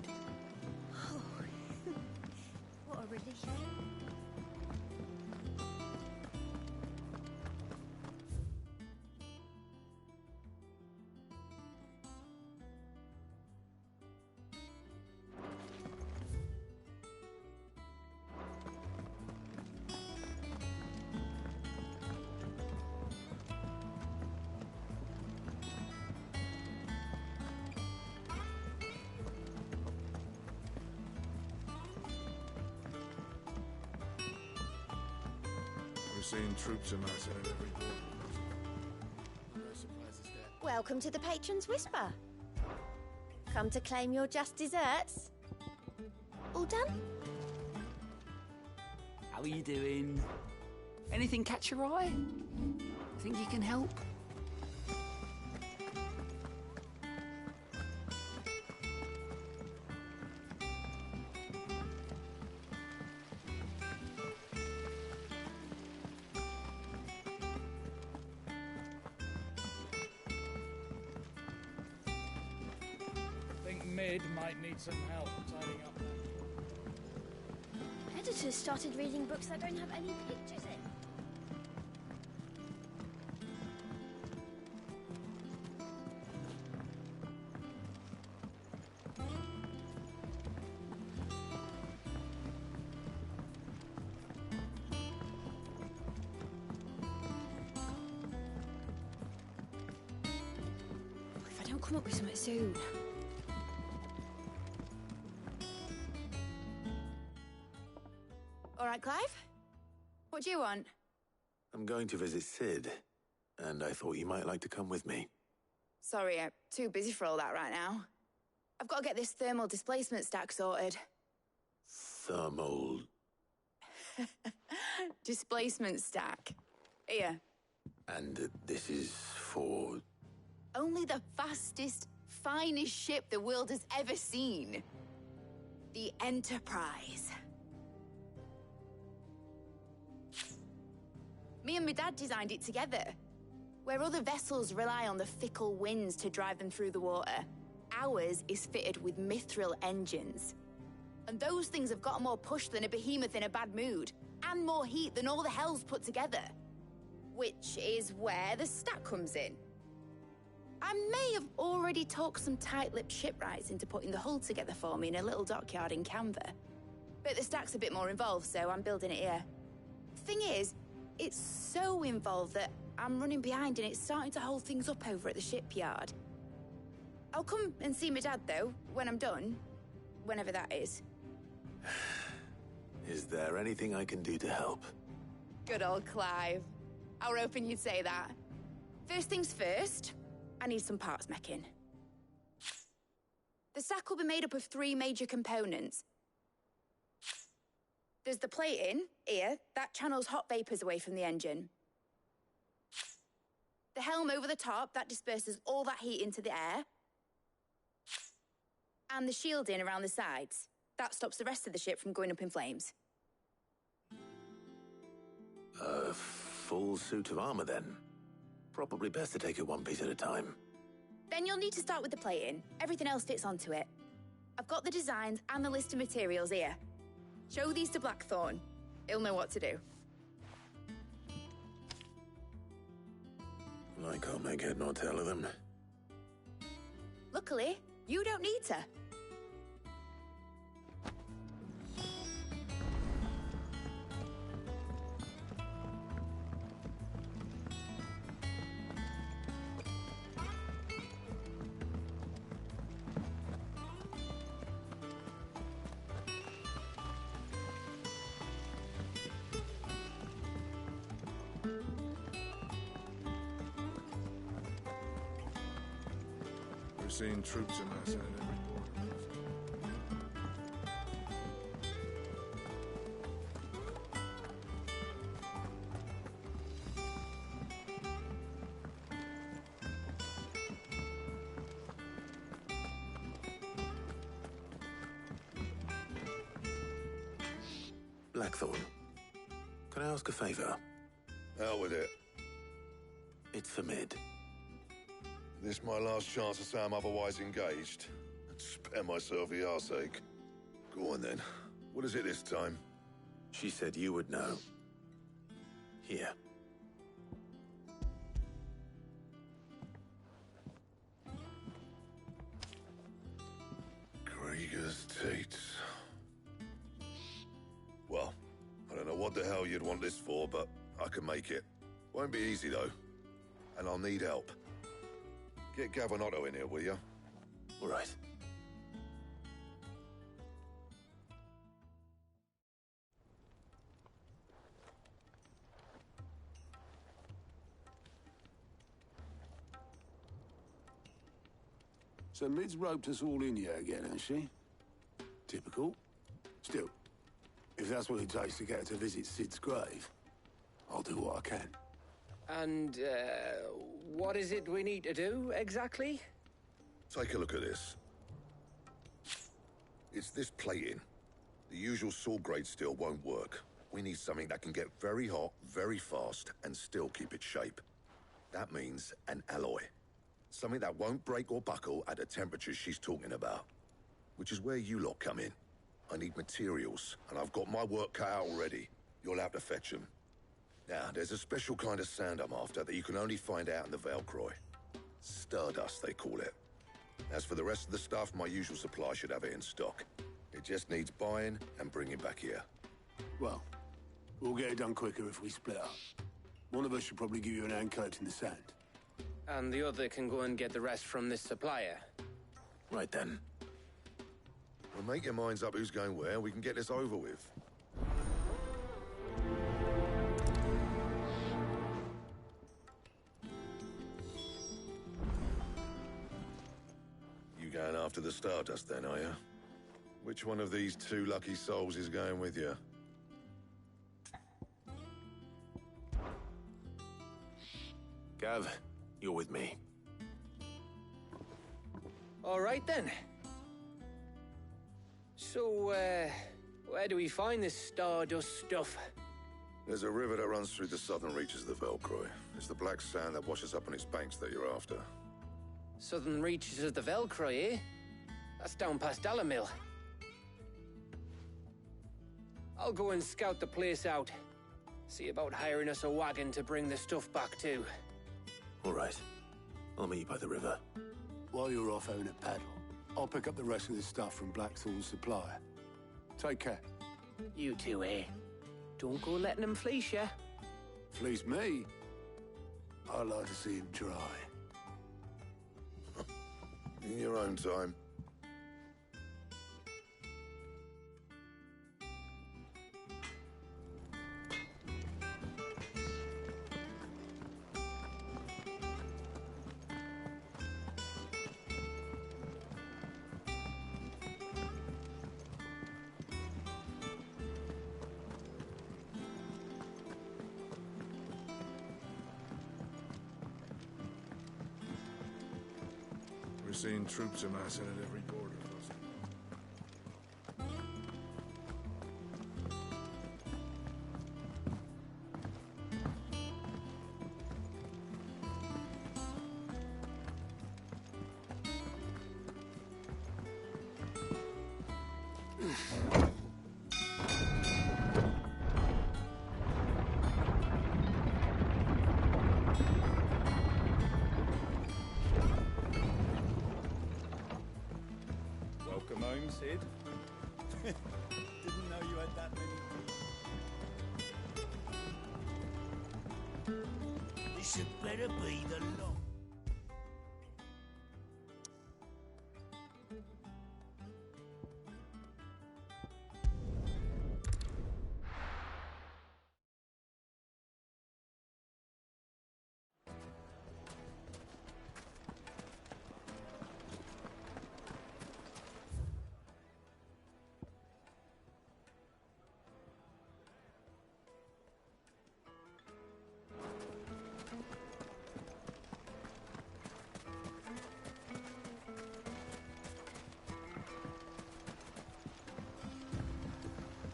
Oh, what a relief. We're seeing troops amassing at every corner. No surprises there. Welcome to the Patron's Whisper. Come to claim your just desserts? All done? How are you doing? Anything catch your eye? Think you can help? I think Mid might need some help tidying up. Editors started reading books that don't have any pictures in. If I don't come up with something soon. All right, Clive? What do you want? I'm going to visit Sid, and I thought you might like to come with me. Sorry, I'm too busy for all that right now. I've got to get this thermal displacement stack sorted. Thermal... Displacement stack. Here. And this is for... Only the fastest, finest ship the world has ever seen. The Enterprise. Me and my dad designed it together. Where other vessels rely on the fickle winds to drive them through the water, ours is fitted with mithril engines. And those things have got more push than a behemoth in a bad mood, and more heat than all the hells put together. Which is where the stack comes in. I may have already talked some tight-lipped shipwrights into putting the hull together for me in a little dockyard in Canva. But the stack's a bit more involved, so I'm building it here. Thing is, it's so involved that I'm running behind and it's starting to hold things up over at the shipyard. I'll come and see my dad, though, when I'm done. Whenever that is. Is there anything I can do to help? Good old Clive. I were hoping you'd say that. First things first, I need some parts meching. The stack will be made up of 3 major components. There's the plating, here, that channels hot vapors away from the engine. The helm over the top, that disperses all that heat into the air. And the shielding around the sides. That stops the rest of the ship from going up in flames. A full suit of armor, then. Probably best to take it one piece at a time. Then you'll need to start with the plating. Everything else fits onto it. I've got the designs and the list of materials here. Show these to Blackthorn. He'll know what to do. I can't make head nor tail of them. Luckily, you don't need to. We're seeing troops amassing at every border. Blackthorn, can I ask a favor? Out with it. It's for Mid. This my last chance to say I'm otherwise engaged. Spare myself the arseache. Go on then. What is it this time? She said you would know. Here. Krieger's Tate. Well, I don't know what the hell you'd want this for, but I can make it. Won't be easy, though. And I'll need help. Get Gavin-Otto in here, will you? All right. So Mid's roped us all in here again, hasn't she? Typical. Still, if that's what it takes to get her to visit Sid's grave, I'll do what I can. And, what is it we need to do, exactly? Take a look at this. It's this plating. The usual saw grade steel won't work. We need something that can get very hot, very fast, and still keep its shape. That means an alloy. Something that won't break or buckle at the temperatures she's talking about. Which is where you lot come in. I need materials, and I've got my work cut out already. You'll have to fetch them. Now, there's a special kind of sand I'm after that you can only find out in the Velcroy. Stardust, they call it. As for the rest of the stuff, my usual supply should have it in stock. It just needs buying and bringing back here. Well, we'll get it done quicker if we split up. One of us should probably give you an hand collecting the sand. And the other can go and get the rest from this supplier. Right then. Well, make your minds up who's going where, and we can get this over with. You going after the Stardust then, are you? Which one of these two lucky souls is going with you? Gav, you're with me. All right, then. So, where do we find this Stardust stuff? There's a river that runs through the southern reaches of the Velcroy. It's the black sand that washes up on its banks that you're after. Southern reaches of the Velcroy, eh? That's down past Dalamil. I'll go and scout the place out. See about hiring us a wagon to bring the stuff back to. All right. I'll meet you by the river. While you're off having a paddle, I'll pick up the rest of the stuff from Blackthorn's supplier. Take care. You two, eh? Don't go letting him fleece ya. Fleece me? I'd like to see him try. In your own time. We're seeing troops amassing at every border. Didn't know you had that many teeth. This had better be the lot.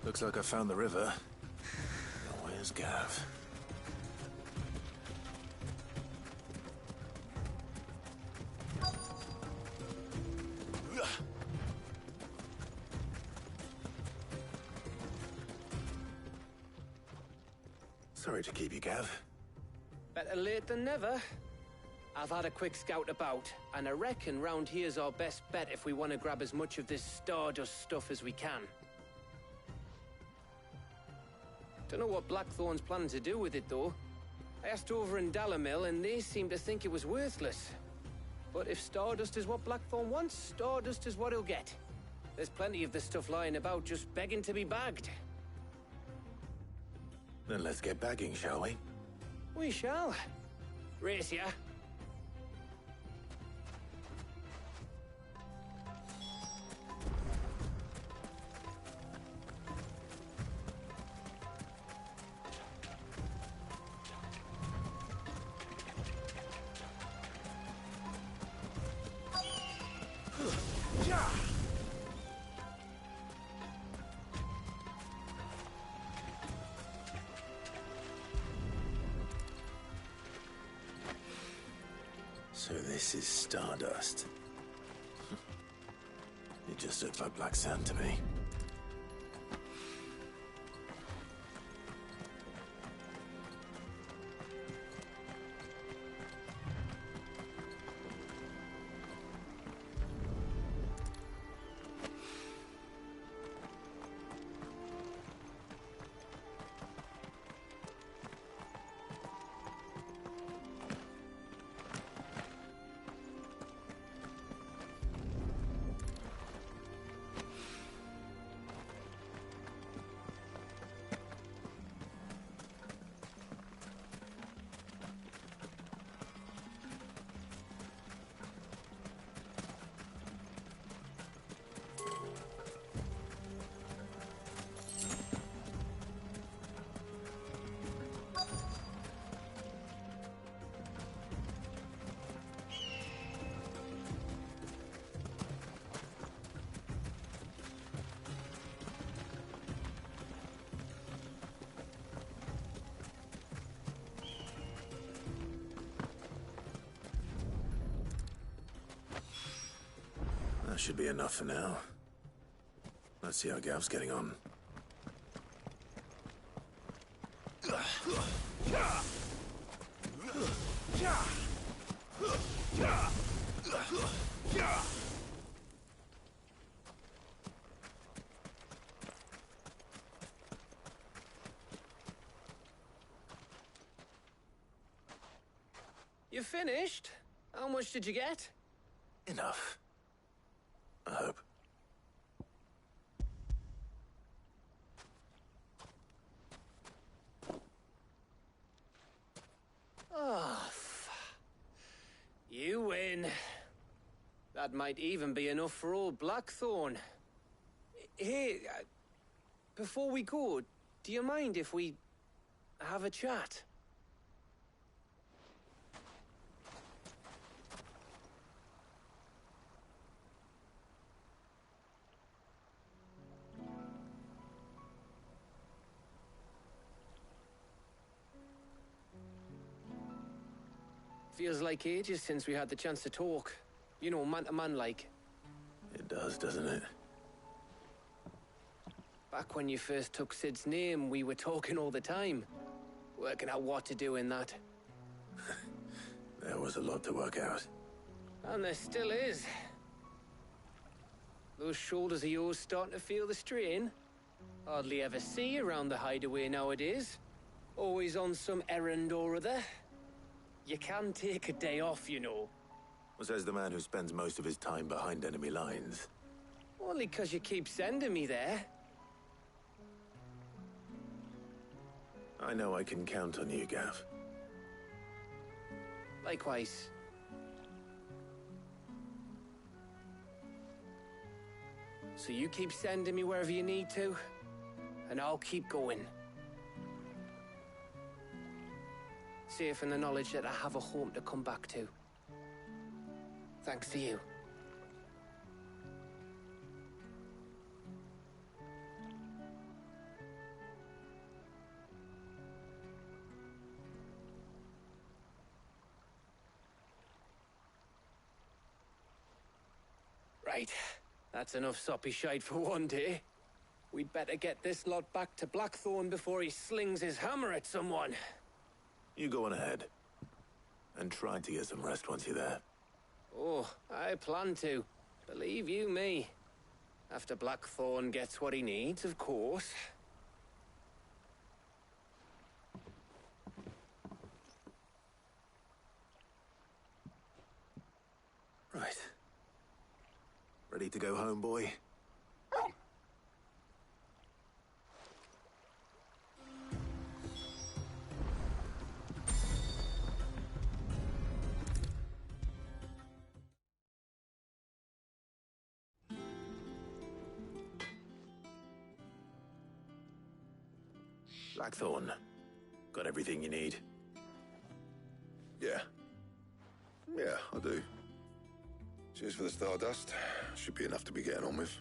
Looks like I found the river. Now where's Gav? Sorry to keep you, Gav. Better late than never. I've had a quick scout about, and I reckon round here's our best bet if we want to grab as much of this Stardust stuff as we can. Don't know what Blackthorn's planning to do with it, though. I asked over in Dalamil, and they seem to think it was worthless. But if Stardust is what Blackthorn wants, Stardust is what he'll get. There's plenty of this stuff lying about, just begging to be bagged. Then let's get bagging, shall we? We shall. Race ya. So this is Stardust. It just looked like black sand to me. That should be enough for now. Let's see how Gav's getting on. You finished? How much did you get? Enough. I hope. Oh, you win. That might even be enough for old Blackthorn. Hey, before we go, do you mind if we have a chat? Feels like ages since we had the chance to talk. You know, man to man like. It does, doesn't it? Back when you first took Sid's name, we were talking all the time. Working out what to do in that. There was a lot to work out. And there still is. Those shoulders of yours starting to feel the strain? Hardly ever see you around the hideaway nowadays. Always on some errand or other. You can take a day off, you know. Says the man who spends most of his time behind enemy lines. Only 'cause you keep sending me there. I know I can count on you, Gav. Likewise. So you keep sending me wherever you need to, and I'll keep going. Safe in the knowledge that I have a home to come back to. Thanks to you. Right. That's enough soppy shite for one day. We'd better get this lot back to Blackthorn before he slings his hammer at someone. You go on ahead. And try to get some rest once you're there. Oh, I plan to. Believe you me. After Blackthorn gets what he needs, of course. Right. Ready to go home, boy? Blackthorn, got everything you need? Yeah, I do. Cheers for the Stardust. Should be enough to be getting on with.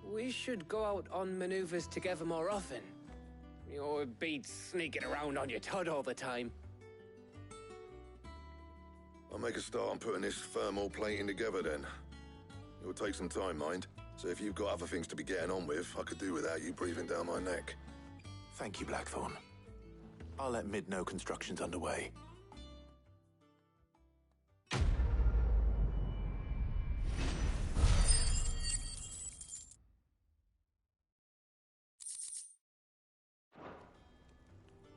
We should go out on maneuvers together more often. You're beat sneaking around on your Todd all the time. I'll make a start on putting this thermal plating together then. It will take some time, mind. So if you've got other things to be getting on with, I could do without you breathing down my neck. Thank you, Blackthorn. I'll let Mid know construction's underway.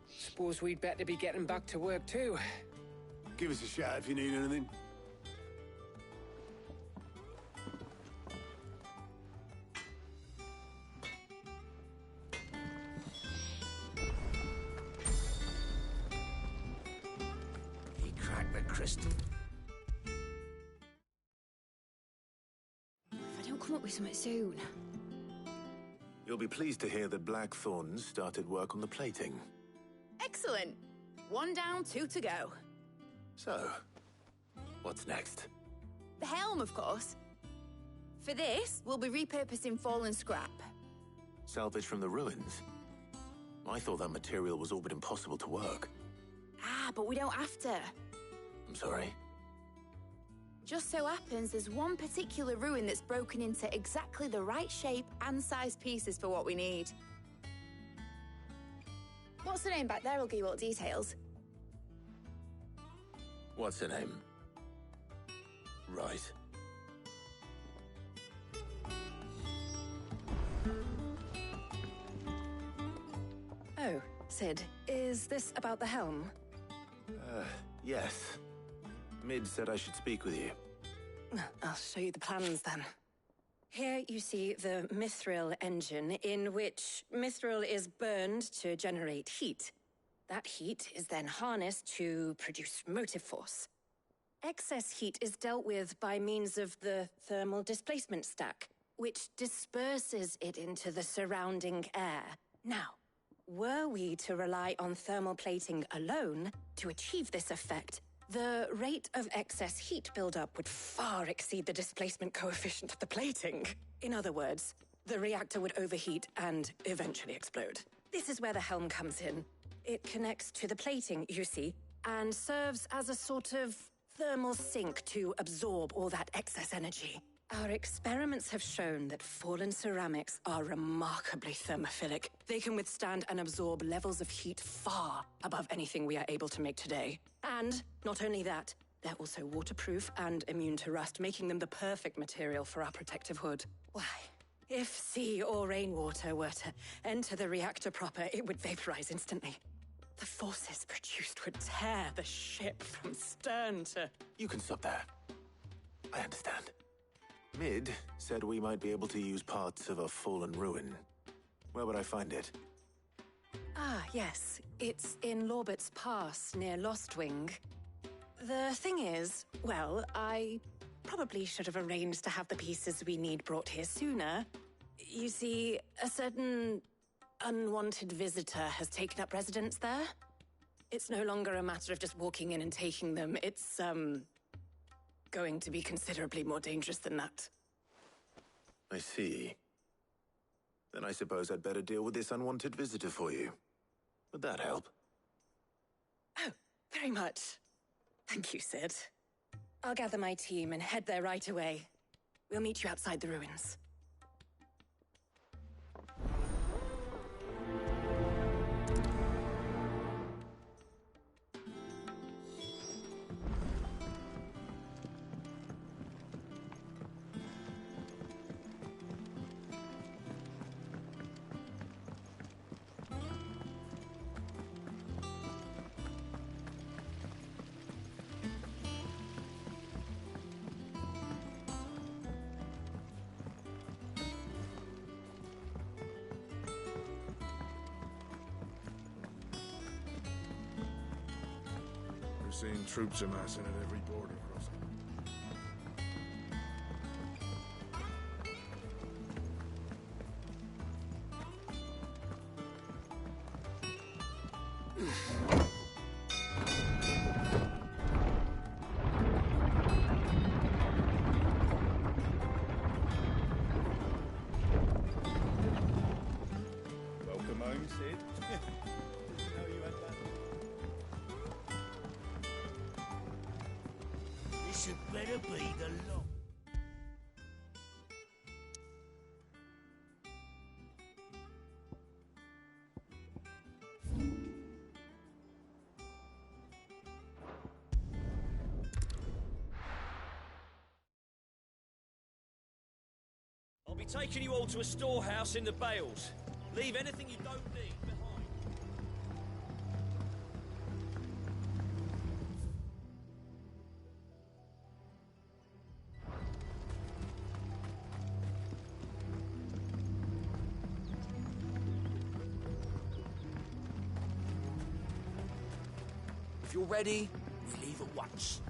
Suppose we'd better be getting back to work too. Give us a shout if you need anything. He cracked the crystal. If I don't come up with something soon. You'll be pleased to hear that Blackthorn started work on the plating. Excellent. 1 down, 2 to go. So, what's next? The helm, of course. For this, we'll be repurposing fallen scrap. Salvage from the ruins? I thought that material was all but impossible to work. Ah, but we don't have to. I'm sorry? Just so happens there's one particular ruin that's broken into exactly the right shape and size pieces for what we need. What's the name back there? I'll give you all the details. What's her name? Right. Oh, Sid, is this about the helm? Yes. Mid said I should speak with you. I'll show you the plans then. Here you see the Mithril engine, in which Mithril is burned to generate heat. That heat is then harnessed to produce motive force. Excess heat is dealt with by means of the thermal displacement stack, which disperses it into the surrounding air. Now, were we to rely on thermal plating alone to achieve this effect, the rate of excess heat buildup would far exceed the displacement coefficient of the plating. In other words, the reactor would overheat and eventually explode. This is where the helm comes in. It connects to the plating, you see, and serves as a sort of thermal sink to absorb all that excess energy. Our experiments have shown that fallen ceramics are remarkably thermophilic. They can withstand and absorb levels of heat far above anything we are able to make today. And not only that, They're also waterproof and immune to rust, making them the perfect material for our protective hood. Why, if sea or rainwater were to enter the reactor proper, it would vaporize instantly. The forces produced would tear the ship from stern to... You can stop there. I understand. Mid said we might be able to use parts of a fallen ruin. Where would I find it? Ah, yes. It's in Lorbert's Pass, near Lostwing. The thing is, well, I probably should have arranged to have the pieces we need brought here sooner. You see, a certain unwanted visitor has taken up residence there. It's no longer a matter of just walking in and taking them. It's, going to be considerably more dangerous than that. I see. Then I suppose I'd better deal with this unwanted visitor for you. Would that help? Oh, very much. Thank you, Sid. I'll gather my team and head there right away. We'll meet you outside the ruins. Seeing troops amassing at every border crossing. Welcome home, Sid. Didn't know you had that. This had better be the lot. I'll be taking you all to a storehouse in the Bales. Leave anything you don't need behind. If you're ready, We leave at once.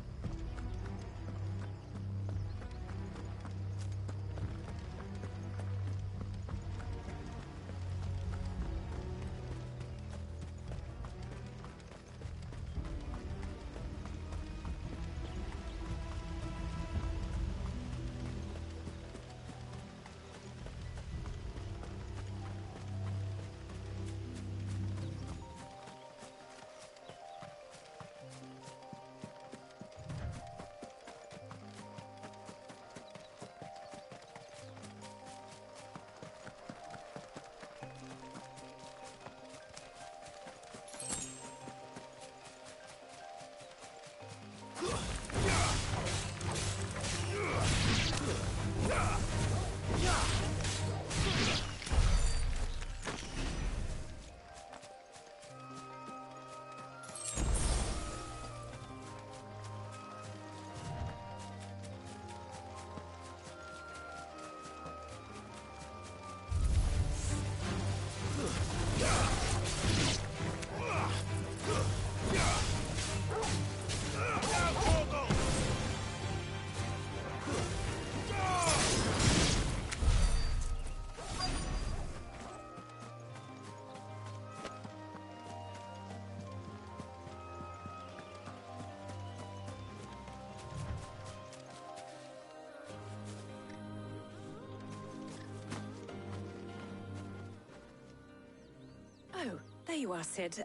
Oh, there you are, Sid.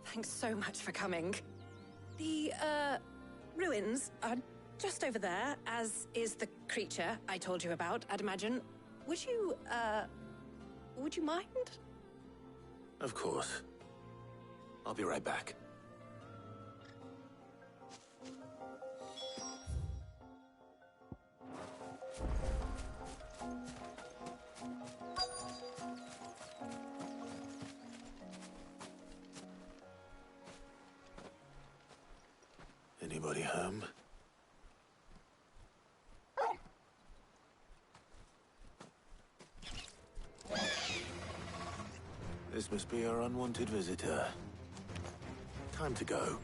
Thanks so much for coming. The, ruins are just over there, as is the creature I told you about, I'd imagine. Would you mind? Of course. I'll be right back. anybody home? This must be our unwanted visitor. Time to go.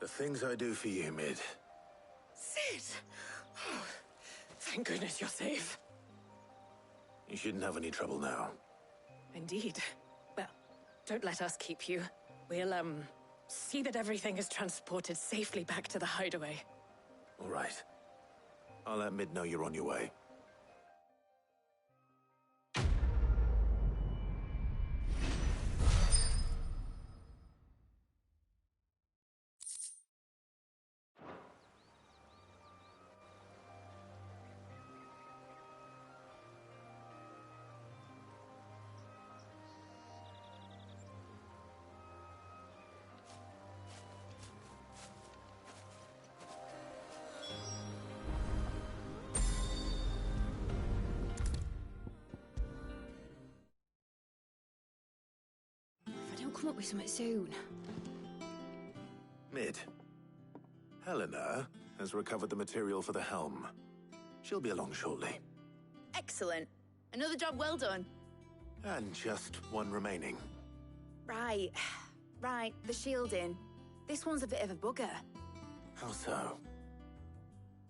The things I do for you, Mid. Sid! Oh, thank goodness you're safe. You shouldn't have any trouble now. Indeed. Well, don't let us keep you. We'll, see that everything is transported safely back to the hideaway. All right. I'll let Mid know you're on your way. Come up with something soon. Mid. Helena has recovered the material for the helm. She'll be along shortly. Excellent. Another job well done. And just one remaining. Right. Right, the shielding. This one's a bit of a bugger. How so?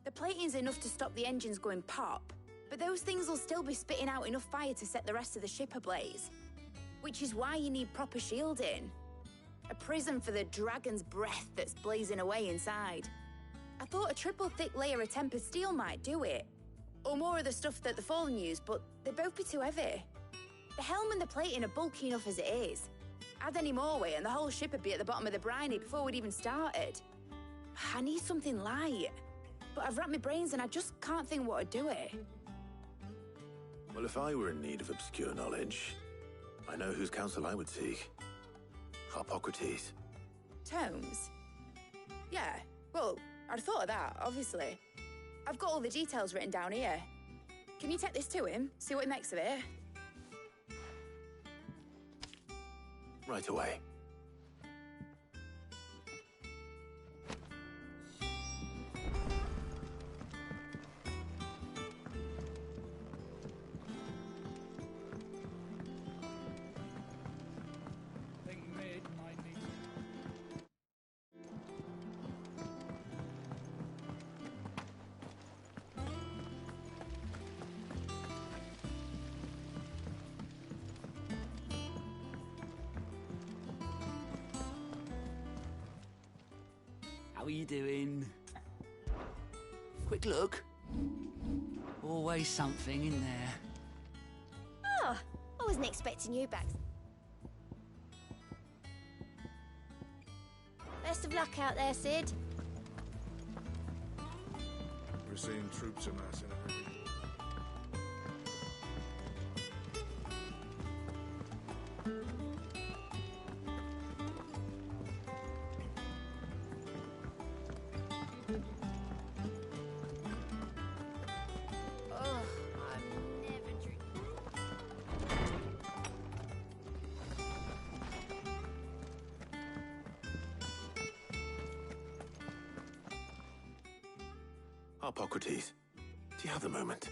The plating's enough to stop the engines going pop, but those things will still be spitting out enough fire to set the rest of the ship ablaze. Which is why you need proper shielding. A prison for the dragon's breath that's blazing away inside. I thought a triple thick layer of tempered steel might do it. Or more of the stuff that the Fallen use, but they'd both be too heavy. The helm and the plating are bulky enough as it is. Add any more weight and the whole ship would be at the bottom of the briny before we'd even started. I need something light. But I've racked my brains and I just can't think what would do it. Well, if I were in need of obscure knowledge, I know whose counsel I would seek. Harpocrates. Tomes? Yeah, well, I'd thought of that, obviously. I've got all the details written down here. Can you take this to him, see what he makes of it? Right away. How are you doing? Quick look. Always something in there. Oh, I wasn't expecting you back. Best of luck out there, Sid. We're seeing troops amassing at every... Hippocrates, do you have a moment?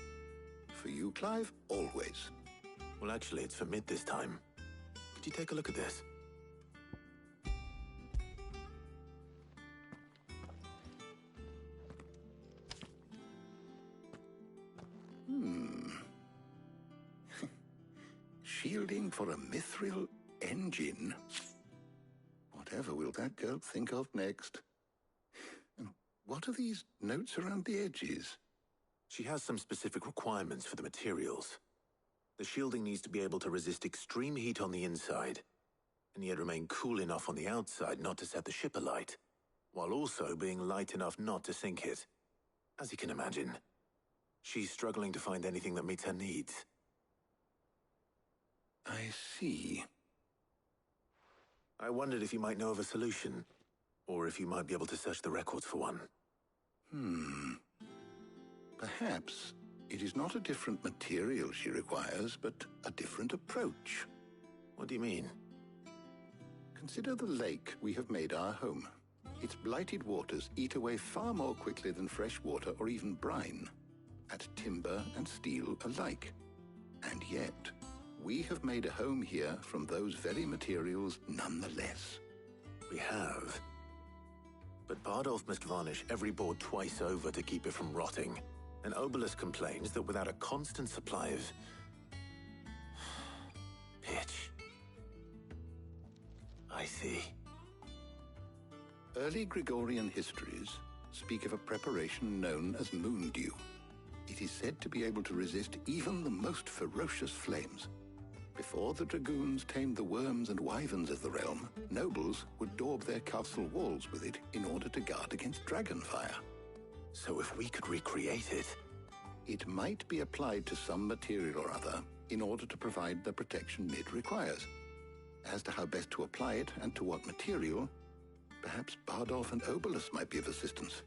For you, Clive? Always. Well, actually, it's for Mid this time. Could you take a look at this? Shielding for a mithril engine? Whatever will that girl think of next? And what are these notes around the edges? She has some specific requirements for the materials. The shielding needs to be able to resist extreme heat on the inside, and yet remain cool enough on the outside not to set the ship alight, while also being light enough not to sink it. As you can imagine, she's struggling to find anything that meets her needs. I see. I wondered if you might know of a solution, or if you might be able to search the records for one. Perhaps it is not a different material she requires, but a different approach. What do you mean? Consider the lake we have made our home. Its blighted waters eat away far more quickly than fresh water or even brine, at timber and steel alike. And yet, we have made a home here from those very materials nonetheless. We have. But Bardolph must varnish every board twice over to keep it from rotting. And Obolus complains that without a constant supply of... pitch. I see. Early Gregorian histories speak of a preparation known as moondew. It is said to be able to resist even the most ferocious flames. Before the dragoons tamed the worms and wyverns of the realm, nobles would daub their castle walls with it in order to guard against dragonfire. So if we could recreate it... It might be applied to some material or other in order to provide the protection Mid requires. As to how best to apply it and to what material, perhaps Bardolph and Obolus might be of assistance.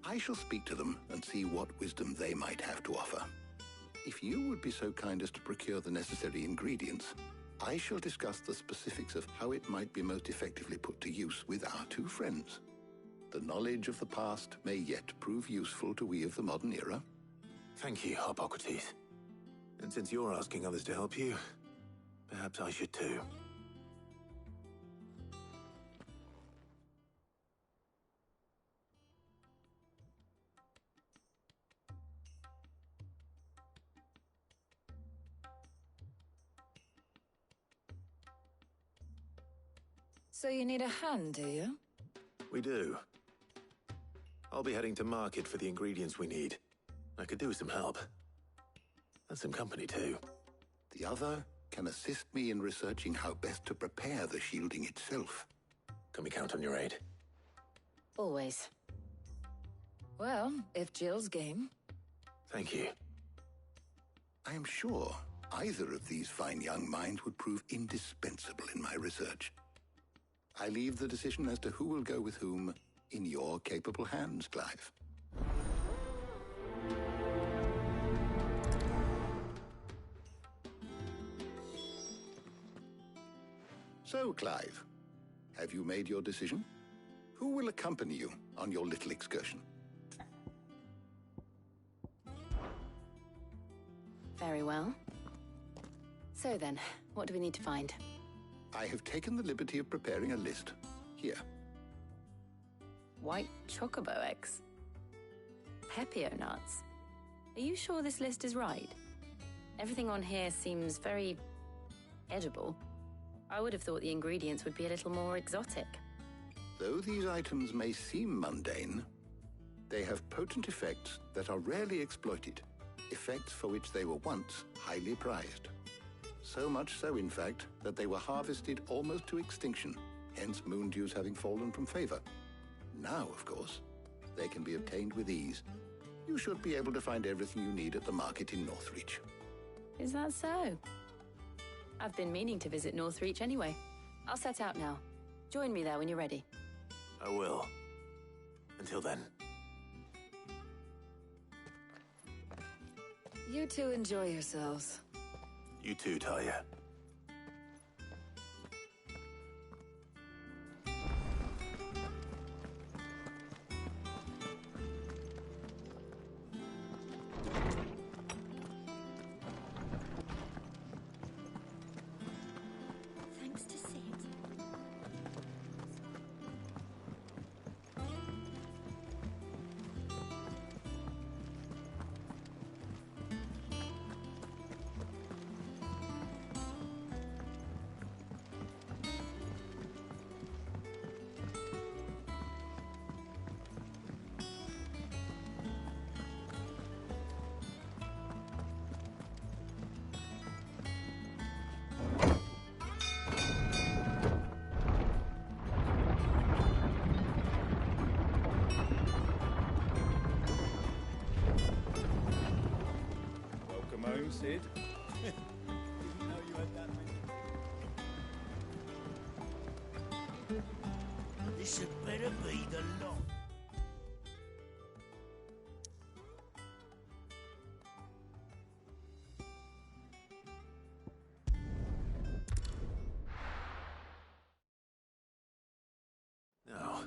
I shall speak to them and see what wisdom they might have to offer. If you would be so kind as to procure the necessary ingredients, I shall discuss the specifics of how it might be most effectively put to use with our two friends. The knowledge of the past may yet prove useful to we of the modern era. Thank you, Hippocrates. And since you're asking others to help you, perhaps I should too. So you need a hand, do you? We do. I'll be heading to market for the ingredients we need. I could do with some help. And some company, too. The other can assist me in researching how best to prepare the shielding itself. Can we count on your aid? Always. Well, if Jill's game. Thank you. I am sure either of these fine young minds would prove indispensable in my research. I leave the decision as to who will go with whom in your capable hands, Clive. So, Clive, have you made your decision? Who will accompany you on your little excursion? Very well. So then, what do we need to find? I have taken the liberty of preparing a list. Here. White chocobo eggs. Pepio nuts. Are you sure this list is right? Everything on here seems very edible. I would have thought the ingredients would be a little more exotic. Though these items may seem mundane, they have potent effects that are rarely exploited, effects for which they were once highly prized. So much so, in fact, that they were harvested almost to extinction, hence moondews having fallen from favor. Now, of course, they can be obtained with ease. you should be able to find everything you need at the market in Northreach. Is that so? I've been meaning to visit Northreach anyway. I'll set out now. Join me there when you're ready. I will. Until then. You two enjoy yourselves. You too, Talia. Thanks to Sid. Welcome home, Sid. Didn't know you had that many. This had better be the lot. Now,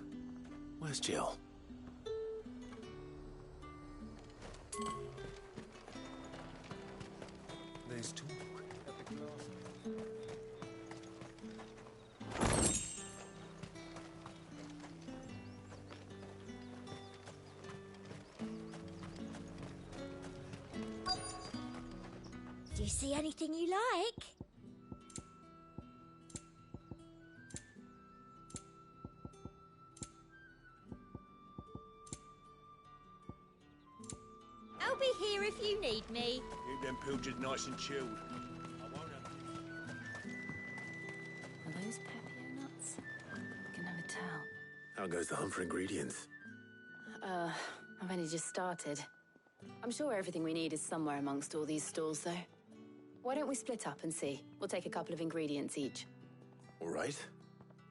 where's Jill? There's talk at the glass. Do you see anything you like? I'll be here if you need me. Keep them pilchards nice and chilled. Are those Pepio nuts? I can never tell. How goes the hunt for ingredients? I've only just started. I'm sure everything we need is somewhere amongst all these stalls, though. Why don't we split up and see? We'll take a couple of ingredients each. All right.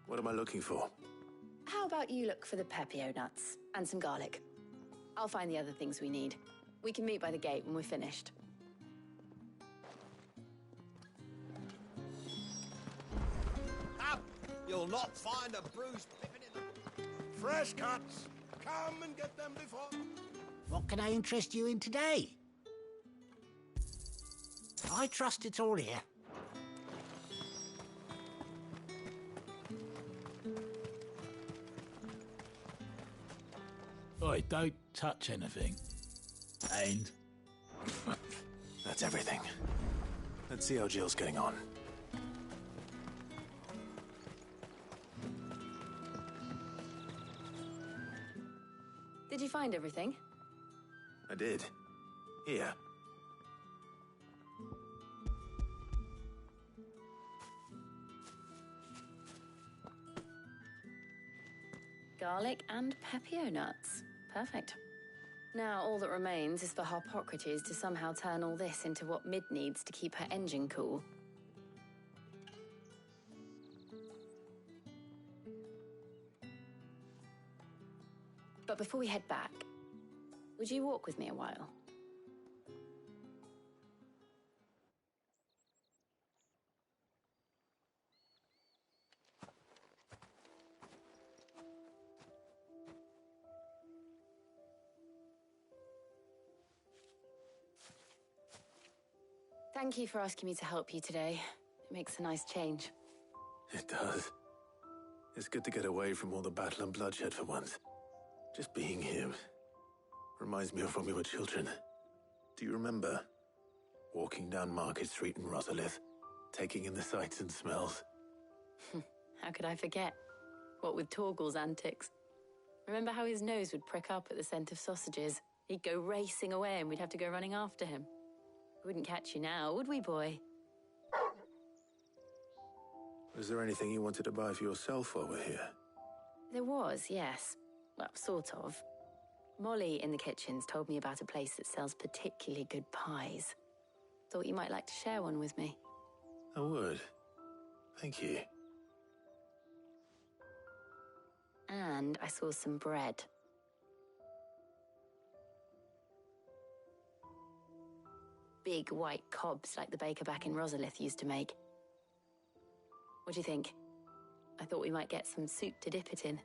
What am I looking for? How about you look for the Pepio nuts and some garlic? I'll find the other things we need. We can meet by the gate when we're finished. Up! You'll not find a bruised pippin in the... Fresh cuts. Come and get them before. What can I interest you in today? I trust it's all here. Oi, don't touch anything. And That's everything. Let's see how Jill's getting on. Did you find everything? I did. Here. Garlic and Pepio nuts. Perfect. Now all that remains is for Harpocrates to somehow turn all this into what Mid needs to keep her engine cool. But before we head back, would you walk with me a while? Thank you for asking me to help you today. It makes a nice change. It does. It's good to get away from all the battle and bloodshed for once. Just being here reminds me of when we were children. Do you remember? Walking down Market Street in Rosalith, taking in the sights and smells. How could I forget? What with Torgal's antics. Remember how his nose would prick up at the scent of sausages? He'd go racing away and we'd have to go running after him. We wouldn't catch you now, would we, boy? Was there anything you wanted to buy for yourself while we're here? There was, yes. Well, sort of. Molly in the kitchen's told me about a place that sells particularly good pies. Thought you might like to share one with me. I would. Thank you. And I saw some bread. Big white cobs like the baker back in Rosalith used to make. What do you think? I thought we might get some soup to dip it in.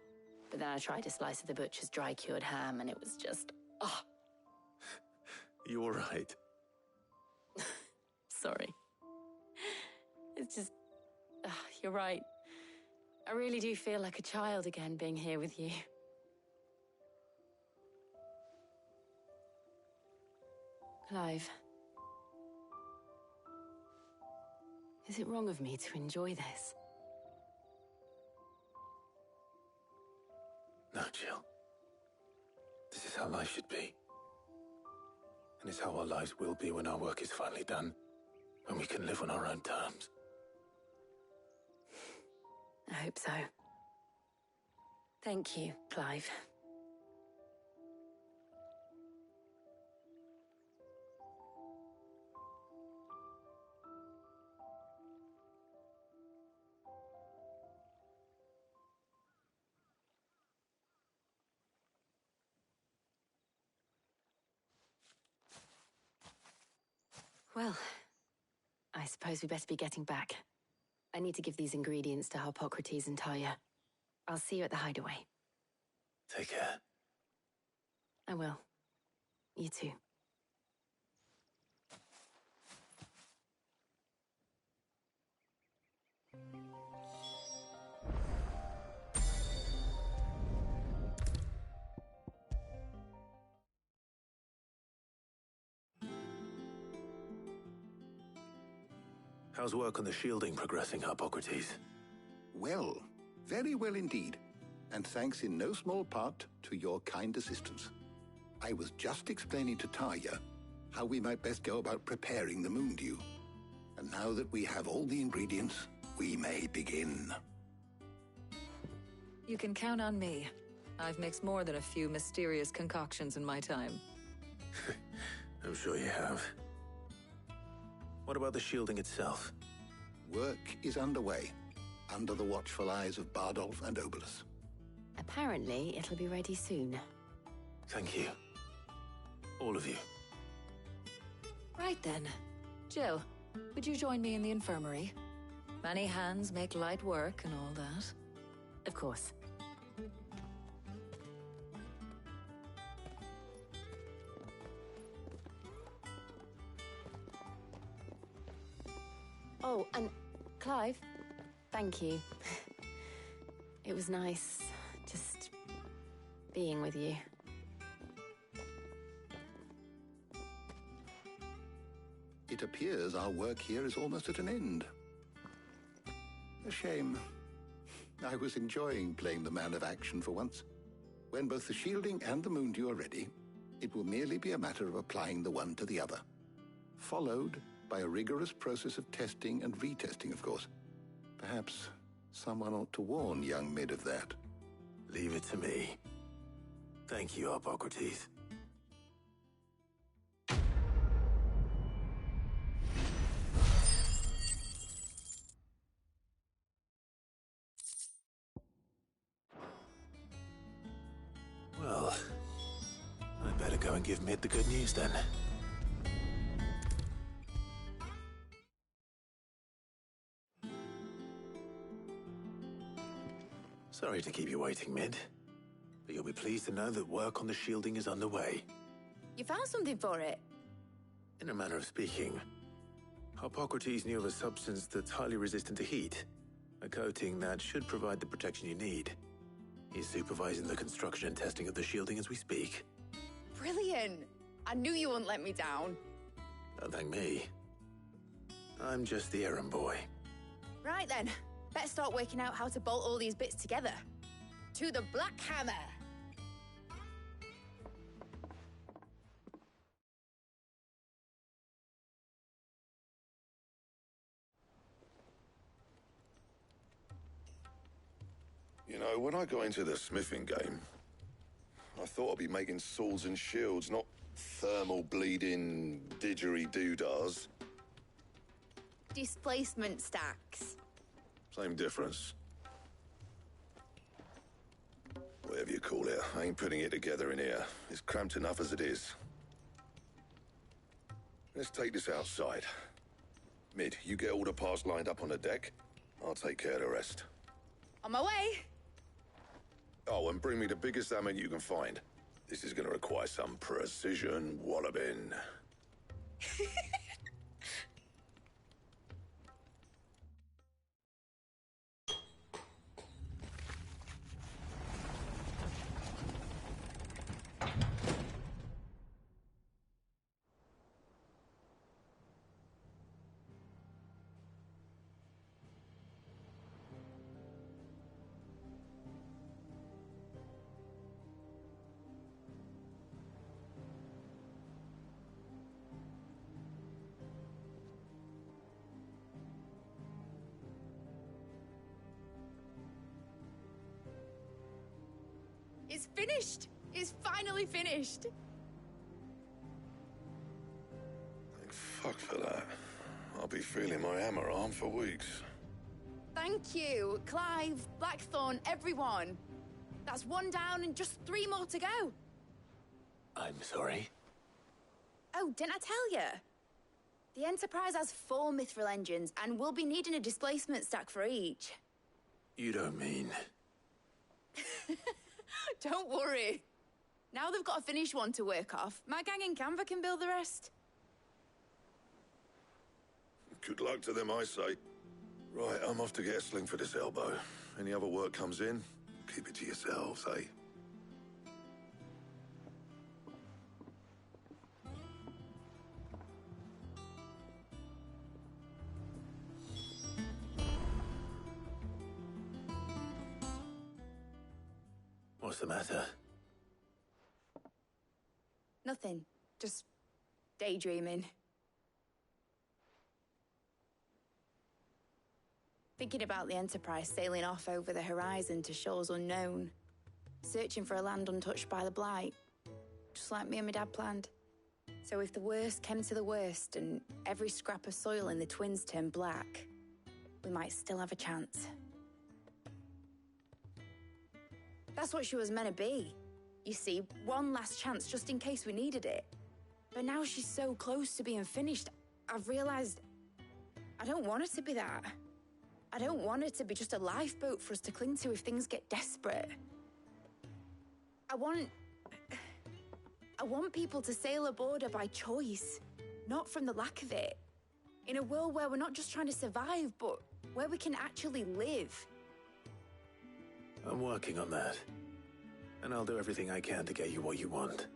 But then I tried a slice of the butcher's dry-cured ham and it was just... oh. You all right? Sorry. It's just... you're right. I really do feel like a child again being here with you. Clive. Is it wrong of me to enjoy this? No, Jill. This is how life should be. And it's how our lives will be when our work is finally done. When we can live on our own terms. I hope so. Thank you, Clive. Well, I suppose we better be getting back. I need to give these ingredients to Harpocrates and Talia. I'll see you at the hideaway. Take care. I will. You too. How's work on the shielding progressing, Harpocrates? Well, very well indeed. And thanks in no small part to your kind assistance. I was just explaining to Talia how we might best go about preparing the Moondew. And now that we have all the ingredients, we may begin. You can count on me. I've mixed more than a few mysterious concoctions in my time. I'm sure you have. What about the shielding itself? Work is underway, under the watchful eyes of Bardolph and Obolus. Apparently, it'll be ready soon. Thank you. All of you. Right then. Jill, would you join me in the infirmary? Many hands make light work and all that. Of course. Oh, and Clive, thank you. It was nice just being with you. It appears our work here is almost at an end. A shame. I was enjoying playing the man of action for once. When both the shielding and the Moondew are ready, it will merely be a matter of applying the one to the other. Followed by a rigorous process of testing and retesting, of course. Perhaps someone ought to warn young Mid of that. Leave it to me. Thank you, Harpocrates. Well, I'd better go and give Mid the good news then. Sorry to keep you waiting, Mid. But you'll be pleased to know that work on the shielding is underway. You found something for it? In a manner of speaking, Harpocrates knew of a substance that's highly resistant to heat. A coating that should provide the protection you need. He's supervising the construction and testing of the shielding as we speak. Brilliant! I knew you wouldn't let me down. Don't thank me. I'm just the errand boy. Right then, better start working out how to bolt all these bits together. To the Black Hammer! You know, when I got into the smithing game, I thought I'd be making swords and shields, not thermal bleeding didgeridoo-dahs. Displacement stacks. Same difference. Whatever you call it, I ain't putting it together in here. It's cramped enough as it is. Let's take this outside. Mid, you get all the parts lined up on the deck. I'll take care of the rest. On my way. Oh, and bring me the biggest hammer you can find. This is gonna require some precision walloping. It's finished! It's finally finished! Thank fuck for that. I'll be feeling my hammer arm for weeks. Thank you, Clive, Blackthorn, everyone. That's one down and just 3 more to go. I'm sorry. Oh, didn't I tell you? The Enterprise has 4 mithril engines, and we'll be needing a displacement stack for each. You don't mean... Don't worry. Now they've got a finished one to work off. My gang in Canva can build the rest. Good luck to them, I say. Right, I'm off to get a sling for this elbow. Any other work comes in, keep it to yourselves, eh? What's the matter? Nothing. Just daydreaming. Thinking about the Enterprise sailing off over the horizon to shores unknown. Searching for a land untouched by the Blight. Just like me and my dad planned. So if the worst came to the worst and every scrap of soil in the Twins turned black, we might still have a chance. That's what she was meant to be. You see, one last chance just in case we needed it. But now she's so close to being finished, I've realized I don't want it to be that. I don't want it to be just a lifeboat for us to cling to if things get desperate. I want people to sail aboard her by choice, not from the lack of it. In a world where we're not just trying to survive, but where we can actually live. I'm working on that. And I'll do everything I can to get you what you want.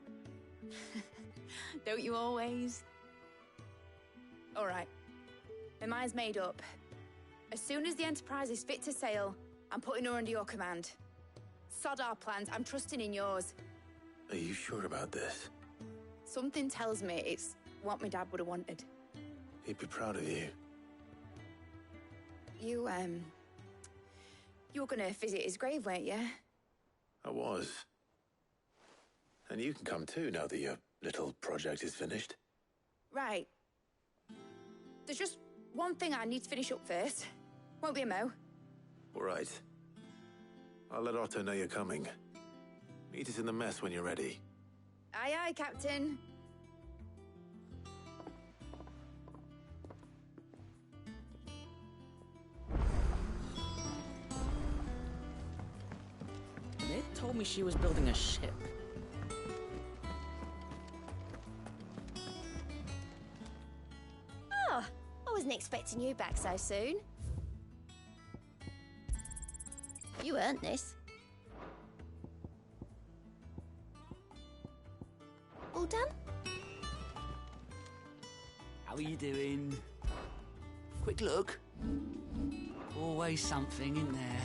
Don't you always? All right. My mind's made up. As soon as the Enterprise is fit to sail, I'm putting her under your command. Sod our plans, I'm trusting in yours. Are you sure about this? Something tells me it's what my dad would have wanted. He'd be proud of you. You were gonna visit his grave, weren't you? I was. And you can come too now that your little project is finished. Right. There's just one thing I need to finish up first. Won't be a mo. All right. I'll let Otto know you're coming. Meet us in the mess when you're ready. Aye, aye, Captain. Mid told me she was building a ship. Oh, I wasn't expecting you back so soon. You earned this. All done? How are you doing? Quick look. Always something in there.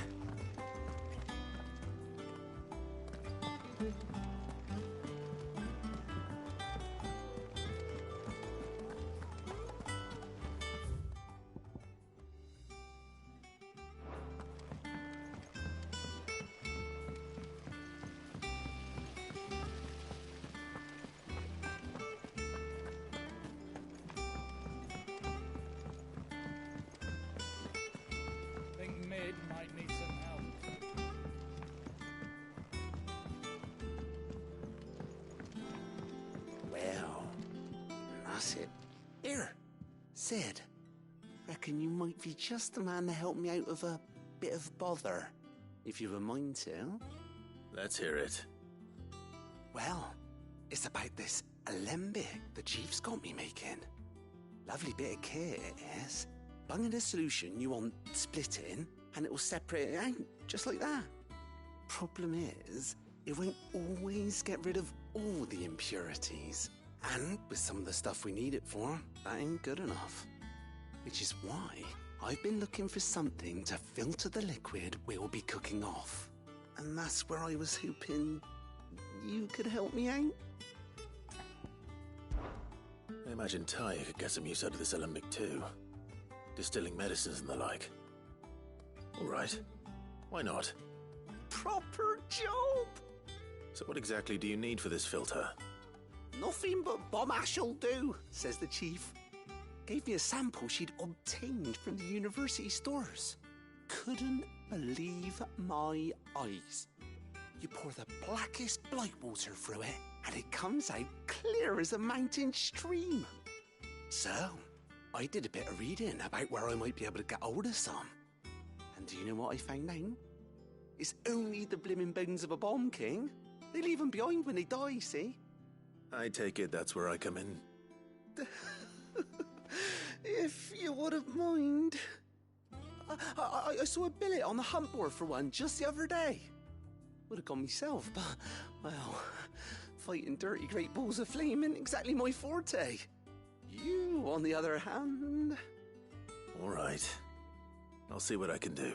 That's it. Here, Sid. Reckon you might be just the man to help me out of a bit of bother, if you've a mind to. Let's hear it. Well, it's about this alembic the chief's got me making. Lovely bit of kit, it is. Bung in a solution you want splitting, and it will separate it out, just like that. Problem is, it won't always get rid of all the impurities. And with some of the stuff we need it for, that ain't good enough. Which is why I've been looking for something to filter the liquid we'll be cooking off. And that's where I was hoping you could help me out. I imagine Ty could get some use out of this alembic too. Distilling medicines and the like. All right. Why not? Proper job! So what exactly do you need for this filter? Nothing but bomb ash'll do, says the chief. Gave me a sample she'd obtained from the university stores. Couldn't believe my eyes. You pour the blackest blight water through it, and it comes out clear as a mountain stream. So, I did a bit of reading about where I might be able to get hold of some. And do you know what I found out? It's only the blimmin' bones of a bomb king. They leave them behind when they die, see? I take it that's where I come in. If you wouldn't mind. I saw a billet on the hunt board for one just the other day. Would have gone myself, but, well, fighting dirty great balls of flame isn't exactly my forte. You, on the other hand... All right. I'll see what I can do.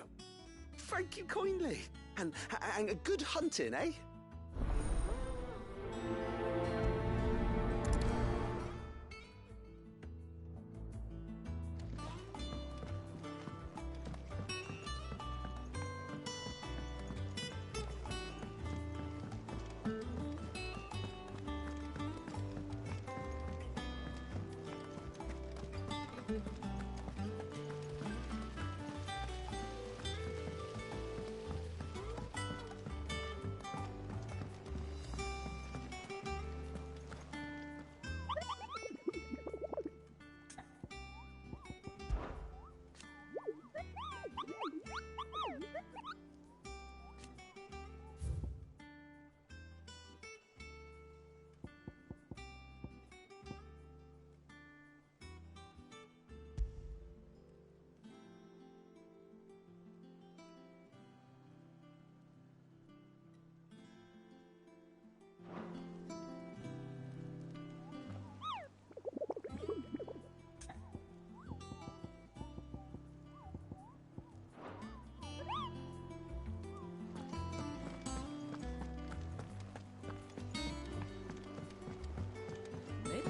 Thank you kindly. And a good hunting, eh?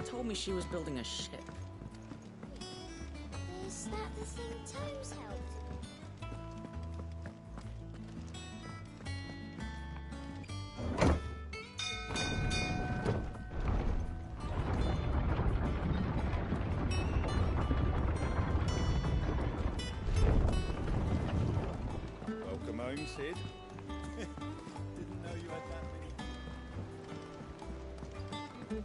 Told me she was building a ship. Is that the thing Tomes helped? Welcome home, Sid. Didn't know you had that many.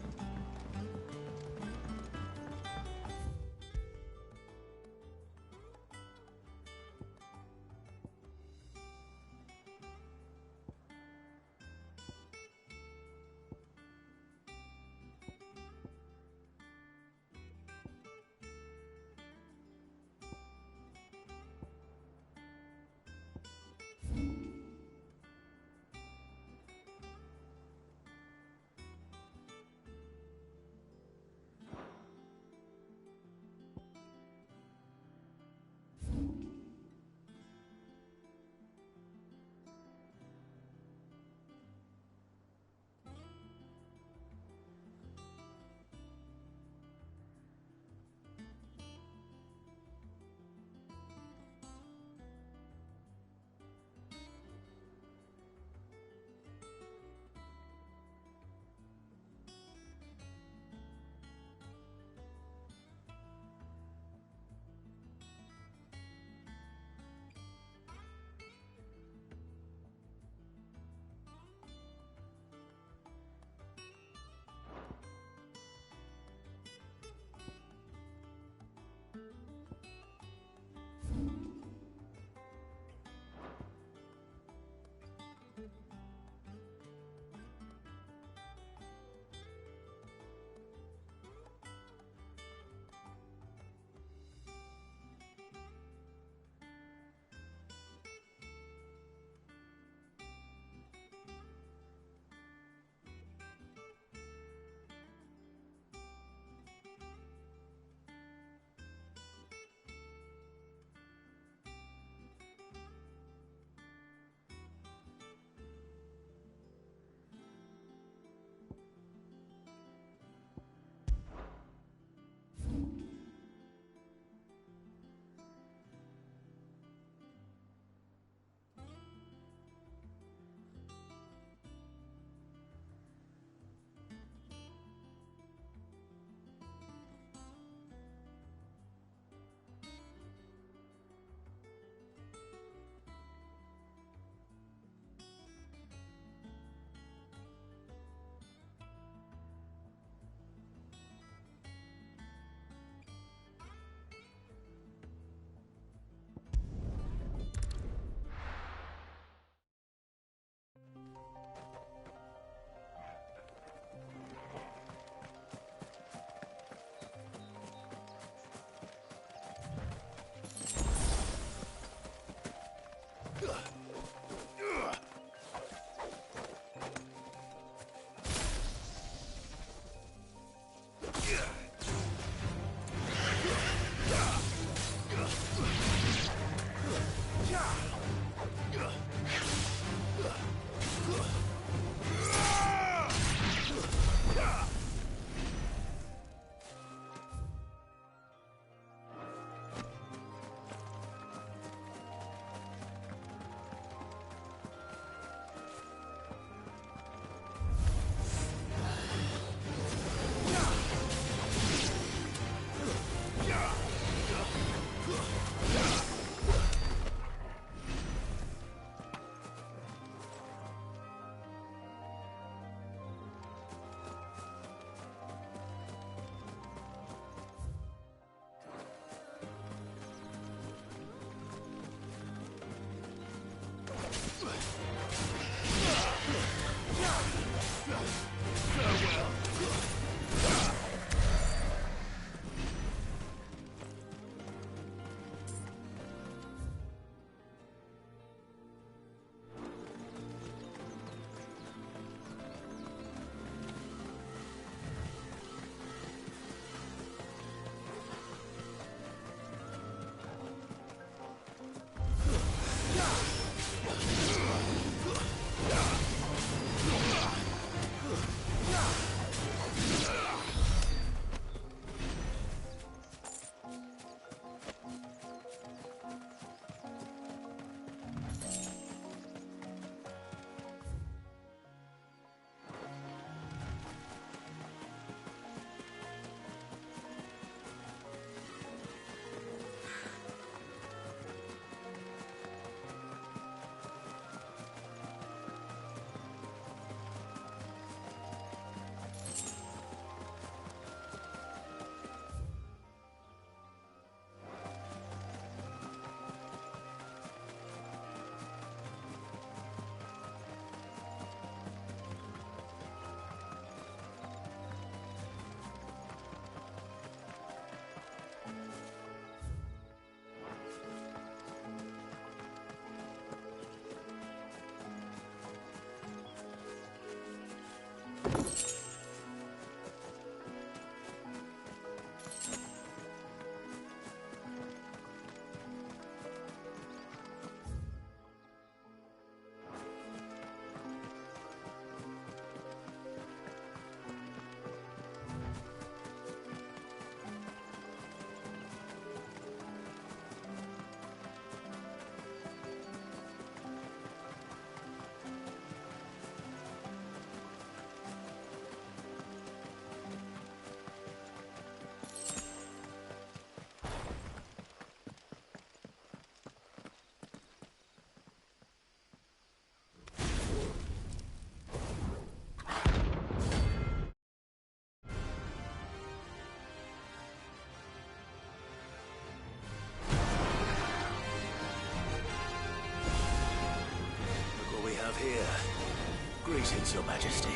here. Greetings, Your Majesty.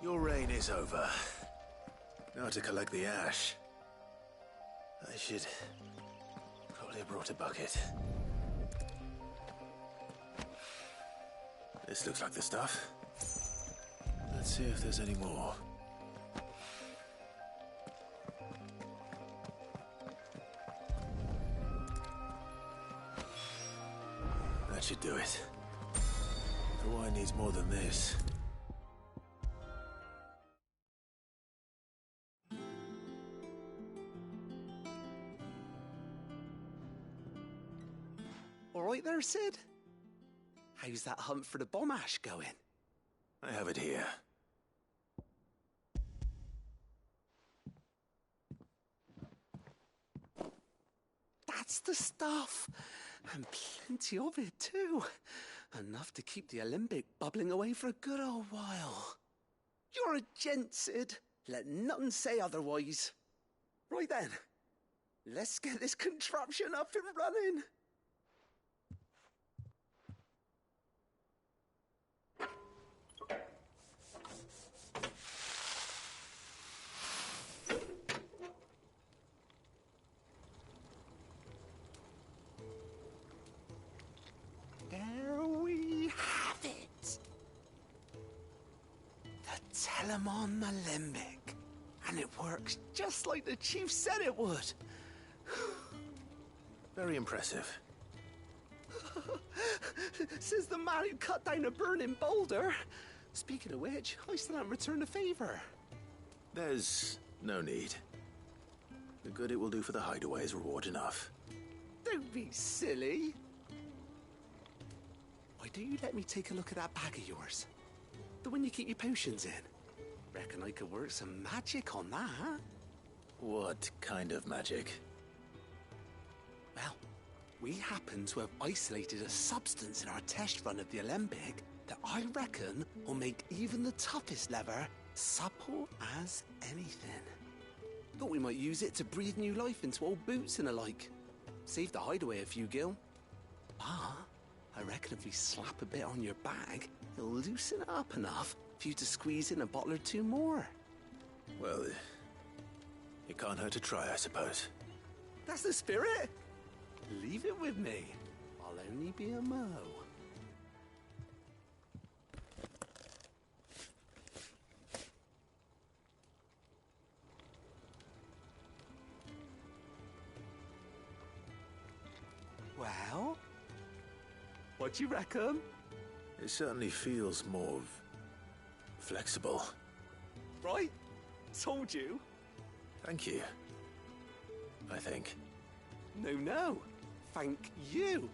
Your reign is over. Now to collect the ash. I should probably have brought a bucket. This looks like the stuff. Let's see if there's any more. That should do it. The wine needs more than this. All right there, Sid? How's that hunt for the bomb ash going? I have it here. That's the stuff. And plenty of it, too. Enough to keep the Alembic bubbling away for a good old while. You're a gent, Sid. Let nothing say otherwise. Right then. Let's get this contraption up and running. There we have it. The Telemon Alembic. And it works just like the chief said it would. Very impressive. Says the man who cut down a burning boulder. Speaking of which, I still haven't returned the favor. There's no need. The good it will do for the hideaway is reward enough. Don't be silly. Why don't you let me take a look at that bag of yours? The one you keep your potions in. Reckon I could work some magic on that, huh? What kind of magic? Well, we happen to have isolated a substance in our test run of the Alembic that I reckon will make even the toughest leather supple as anything. Thought we might use it to breathe new life into old boots and the like. Save the hideaway a few gil. But I reckon if we slap a bit on your bag, it'll loosen it up enough for you to squeeze in a bottle or two more. Well, it can't hurt to try, I suppose. That's the spirit. Leave it with me. I'll only be a mo. Well, what do you reckon? It certainly feels more flexible. Right? Told you. Thank you. I think. No. Thank you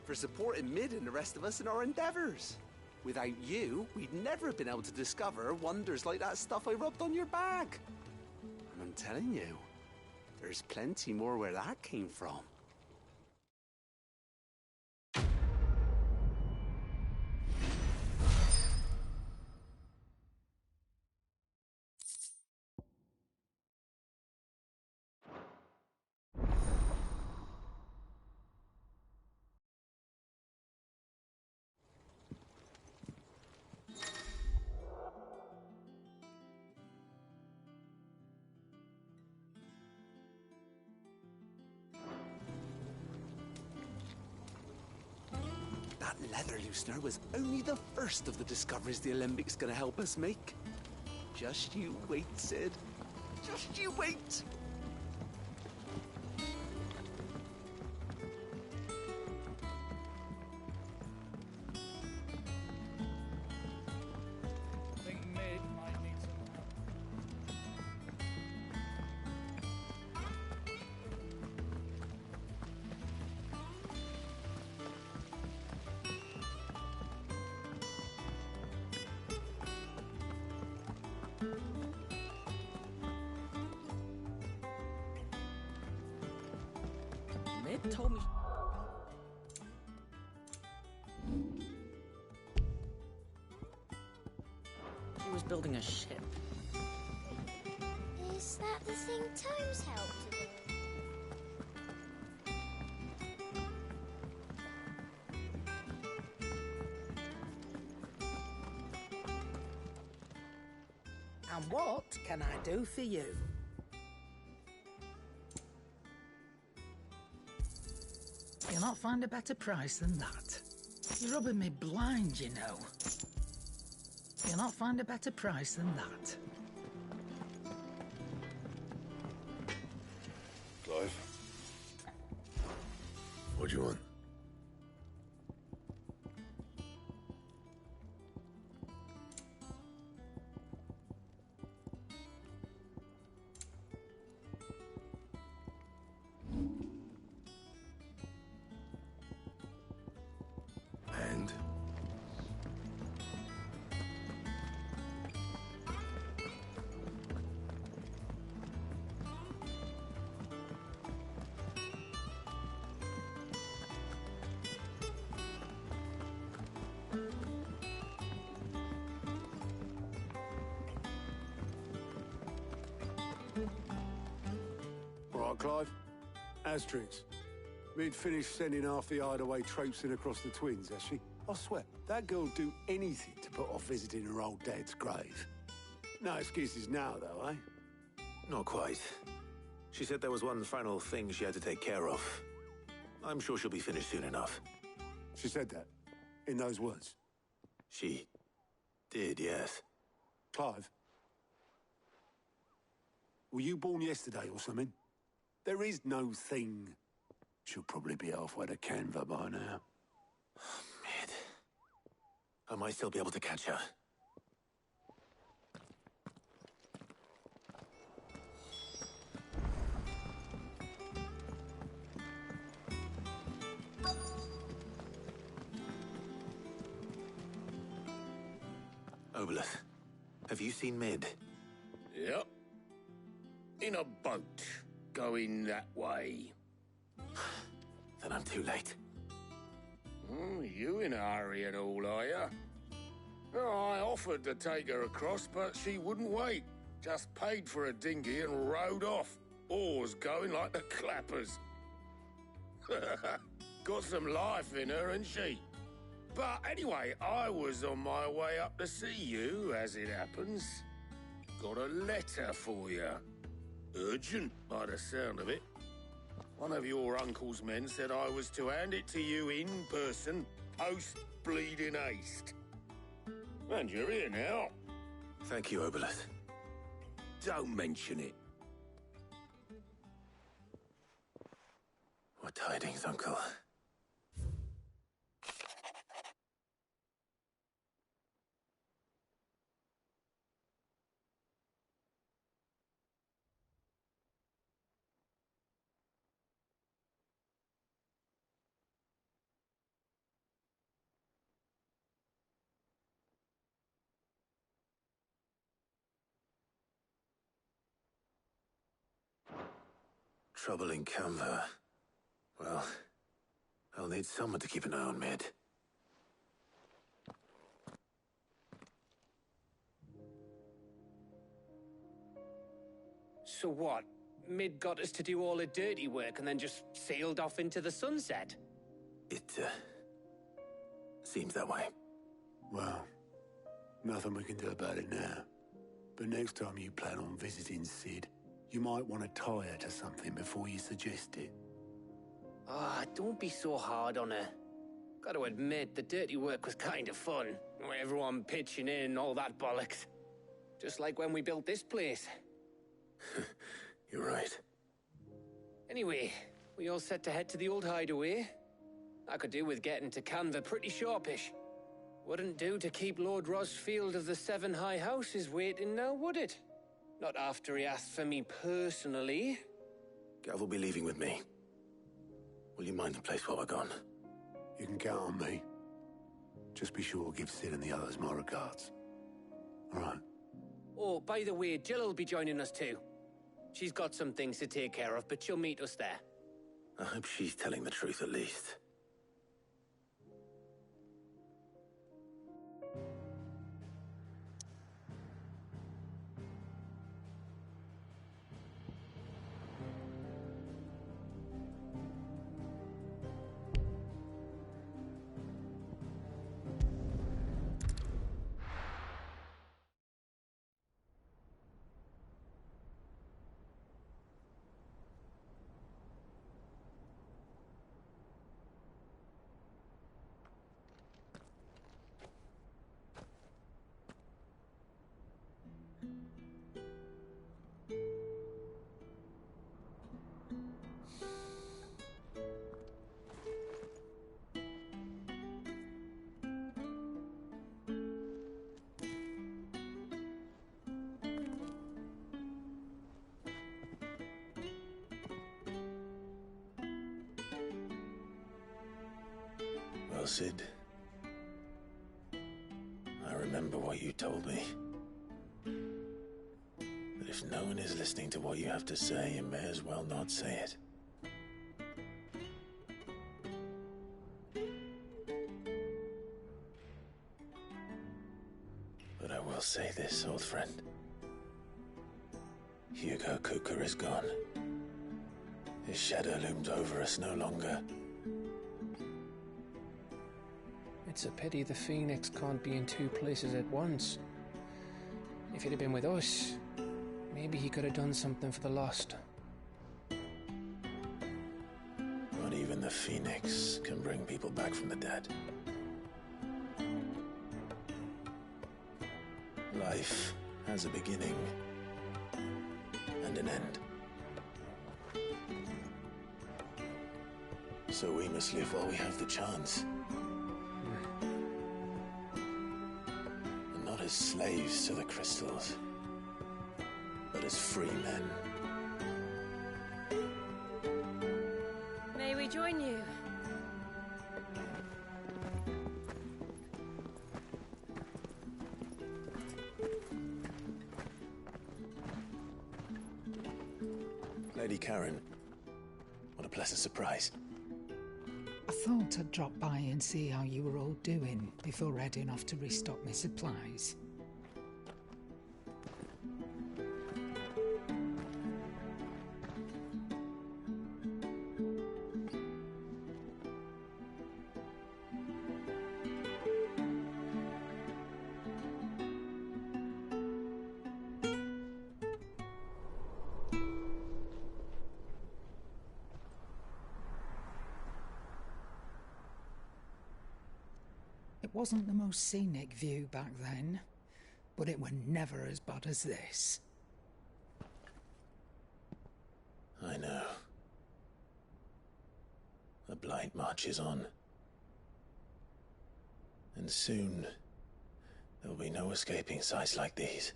for supporting Mid and the rest of us in our endeavors. Without you, we'd never have been able to discover wonders like that stuff I rubbed on your bag. And I'm telling you, there's plenty more where that came from. That leather loosener was only the first of the discoveries the Alembic gonna help us make. Just you wait, Sid. Just you wait. I think Mid might need some help. Mid told me. She was building a ship. Is that the thing Tomes helped to do? And what can I do for you? You'll not find a better price than that. You're rubbing me blind, you know. You'll not find a better price than that. Clive? What do you want? And? All right, Clive. Asterix. Mid finished sending half the hideaway traipsing across the twins, has she? I swear, that girl'd do anything to put off visiting her old dad's grave. No excuses now, though, eh? Not quite. She said there was one final thing she had to take care of. I'm sure she'll be finished soon enough. She said that? In those words? She did, yes. Clive? Were you born yesterday or something? There is no thing. She'll probably be halfway to Canva by now. Mid. I might still be able to catch her. Obolus, have you seen Mid? Yep. In a boat, going that way. Then I'm too late. You in a hurry and all, are you? Oh, I offered to take her across, but she wouldn't wait. Just paid for a dinghy and rowed off. Oars going like the clappers. Got some life in her, ain't she? But anyway, I was on my way up to see you, as it happens. Got a letter for you. Urgent, by the sound of it. One of your uncle's men said I was to hand it to you in person, post-bleeding haste. And you're here now. Thank you, Oberlith. Don't mention it. What tidings, Uncle? Trouble in Canva. Well, I'll need someone to keep an eye on Mid. So what? Mid got us to do all the dirty work and then just sailed off into the sunset? It, seems that way. Well, nothing we can do about it now. But next time you plan on visiting Sid, you might want to tie her to something before you suggest it. Ah, don't be so hard on her. Got to admit, the dirty work was kind of fun. Everyone pitching in, all that bollocks. Just like when we built this place. You're right. Anyway, we all set to head to the old hideaway. I could do with getting to Canva pretty sharpish. Wouldn't do to keep Lord Rosfield of the Seven High Houses waiting now, would it? Not after he asked for me personally. Gav will be leaving with me. Will you mind the place while we're gone? You can count on me. Just be sure to give Sid and the others my regards. All right. Oh, by the way, Jill will be joining us too. She's got some things to take care of, but she'll meet us there. I hope she's telling the truth at least. Well, Sid, I remember what you told me. That if no one is listening to what you have to say, you may as well not say it. But I will say this, old friend. Hugo Kuka is gone. His shadow looms over us no longer. It's a pity the Phoenix can't be in two places at once. If he'd have been with us, maybe he could have done something for the lost. Not even the Phoenix can bring people back from the dead. Life has a beginning and an end. So we must live while we have the chance. And not as slaves to the crystals, but as free men. May we join you? Lady Karen, what a pleasant surprise. I thought I'd drop by and see how you were all doing before heading off to restock my supplies. wasn't the most scenic view back then, but it were never as bad as this. I know. The Blight marches on. And soon, there'll be no escaping sights like these.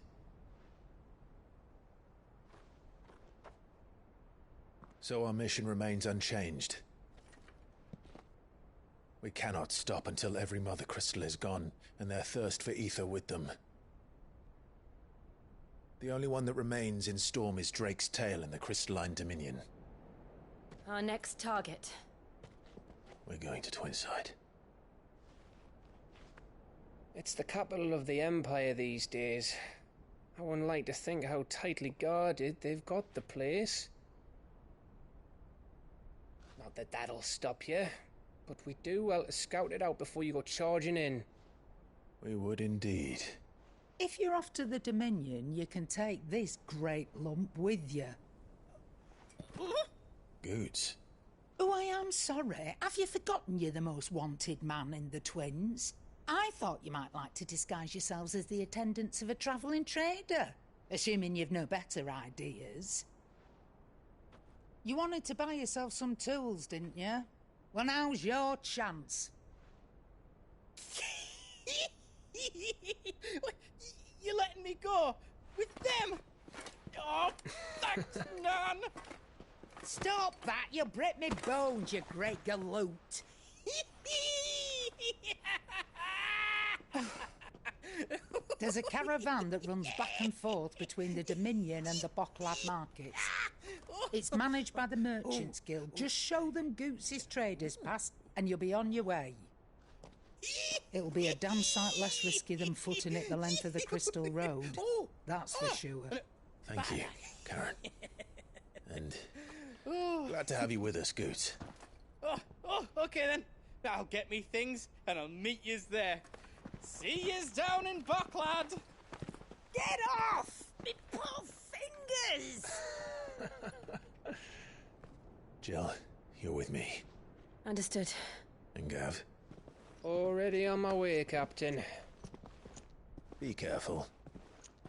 So our mission remains unchanged. We cannot stop until every Mother Crystal is gone, and their thirst for ether with them. The only one that remains in Storm is Drake's Tail in the Crystalline Dominion. Our next target. We're going to Twinside. It's the capital of the Empire these days. I wouldn't like to think how tightly guarded they've got the place. Not that that'll stop you, but we do well to scout it out before you go charging in. We would indeed. If you're off to the Dominion, you can take this great lump with you. Goods. Oh, I am sorry. Have you forgotten you're the most wanted man in the Twins? I thought you might like to disguise yourselves as the attendants of a travelling trader, assuming you've no better ideas. You wanted to buy yourself some tools, didn't you? Well, now's your chance. You're letting me go with them? Oh, thanks, Nan. Stop that! You'll break me bones, you great galoot. There's a caravan that runs back and forth between the Dominion and the Bocklad markets. It's managed by the Merchants Guild. Just show them Goots' traders pass and you'll be on your way. It'll be a damn sight less risky than footing it the length of the Crystal Road. That's for sure. Thank you, Karen. And glad to have you with us, Goots. Okay then. I'll get me things and I'll meet yous there. See yous down in Bocklad. Get off! Me poor fingers! Jill, you're with me. Understood. And Gav? Already on my way, Captain. Be careful.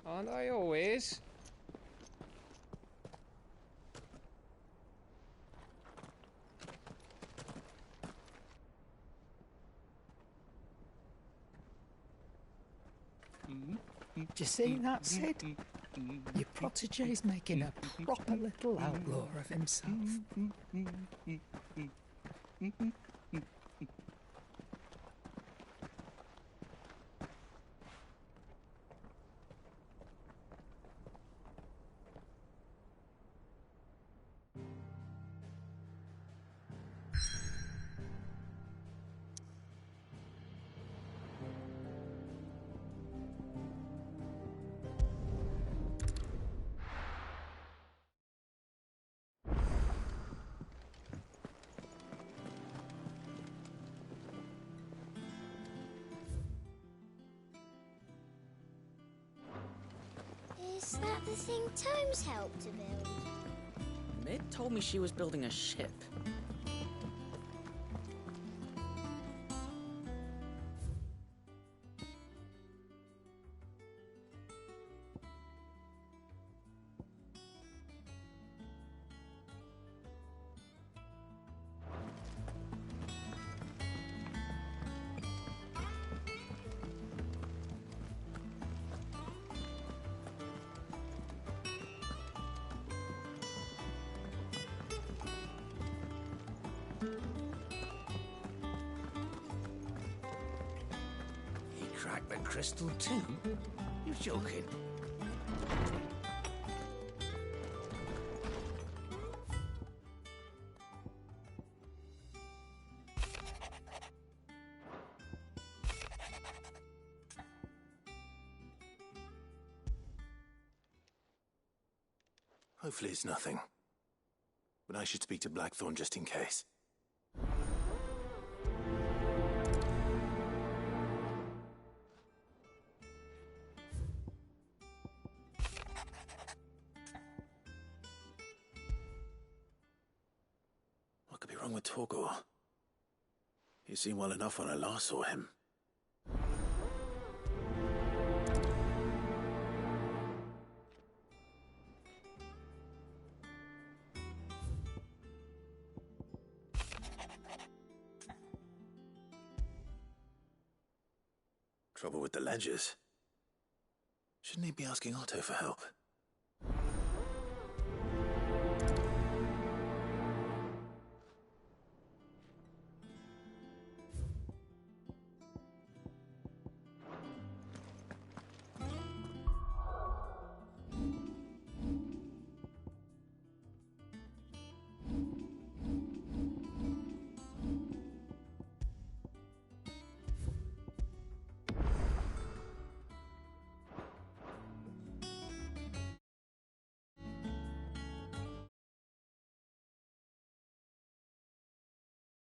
Aren't I always? Do you see that, Sid? Your protege's making a proper little outlaw of himself. Is that the thing Tomes helped to build? Mid told me she was building a ship. He cracked the crystal too? You're joking. Hopefully it's nothing. But I should speak to Blackthorn just in case. What could be wrong with Torgor? He seemed well enough when I last saw him. Trouble with the ledgers. Shouldn't he be asking Otto for help?